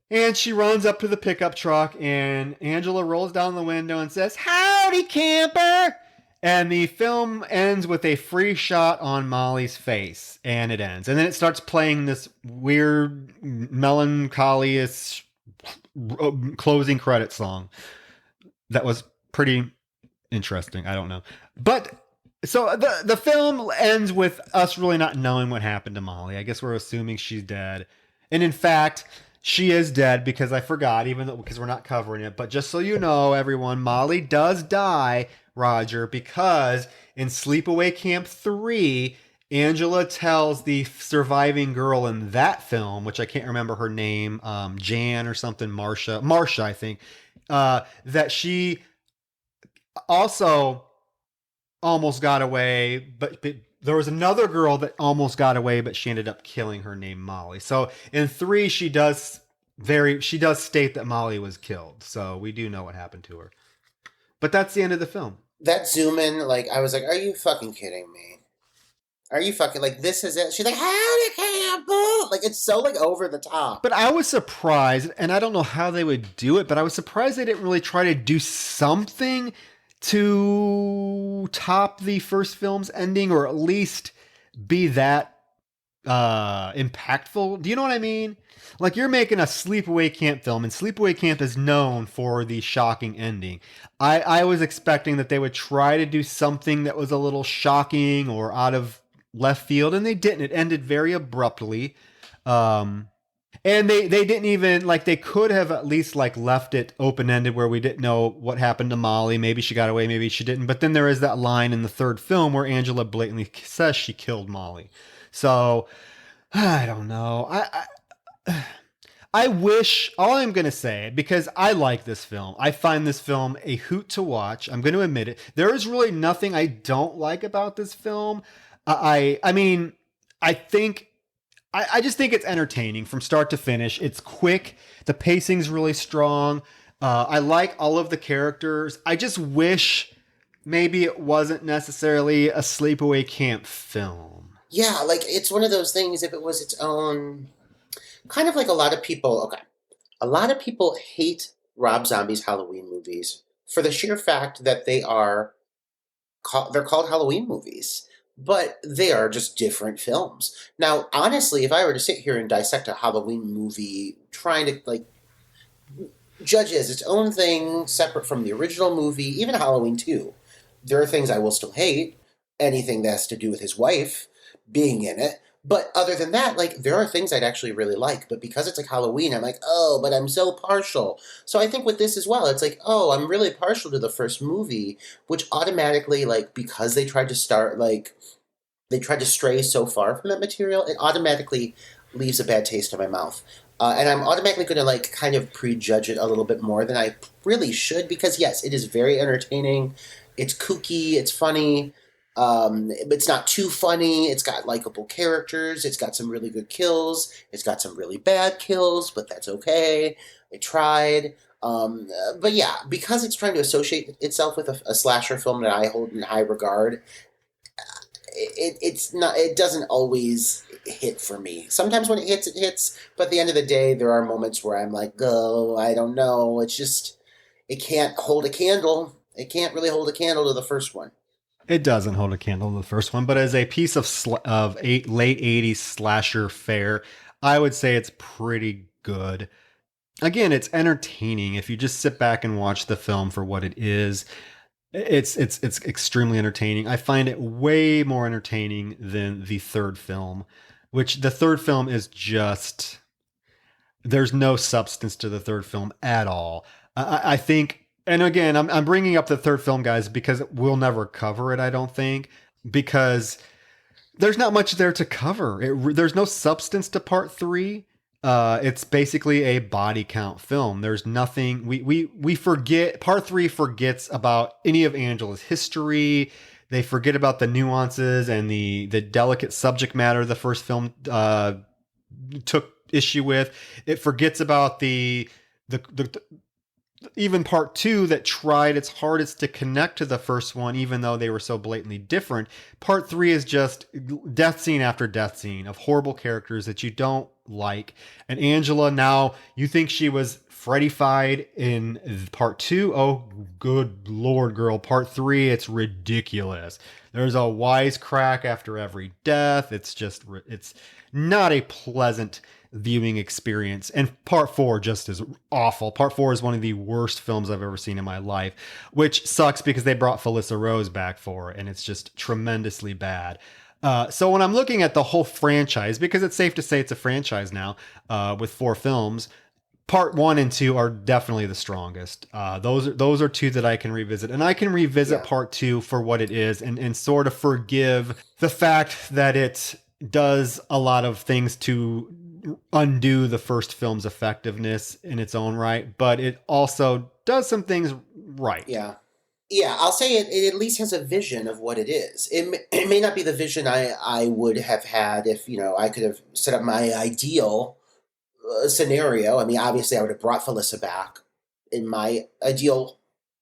B: And she runs up to the pickup truck, and Angela rolls down the window and says, "Howdy, camper!" And the film ends with a free shot on Molly's face, and it ends. And then it starts playing this weird, melancholy-ish closing credit song that was pretty interesting. I don't know. But so the film ends with us really not knowing what happened to Molly. I guess we're assuming she's dead. And in fact, she is dead because I forgot, because we're not covering it. But just so you know, everyone, Molly does die, Roger, because in Sleepaway Camp 3, Angela tells the surviving girl in that film, which I can't remember her name, Jan or something, Marsha, I think, that she also almost got away, but there was another girl that almost got away, but she ended up killing her named Molly. So in 3, she does state that Molly was killed. So we do know what happened to her. But that's the end of the film.
C: That zoom in, like, I was like, are you fucking kidding me? Are you fucking, like, this is it? She's like, howdy, Campbell! Like, it's so, like, over the top.
B: But I was surprised, and I don't know how they would do it, but I was surprised they didn't really try to do something to top the first film's ending, or at least be that impactful. Do you know what I mean? Like, you're making a Sleepaway Camp film, and Sleepaway Camp is known for the shocking ending. I was expecting that they would try to do something that was a little shocking or out of left field, and they didn't. It ended very abruptly. And they didn't even, like, they could have at least, like, left it open-ended where we didn't know what happened to Molly. Maybe she got away, maybe she didn't. But then there is that line in the third film where Angela blatantly says she killed Molly. So, I don't know. I wish, all I'm going to say, because I like this film, I find this film a hoot to watch. I'm going to admit it. There is really nothing I don't like about this film. I mean, I just think it's entertaining from start to finish. It's quick. The pacing's really strong. I like all of the characters. I just wish maybe it wasn't necessarily a Sleepaway Camp film.
C: Yeah, like, it's one of those things, if it was its own, kind of like a lot of people hate Rob Zombie's Halloween movies for the sheer fact that they're called Halloween movies, but they are just different films. Now, honestly, if I were to sit here and dissect a Halloween movie, trying to, like, judge it as its own thing, separate from the original movie, even Halloween 2, there are things I will still hate. Anything that has to do with his wife being in it. But other than that, like, there are things I'd actually really like. But because it's like Halloween, I'm like, oh, but I'm so partial. So I think with this as well, it's like, oh, I'm really partial to the first movie, which automatically, like, because they tried to stray so far from that material, it automatically leaves a bad taste in my mouth. And I'm automatically going to, like, kind of prejudge it a little bit more than I really should, because yes, it is very entertaining. It's kooky, it's funny. It's not too funny. It's got likable characters. It's got some really good kills. It's got some really bad kills, but that's okay. They tried. But yeah, because it's trying to associate itself with a slasher film that I hold in high regard, it doesn't always hit for me. Sometimes when it hits. But at the end of the day, there are moments where I'm like, oh, I don't know. It's just, it can't hold a candle. It can't really hold a candle to the first one.
B: It doesn't hold a candle to the first one, but as a piece of late 80s slasher fare, I would say it's pretty good. Again, it's entertaining. If you just sit back and watch the film for what it is, it's extremely entertaining. I find it way more entertaining than the third film, which the third film is just, there's no substance to the third film at all. I think. And again, I'm bringing up the third film, guys, because we'll never cover it, I don't think, because there's not much there to cover. There's no substance to part 3. It's basically a body count film. There's nothing. We forget. Part 3 forgets about any of Angela's history. They forget about the nuances and the delicate subject matter the first film took issue with. It forgets about the even part 2 that tried its hardest to connect to the first one, even though they were so blatantly different. Part 3 is just death scene after death scene of horrible characters that you don't like. And Angela, now you think she was Freddy-fied in part 2. Oh, good Lord, girl. Part 3, it's ridiculous. There's a wisecrack after every death. It's not a pleasant viewing experience. And part 4 just is awful. Part 4 is one of the worst films I've ever seen in my life, which sucks because they brought Felissa Rose back for it, and it's just tremendously bad. So when I'm looking at the whole franchise, because it's safe to say it's a franchise now, with 4 films, part 1 and 2 are definitely the strongest. Those are 2 that I can revisit, and I can revisit part 2 for what it is, and sort of forgive the fact that it does a lot of things to undo the first film's effectiveness in its own right, but it also does some things right.
C: Yeah. Yeah, I'll say it at least has a vision of what it is. It may not be the vision I would have had if, I could have set up my ideal scenario. I mean, obviously, I would have brought Felissa back in my ideal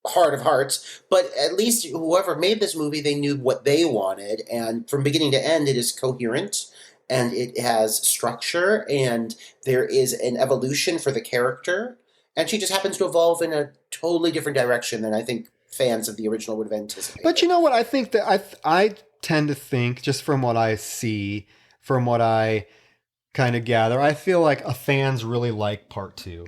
C: heart of hearts, but at least whoever made this movie, they knew what they wanted, and from beginning to end, it is coherent and it has structure, and there is an evolution for the character, and she just happens to evolve in a totally different direction than I think fans of the original would have
B: But
C: anticipated.
B: you know what? I think that I tend to think, just from what I see, from what I kind of gather, I feel like fans really like part two.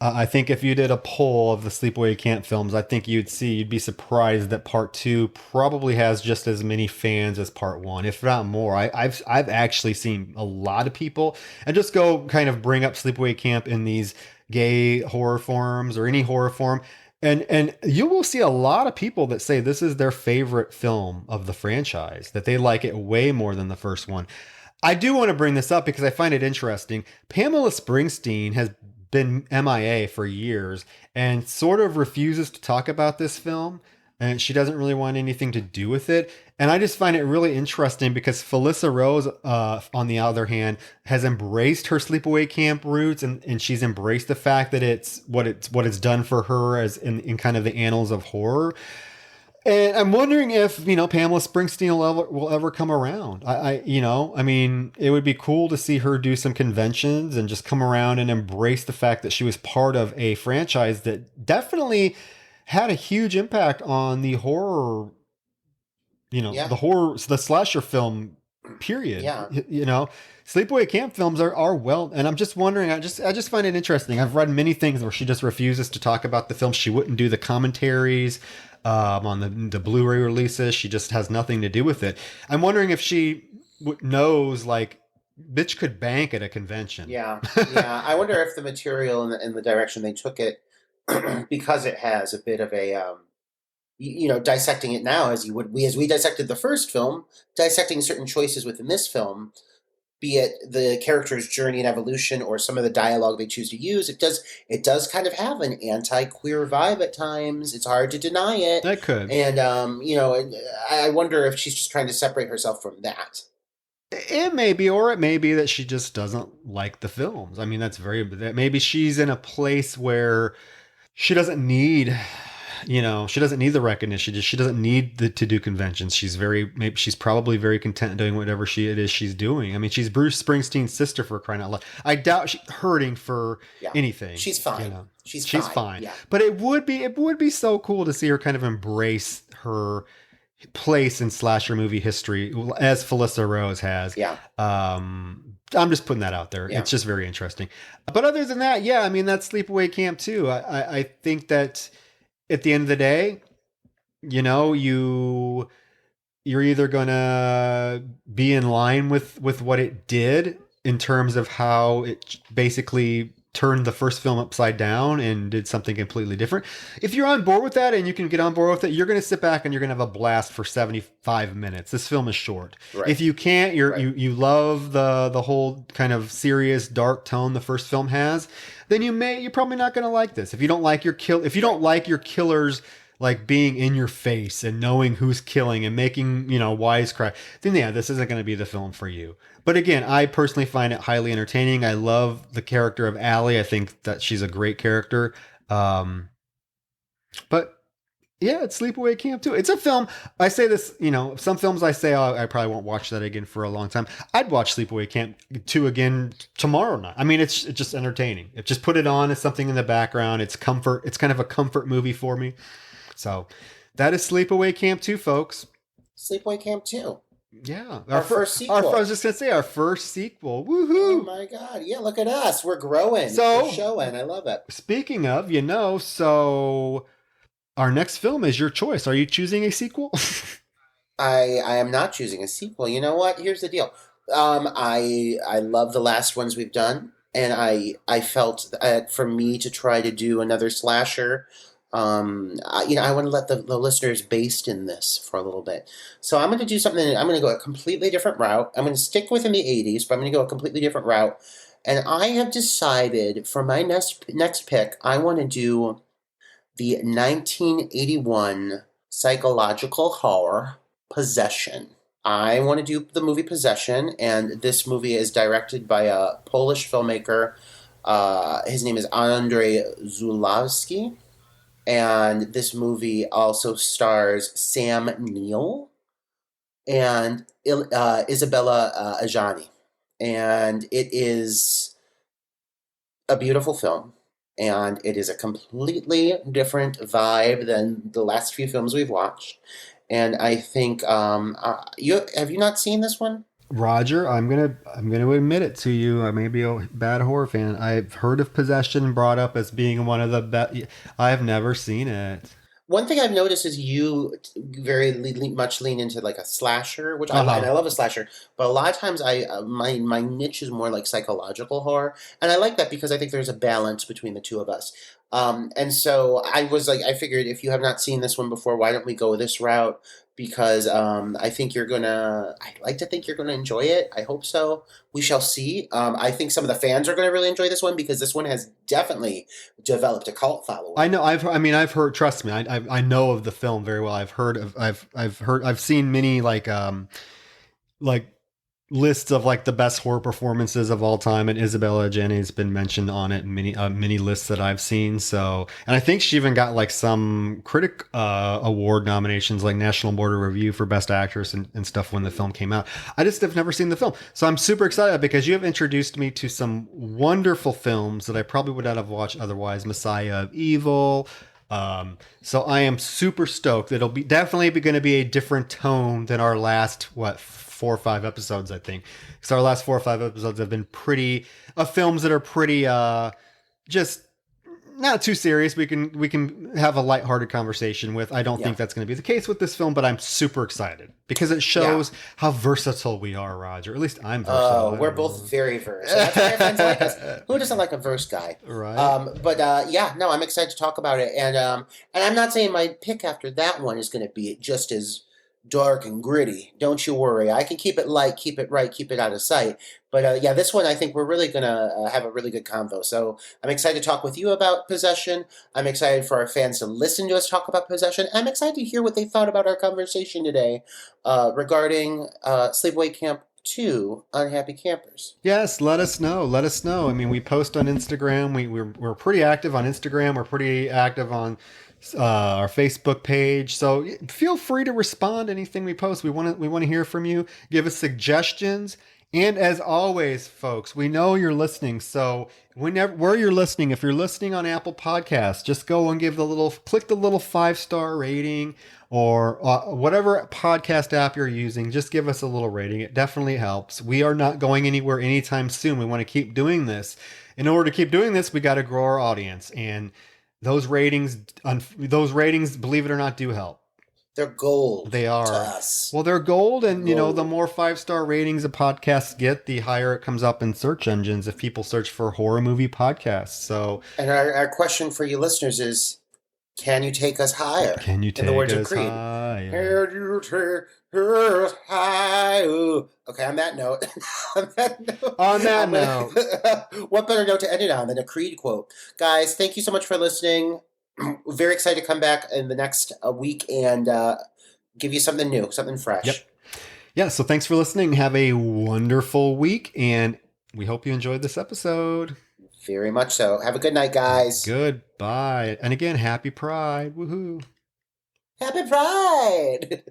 B: I think if you did a poll of the Sleepaway Camp films, I think you'd be surprised that part two probably has just as many fans as part one, if not more. I've actually seen a lot of people, and just go kind of bring up Sleepaway Camp in these gay horror forums or any horror forum. And you will see a lot of people that say this is their favorite film of the franchise, that they like it way more than the first one. I do want to bring this up because I find it interesting. Pamela Springsteen has been MIA for years and sort of refuses to talk about this film. And she doesn't really want anything to do with it. And I just find it really interesting because Felissa Rose, on the other hand, has embraced her Sleepaway Camp roots, and she's embraced the fact that it's done for her as in kind of the annals of horror. And I'm wondering if, Pamela Springsteen will ever come around. I mean, it would be cool to see her do some conventions and just come around and embrace the fact that she was part of a franchise that definitely had a huge impact on the horror,
C: Yeah,
B: the slasher film period.
C: yeah.
B: Sleepaway Camp films are well, and I'm just wondering. I just find it interesting. I've read many things where she just refuses to talk about the film. She wouldn't do the commentaries on the Blu-ray releases. She just has nothing to do with it. I'm wondering if she knows, like, bitch could bank at a convention.
C: Yeah, yeah. I wonder if the material and the direction they took it, because it has a bit of a, dissecting it now as you would as we dissected the first film, dissecting certain choices within this film, be it the character's journey and evolution or some of the dialogue they choose to use. It does kind of have an anti-queer vibe at times. It's hard to deny it,
B: That could.
C: and and I wonder if she's just trying to separate herself from that.
B: It may be, or it may be that she just doesn't like the films. I mean, that maybe she's in a place where she doesn't need, she doesn't need the recognition. She doesn't need to do conventions. Maybe she's probably very content doing whatever it is she's doing. I mean, she's Bruce Springsteen's sister, for crying out loud. I doubt she's hurting for
C: Yeah,
B: anything.
C: she's fine. She's
B: She's
C: fine.
B: fine.
C: Yeah,
B: But it would be so cool to see her kind of embrace her place in slasher movie history as Felissa Rose has.
C: yeah,
B: I'm just putting that out there.
C: yeah.
B: It's just very interesting. But other than that, yeah, I mean, that's Sleepaway Camp too. I think that at the end of the day, you're either gonna be in line with what it did in terms of how it basically turned the first film upside down and did something completely different. If you're on board with that and you can get on board with it, you're going to sit back and you're going to have a blast for 75 minutes. This film is short.
C: Right.
B: If you can't,
C: Right.
B: you love the whole kind of serious dark tone the first film has, then you're probably not going to like this. If you don't like your killers like being in your face and knowing who's killing and making, wisecrack, then yeah, this isn't going to be the film for you. But again, I personally find it highly entertaining. I love the character of Allie. I think that she's a great character. But yeah, it's Sleepaway Camp too. It's a film. I say this, some films I say, oh, I probably won't watch that again for a long time. I'd watch Sleepaway Camp 2 again tomorrow night. I mean, it's just entertaining. It just put it on as something in the background. It's comfort. It's kind of a comfort movie for me. So that is Sleepaway Camp 2, folks.
C: Sleepaway Camp 2.
B: Yeah.
C: Our first sequel.
B: I was just going to say our first sequel.
C: Oh
B: Woohoo.
C: my God. Yeah, look at us. We're growing.
B: So,
C: we're showing. I love it.
B: Speaking of, so our next film is your choice. Are you choosing a sequel?
C: I am not choosing a sequel. You know what? Here's the deal. I love the last ones we've done, and I felt for me to try to do another slasher, I want to let the listeners baste in this for a little bit. So I'm going to do something. I'm going to go a completely different route. I'm going to stick within the 80s, but I'm going to go a completely different route. And I have decided for my next pick, I want to do the 1981 psychological horror, Possession. I want to do the movie Possession, and this movie is directed by a Polish filmmaker. His name is Andrzej Zulawski, and this movie also stars Sam Neill and Isabella Ajani, and it is a beautiful film, and it is a completely different vibe than the last few films we've watched. And I think you have you not seen this one?
B: Roger, I'm gonna admit it to you. I may be a bad horror fan. I've heard of Possession brought up as being one of the best. I've never seen it.
C: One thing I've noticed is you very much lean into like a slasher, which and
B: Uh-huh.
C: I love a slasher, but a lot of times my niche is more like psychological horror, and I like that because I think there's a balance between the two of us. And so I was like, I figured if you have not seen this one before, why don't we go this route? Because I think I'd like to think you're gonna enjoy it. I hope so. We shall see. I think some of the fans are gonna really enjoy this one because this one has definitely developed a cult
B: I
C: following.
B: know. I've heard. Trust me. I know of the film very well. I've seen many like lists of like the best horror performances of all time, and Isabella Adjani's been mentioned on it in many lists that I've seen. So, and I think she even got like some critic award nominations, like National Board of Review for Best Actress and stuff when the film came out. I just have never seen the film, so I'm super excited because you have introduced me to some wonderful films that I probably would not have watched otherwise. Messiah of Evil. So I am super stoked. It'll be definitely going to be a different tone than our last, what, 4 or 5 episodes, I think. Because our last 4 or 5 episodes have been pretty, films that are pretty, just not too serious. We can have a lighthearted conversation with. I don't
C: Yeah.
B: think that's going to be the case with this film, but I'm super excited because it
C: Yeah.
B: shows how versatile we are, Roger. At least I'm versatile.
C: Oh,
B: I
C: we're
B: don't
C: both
B: know.
C: very verse, and that's why our friends like us. Who doesn't like a verse guy?
B: Right?
C: But yeah, no, I'm excited to talk about it, and I'm not saying my pick after that one is going to be just as dark and gritty. Don't you worry, I can keep it light, keep it right, keep it out of sight. But yeah, this one I think we're really gonna have a really good convo. So I'm excited to talk with you about Possession. I'm excited for our fans to listen to us talk about Possession. I'm excited to hear what they thought about our conversation today regarding Sleepaway Camp 2 Unhappy Campers.
B: Yes, let us know. Let us know. I mean, we post on Instagram. We're pretty active on Instagram. We're pretty active on our Facebook page. So feel free to respond to anything we post. We want to hear from you. Give us suggestions. And as always, folks, we know you're listening. So whenever where you're listening, if you're listening on Apple Podcasts, just go and click the little 5-star rating or whatever podcast app you're using. Just give us a little rating. It definitely helps. We are not going anywhere anytime soon. We want to keep doing this. In order to keep doing this, we got to grow our audience, and those ratings, believe it or not, do help.
C: They're gold
B: They
C: to
B: are.
C: us.
B: Well, they're gold, and the
C: Gold.
B: more 5-star ratings a podcast get, the higher it comes up in search engines if people search for horror movie podcasts. So,
C: And our question for you listeners is, can you take us higher?
B: can you
C: In the
B: take
C: words of
B: us
C: Creed.
B: higher?
C: Can you take us higher? Okay, on that note, on that note,
B: On that
C: I'm gonna, what better note to end it on than a Creed quote? Guys, thank you so much for listening. Very excited to come back in the next week and give you something new, something fresh.
B: Yep. Yeah. So, thanks for listening. Have a wonderful week, and we hope you enjoyed this episode.
C: Very much so. Have a good night, guys.
B: Goodbye. And again, happy Pride. Woohoo.
C: Happy Pride!